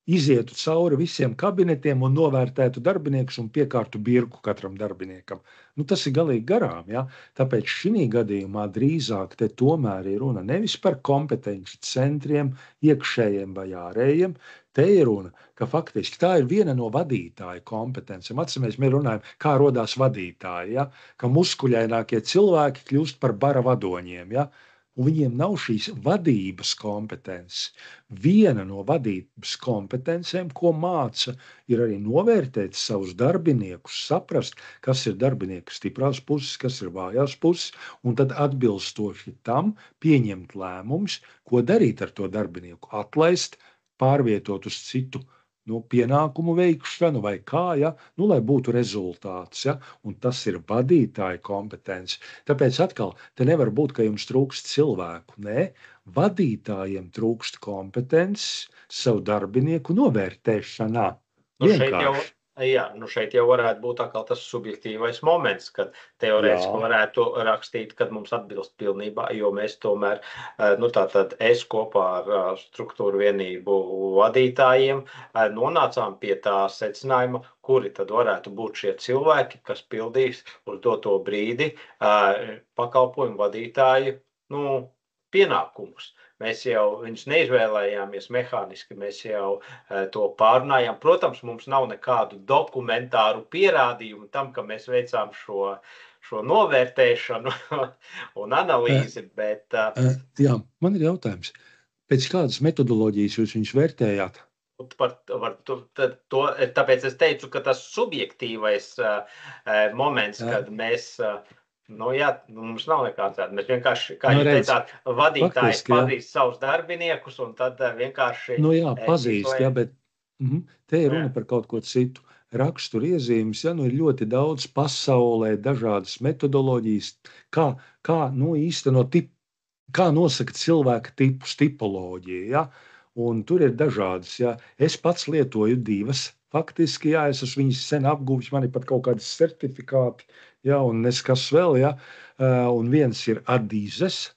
izietu cauri visiem kabinetiem un novērtētu darbiniekus un piekārtu birku katram darbiniekam. Tas ir galīgi garām. Ja? Tāpēc šī gadījumā drīzāk te tomēr ir runa nevis par kompetenci centriem, iekšējiem vai ārējiem. Te ir runa, ka faktiski tā ir viena no vadītāju kompetencēm. Atceramies, mēs runājam, kā rodās vadītāji, ja? Ka muskuļainākie cilvēki kļūst par bara vadoņiem. Ja? Un viņiem nav šīs vadības kompetences. Viena no vadības kompetencēm, ko māca, ir arī novērtēt savus darbiniekus, saprast, kas ir darbinieka stiprās puses, kas ir vājās puses, un tad atbilstoši tam pieņemt lēmumus, ko darīt ar to darbinieku, atlaist, pārvietot uz citu pienākumu veikšanu vai kā, ja? Lai būtu rezultāts. Ja? Un tas ir vadītāja kompetence. Tāpēc atkal, te nevar būt, ka jums trūkst cilvēku. Nē, vadītājiem trūkst kompetences savu darbinieku novērtēšanā. Šeit jau varētu būt atkal tas subjektīvais moments, kad teorētiski varētu rakstīt, kad mums atbilst pilnībā, jo mēs tomēr, tātad es kopā ar struktūru vienību vadītājiem nonācām pie tā secinājuma, kuri tad varētu būt šie cilvēki, kas pildīs uz doto brīdi pakalpojumu vadītāju pienākumus. Mēs jau viņus neizvēlējāmies mehāniski, mēs jau to pārunājām. Protams, mums nav nekādu dokumentāru pierādījumu tam, ka mēs veicām šo novērtēšanu un analīzi, bet... Jā, man ir jautājums. Pēc kādas metodoloģijas jūs viņus vērtējāt? Tāpēc es teicu, ka tas subjektīvais moments, kad mēs... mums nav nekāds tāds. Mēs vienkārši, kā jūs teicāt, vadītājs pazīst savus darbiniekus un tad vienkārši... pazīst, bet te ir runa par kaut ko citu. Raksturu iezīmes, ir ļoti daudz pasaulē, dažādas metodoloģijas, kā īstenot kā nosaka cilvēka tipus, tipoloģiju, ja? Un tur ir dažādas, ja? Es pats lietoju divas, faktiski, es esmu viņas sen apguvis, man ir pat kaut kādi certifikāti, un neskas vēl, un viens ir adīzes,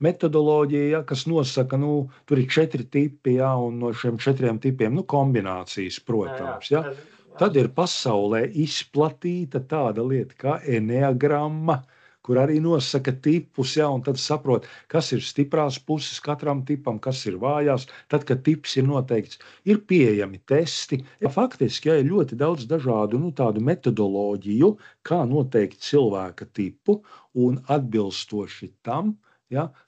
metodoloģija, kas nosaka, tur ir 4 tipi, un no šiem 4 tipiem, kombinācijas, protams, Tad ir pasaulē izplatīta tāda lieta kā eneagramma, kur arī nosaka tipus, un tad saprot, kas ir stiprās puses katram tipam, kas ir vājās, tad, kad tips ir noteikts, ir pieejami testi. Faktiski, ir ļoti daudz dažādu tādu metodoloģiju, kā noteikt cilvēka tipu un atbilstoši tam,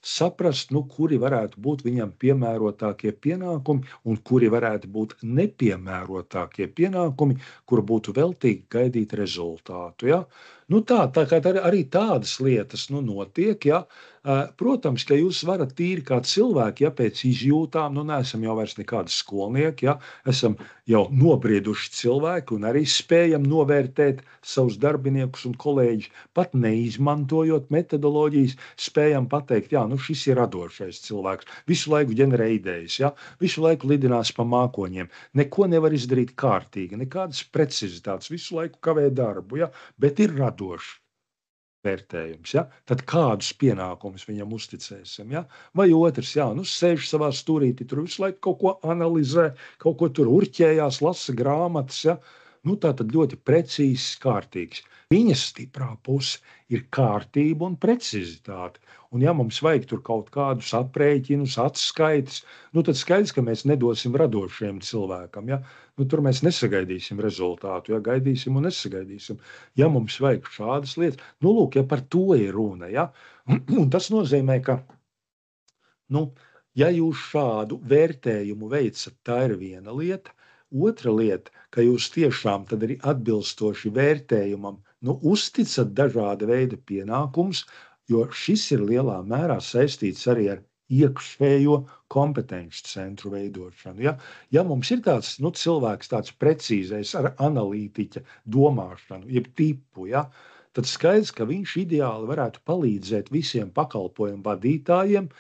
saprast, kuri varētu būt viņam piemērotākie pienākumi un kuri varētu būt nepiemērotākie pienākumi, kur būtu veltīgi gaidīt rezultātu. Tā kā arī tādas lietas notiek. Protams, ka jūs varat tīri kā cilvēki, pēc izjūtām, neesam jau vairs nekādi skolnieki, esam jau nobrieduši cilvēki un arī spējam novērtēt savus darbiniekus un kolēģus, pat neizmantojot metodoloģijas, spējam pateikt, šis ir radošais cilvēks, visu laiku ģenerē idejas, visu laiku lidinās pa mākoņiem, neko nevar izdarīt kārtīgi, nekādas precizitātes, visu laiku kavē darbu, bet ir radoši vērtējums, tad kādus pienākumus viņam uzticēsim, vai otrs, sēž savā stūrītī, tur visu laiku kaut ko analizē, kaut ko tur urķējās, lasa grāmatas, tā tad ļoti precīzs, kārtīgs. Viņas stiprā puse ir kārtība un precizitāte. Un mums vajag tur kaut kādus aprēķinus, atskaites, tad skaidrs, ka mēs nedosim radošiem cilvēkam, tur mēs nesagaidīsim rezultātu, gaidīsim un nesagaidīsim. Mums vajag šādas lietas, par to ir runa, Un tas nozīmē, ka, ja jūs šādu vērtējumu veicat, tā ir viena lieta. Otra lieta, ka jūs tiešām tad arī atbilstoši vērtējumam, uzticat dažāda veida pienākumus, jo šis ir lielā mērā saistīts arī ar iekšējo kompetenci centru veidošanu. Ja mums ir tāds cilvēks, tāds precīzais ar analītiķa domāšanu, jeb tipu, tad skaidrs, ka viņš ideāli varētu palīdzēt visiem pakalpojumu vadītājiem,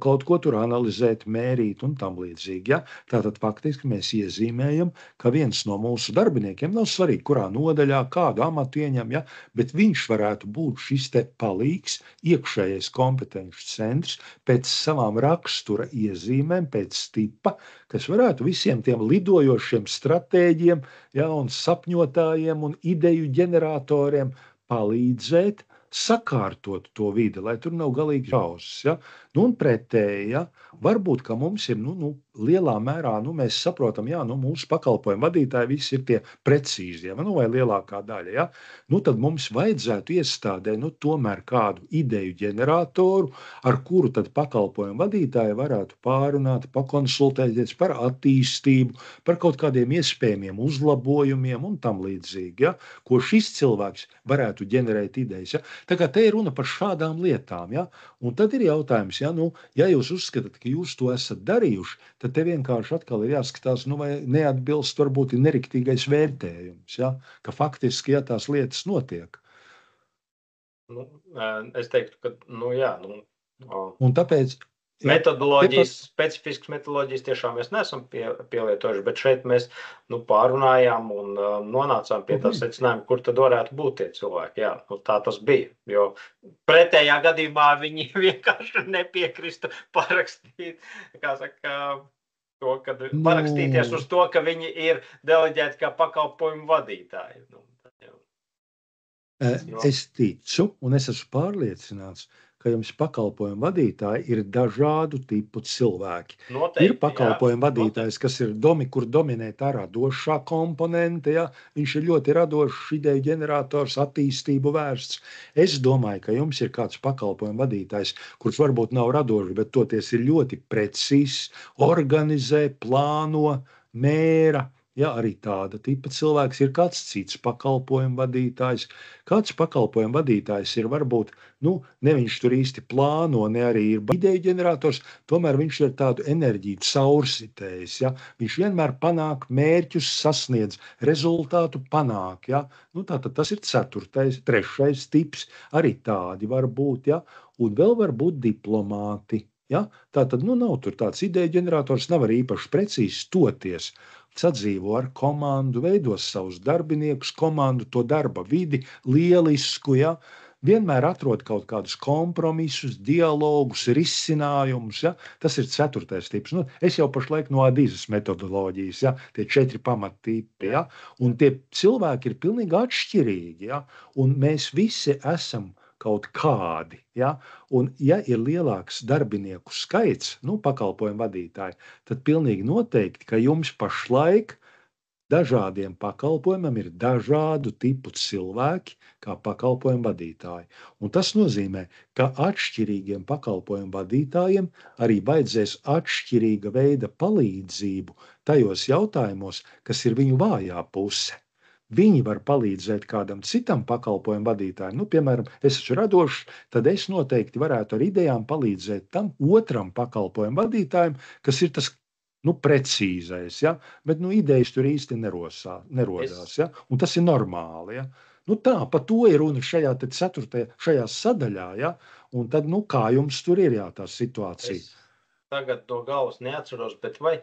kaut ko tur analizēt, mērīt un tam līdzīgi. Ja? Tātad faktiski mēs iezīmējam, ka viens no mūsu darbiniekiem, nav svarīgi, kurā nodaļā, kādu amatu ieņem, ja? Bet viņš varētu būt šis te palīgs, iekšējais kompetenci centrs pēc savām rakstura iezīmēm, pēc tipa, kas varētu visiem tiem lidojošiem stratēģiem, ja, un sapņotājiem un ideju ģeneratoriem palīdzēt sakārtot to vidi, lai tur nav galīgi žausmas. Ja? Un pretēji, ja? Varbūt, ka mums ir lielā mērā, mēs saprotam, mūsu pakalpojumu vadītāji visi ir tie precīzie, vai lielākā daļa. Ja? Tad mums vajadzētu iestādē tomēr kādu ideju ģeneratoru, ar kuru tad pakalpojumu vadītāji varētu pārunāt, pakonsultēties par attīstību, par kaut kādiem iespējamiem uzlabojumiem un tam līdzīgi, ja? Ko šis cilvēks varētu ģenerēt idejas. Ja? Tā kā te ir runa par šādām lietām. Ja? Un tad ir jautājums, ja jūs uzskatāt, ka jūs to esat darījuši, tad te vienkārši atkal ir jāskatās, vai neatbilst varbūt neriktīgais vērtējums, ja? Ka faktiski, tās lietas notiek. Es teiktu, ka, Un tāpēc... Metodoloģijas, specifiskas metodoloģijas tiešām mēs neesam pielietojuši, bet šeit mēs pārunājām un nonācām pie tā secinājuma, kur tad varētu būt tie cilvēki. Jā, tā tas bija, jo pretējā gadījumā viņi vienkārši nepiekrista parakstīt, parakstīties uz to, ka viņi ir deleģēti kā pakalpojumu vadītāji. Es ticu un es esmu pārliecināts, ka jums pakalpojumu vadītāji ir dažādu tipu cilvēki. Noteikti, ir pakalpojumu vadītājs, kas ir kur dominē tā radošā komponente, ja? Viņš ir ļoti radošs, ideju ģenerators, attīstību vērsts. Es domāju, ka jums ir kāds pakalpojumu vadītājs, kurš varbūt nav radošs, bet toties ir ļoti precīzs, organizē, plāno, mēra. Ja, arī tāda tipa cilvēks ir kāds cits pakalpojumu vadītājs. Kāds pakalpojumu vadītājs ir varbūt, ne viņš tur īsti plāno, ne arī ir ideju ģenerators, tomēr viņš ir tādu enerģiju caursitējis. Ja. Viņš vienmēr panāk mērķus, sasniedz rezultātu, panāk. Ja. Tātad tas ir trešais tips, arī tādi var būt. Ja. Un vēl var būt diplomāti. Ja. Tātad nav tur tāds ideju ģenerators, nav arī īpaši precīzi toties. Sadzīvo ar komandu, veidos savus darbiniekus, komandu, to darba vidi, lielisku, ja? Vienmēr atrod kaut kādus kompromisus, dialogus, risinājumus. Ja? Tas ir 4. tips. Es jau pašlaik no Adizes metodoloģijas, ja? Tie 4 pamattipi. Ja? Un tie cilvēki ir pilnīgi atšķirīgi. Ja? Un mēs visi esam kaut kādi. Ja? Un ja ir lielāks darbinieku skaits, pakalpojumu vadītāji, tad pilnīgi noteikti, ka jums pašlaik dažādiem pakalpojumam ir dažādu tipu cilvēki kā pakalpojumu vadītāji. Un tas nozīmē, ka atšķirīgiem pakalpojumu vadītājiem arī vajadzēs atšķirīga veida palīdzību tajos jautājumos, kas ir viņu vājā puse. Viņi var palīdzēt kādam citam pakalpojumu vadītājam. Piemēram, es esmu radošs, tad es noteikti varētu ar idejām palīdzēt tam otram pakalpojumu vadītājam, kas ir tas precīzais. Ja? Bet idejas tur īsti nerodās. Ja? Un tas ir normāli. Ja? Tā, par to ir runa šajā sadaļā. Ja? Un tad, kā jums tur ir tā situācija? Es tagad no galvas neatceros, bet vai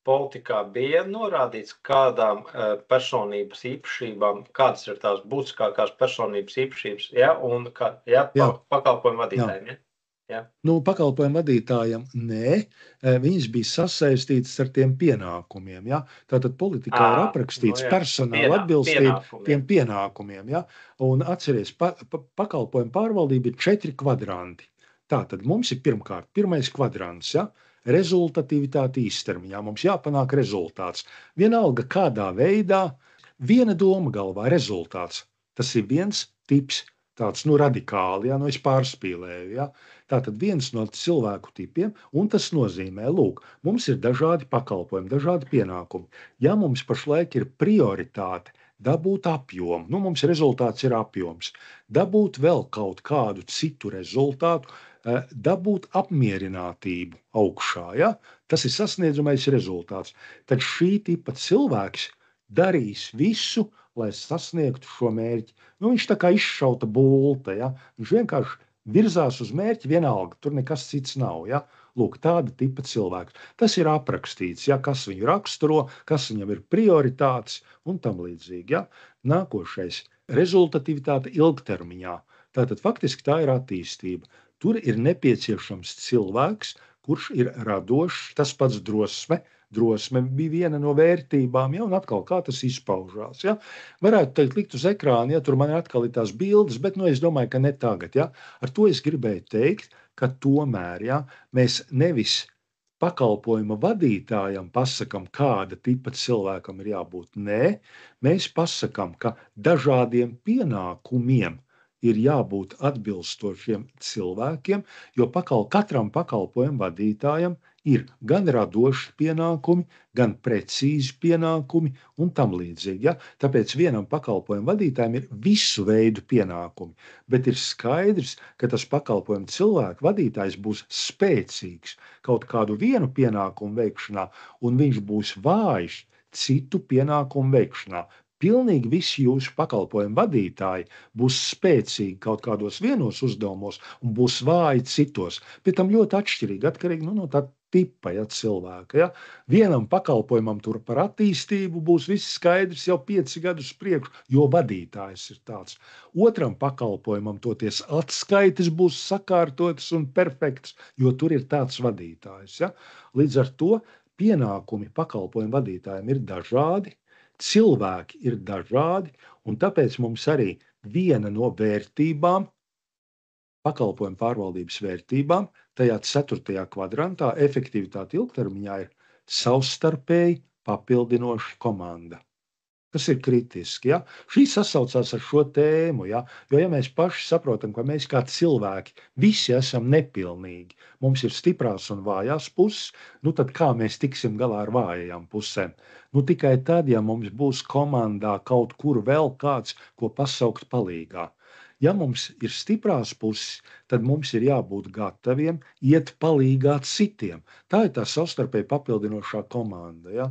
politikā bija norādīts, kādām personības īpašībām, kādas ir tās būtiskākās personības īpašības, un pakalpojumu vadītājiem, ja? Pakalpojumu vadītājiem nē, viņas bija sasaistītas ar tiem pienākumiem, ja? Tātad politikā ir aprakstīts personāla atbilstība tiem pienākumiem, ja? Un atceries, pakalpojumu pārvaldība ir 4 kvadranti. Tātad mums ir pirmkārt, pirmais kvadrants, ja? Rezultatīvitāte īstermiņā. Mums jāpanāk rezultāts. Vienalga kādā veidā, viena doma galvā, rezultāts. Tas ir viens tips, tāds radikāli, ja, es pārspīlēju. Ja. Tātad viens no cilvēku tipiem, un tas nozīmē, mums ir dažādi pakalpojumi, dažādi pienākumi. Ja mums pašlaik ir prioritāte dabūt apjomu, mums rezultāts ir apjoms, dabūt vēl kaut kādu citu rezultātu, dabūt apmierinātību augšā. Ja? Tas ir sasniedzamais rezultāts. Tad šī tipa cilvēks darīs visu, lai sasniegtu šo mērķi. Viņš tā kā izšauta bulta, ja? Viņš vienkārši virzās uz mērķi vienalga, tur nekas cits nav, ja? Lūk, tāda tipa cilvēks. Tas ir aprakstīts, ja? Kas viņu raksturo, kas viņam ir prioritātes un tam līdzīgi, ja? Nākošais - rezultatīvitāte ilgtermiņā. Tātad faktiski tā ir attīstība. Tur ir nepieciešams cilvēks, kurš ir radošs, tas pats drosme. Drosme bija viena no vērtībām, ja, un atkal kā tas izpaužās. Ja. Varētu teikt, likt uz ekrāna, ja tur man atkal ir tās bildes, bet es domāju, ka ne tagad. Ja. Ar to es gribēju teikt, ka tomēr ja, mēs nevis pakalpojuma vadītājam pasakam, kāda tipa cilvēkam ir jābūt. Nē, mēs pasakam, ka dažādiem pienākumiem ir jābūt atbilstošiem cilvēkiem, jo katram pakalpojumu vadītājam ir gan radoši pienākumi, gan precīzi pienākumi un tam līdzīgi. Ja? Tāpēc vienam pakalpojumu vadītājam ir visu veidu pienākumi, bet ir skaidrs, ka tas pakalpojumu cilvēku vadītājs būs spēcīgs kaut kādu vienu pienākumu veikšanā, un viņš būs vājš citu pienākumu veikšanā. Pilnīgi visi jūsu pakalpojumu vadītāji būs spēcīgi kaut kādos vienos uzdevumos un būs vāji citos. Pie tam ļoti atšķirīgi, atkarīgi no tā tipa cilvēka. Ja? Vienam pakalpojumam tur par attīstību būs viss skaidrs jau 5 gadus priekš, jo vadītājs ir tāds. Otram pakalpojumam toties atskaites būs sakārtotas un perfektas, jo tur ir tāds vadītājs. Ja? Līdz ar to pienākumi pakalpojumu vadītājiem ir dažādi. Cilvēki ir dažādi, un tāpēc mums arī viena no vērtībām, pakalpojumu pārvaldības vērtībām, tajā 4. kvadrantā efektivitāte ilgtermiņā ir savstarpēji papildinoša komanda. Tas ir kritiski. Ja? Šī sasaucās ar šo tēmu, ja? Jo ja mēs paši saprotam, ka mēs kā cilvēki visi esam nepilnīgi, mums ir stiprās un vājās puses, tad kā mēs tiksim galā ar vājajām pusēm? Tikai tad, ja mums būs komandā kaut kur vēl kāds, ko pasaukt palīgā. Ja mums ir stiprās puses, tad mums ir jābūt gataviem iet palīgā citiem. Tā ir tā savstarpēji papildinošā komanda. Ja?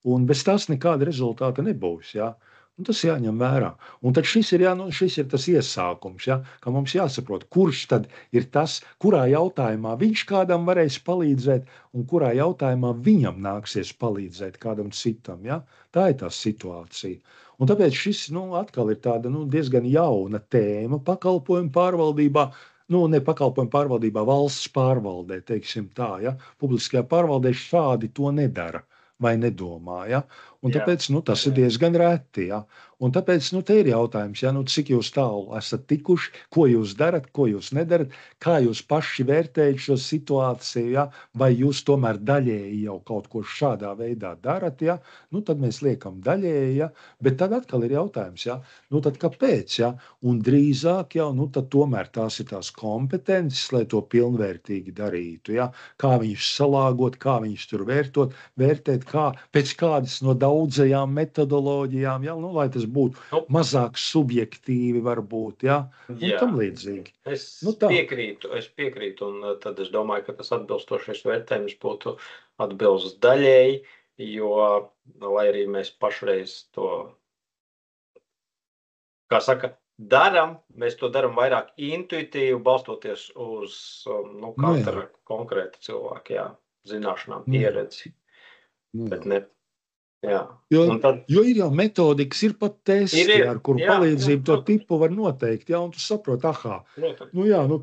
Un bez tās nekāda rezultāta nebūs. Ja? Un tas jāņem vērā. Un tad šis ir tas iesākums, ja? Ka mums jāsaprot, kurš tad ir tas, kurā jautājumā viņš kādam varēs palīdzēt, un kurā jautājumā viņam nāksies palīdzēt kādam citam. Ja? Tā ir tā situācija. Un tāpēc šis atkal ir tāda diezgan jauna tēma pakalpojumu pārvaldībā. Ne pakalpojumu pārvaldībā, valsts pārvaldē, teiksim tā. Ja? Publiskajā pārvaldē šādi to nedara vai nedomā. Ja? Un tāpēc tas ir diezgan reti. Ja? Un tāpēc te ir jautājums, ja? Cik jūs tālu esat tikuši, ko jūs darat, ko jūs nedarat, kā jūs paši vērtējat šo situāciju, ja? Vai jūs tomēr daļēji jau kaut ko šādā veidā darat, ja? Tad mēs liekam daļēji, ja? Bet tad atkal ir jautājums, ja? Tad kāpēc? Ja? Un drīzāk jau tad tomēr tās ir tās kompetences, lai to pilnvērtīgi darītu. Ja? Kā viņus salāgot, kā viņus tur vērtēt, pēc kādas no daudzajām metodoloģijām, ja? Lai tas būtu mazāk subjektīvi varbūt, ja? Un tam līdzīgi. Es piekrītu, un tad es domāju, ka tas atbilstošais vērtējums būtu atbilst daļēji, jo, lai arī mēs pašreiz to, kā saka, mēs to daram vairāk intuitīvi, balstoties uz katra konkrēta cilvēka zināšanām, pieredzi. Bet ne. Jo ir jau metodikas, ir pat testi, ar kuru palīdzību to tipu var noteikt, un tu saproti,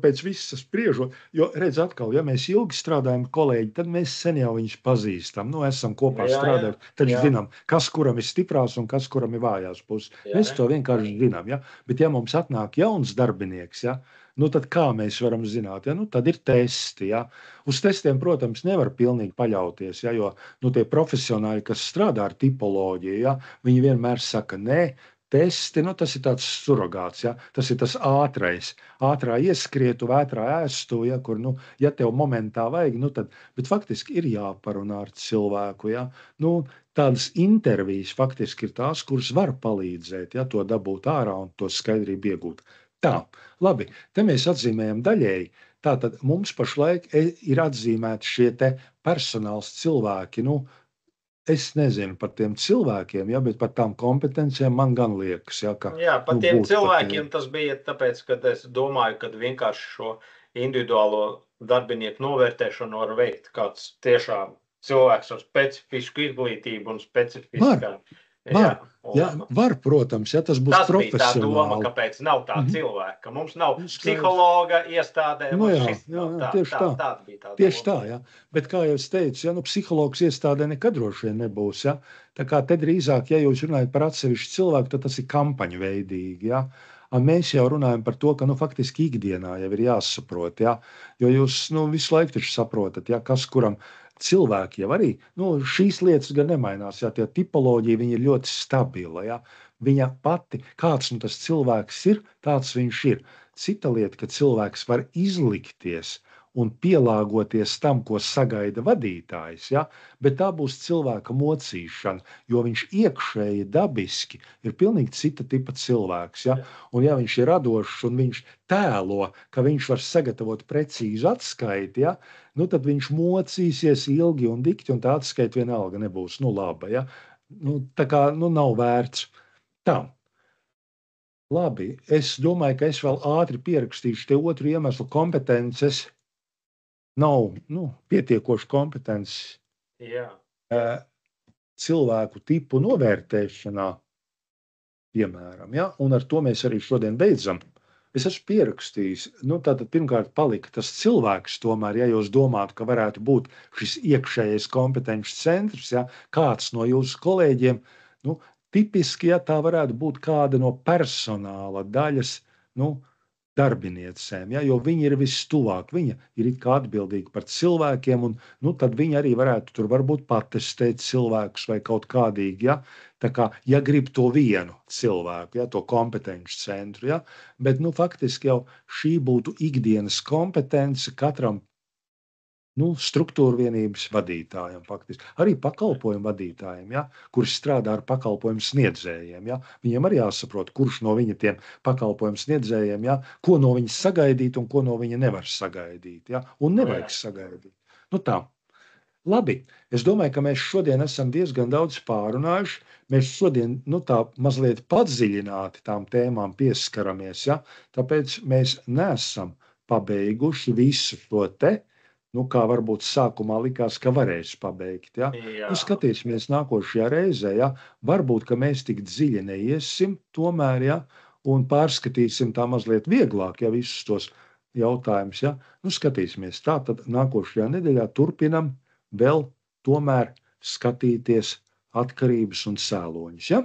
pēc visas spriežot, jo redz atkal, ja mēs ilgi strādājam kolēģi, tad mēs sen jau viņus pazīstam, esam kopā strādājuši, tad zinām, kas kuram ir stiprās un kas kuram ir vājās puses. Mēs to vienkārši zinām, bet ja mums atnāk jauns darbinieks, tad kā mēs varam zināt? Tad ir testi. Uz testiem, protams, nevar pilnīgi paļauties, jo tie profesionāļi, kas strādā ar tipoloģiju, viņi vienmēr saka, nē, testi, tas ir tāds surrogāts, tas ir tas ātrā ieskrietu, vētrā ēstu, kur, ja tev momentā vajag, tad, bet faktiski ir jāparunā ar cilvēku, tādas intervijas faktiski ir tās, kuras var palīdzēt, to dabūt ārā un to skaidrību iegūt. Tā, labi, te mēs atzīmējam daļēji. Tātad mums pašlaik ir atzīmēti šie te personāls cilvēki, es nezinu par tiem cilvēkiem, ja, bet par tām kompetencijām man gan liekas, ja, ka Jā, par tiem būtu cilvēkiem tas bija tāpēc, ka es domāju, ka vienkārši šo individuālo darbinieku novērtēšanu var veikt kāds tiešām cilvēks ar specifisku izglītību un specifiskām. Var, protams, ja tas būs Tas bija tā profesionāli. doma, kāpēc nav tā cilvēka, ka mums nav Skaidrs. psihologa iestādē. Tieši tā, ja. Bet kā jau es teicu, ja, psihologs iestādē nekad droši vien nebūs. Ja. Tā kā te drīzāk, ja jūs runājat par atsevišķu cilvēku, tad tas ir kampaņu veidīgi. Ja. Mēs jau runājam par to, ka faktiski ikdienā jau ir jāsaprot, ja. Jo jūs visu laiku taču saprotat, ja, kas kuram. Cilvēki jau arī, šīs lietas gan nemainās, ja tie tipoloģija, viņa ir ļoti stabila, ja. Viņa pati, kāds tas cilvēks ir, tāds viņš ir. Cita lieta, ka cilvēks var izlikties un pielāgoties tam, ko sagaida vadītājs, ja, bet tā būs cilvēka mocīšana, jo viņš iekšēji dabiski ir pilnīgi cita tipa cilvēks, ja, un ja viņš ir radošs un viņš tēlo, ka viņš var sagatavot precīzu atskaiti, ja, tad viņš mocīsies ilgi un dikti, un tā atskaita vienalga nebūs, laba, ja, tā kā, nav vērts. Tā. Labi, es domāju, ka es vēl ātri pierakstīšu te otru iemeslu kompetences. Nav pietiekoši kompetences cilvēku tipu novērtēšanā, piemēram, ja? Un ar to mēs arī šodien beidzam. Es esmu pierakstījis, tātad pirmkārt palika tas cilvēks tomēr, ja jūs domātu, ka varētu būt šis iekšējais kompetences centrs, ja? Kāds no jūsu kolēģiem, tipiski, ja tā varētu būt kāda no personāla daļas, darbiniecēm, ja, jo viņi ir vistuvāk, viņa ir it kā atbildīga par cilvēkiem, un tad viņi arī varētu tur varbūt patestēt cilvēkus vai kaut kādīgi, ja, tā kā, ja grib to vienu cilvēku, ja, to kompetenci centru, ja, bet, faktiski jau šī būtu ikdienas kompetence katram, struktūra vienības vadītājiem, faktiski. Arī pakalpojumu vadītājiem, ja, kuri strādā ar pakalpojumu sniedzējiem. Ja. Viņiem arī jāsaprot, kurš no viņa tiem pakalpojumu sniedzējiem, ja, ko no viņa sagaidīt un ko no viņa nevar sagaidīt. Ja, un nevajag sagaidīt. Tā. Labi, es domāju, ka mēs šodien esam diezgan daudz pārunājuši. Mēs šodien tā mazliet padziļināti tām tēmām pieskaramies. Ja, tāpēc mēs neesam pabeiguši visu to te, kā varbūt sākumā likās, ka varēs pabeigt. Ja? Skatīsimies nākošajā reizē. Ja? Varbūt, ka mēs tik dziļi neiesim tomēr, ja? Un pārskatīsim tā mazliet vieglāk, ja visus tos jautājumus. Ja? Skatīsimies. Tā tad nākošajā nedēļā turpinam vēl tomēr skatīties atkarības un cēloņus. Ja?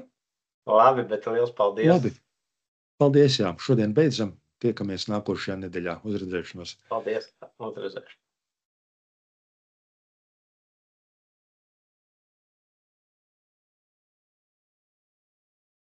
Labi, bet liels paldies. Labi. Paldies, jā. Šodien beidzam. Tiekamies nākošajā nedēļā. Uz redzēšanos. Paldies. Uz redzēšanos.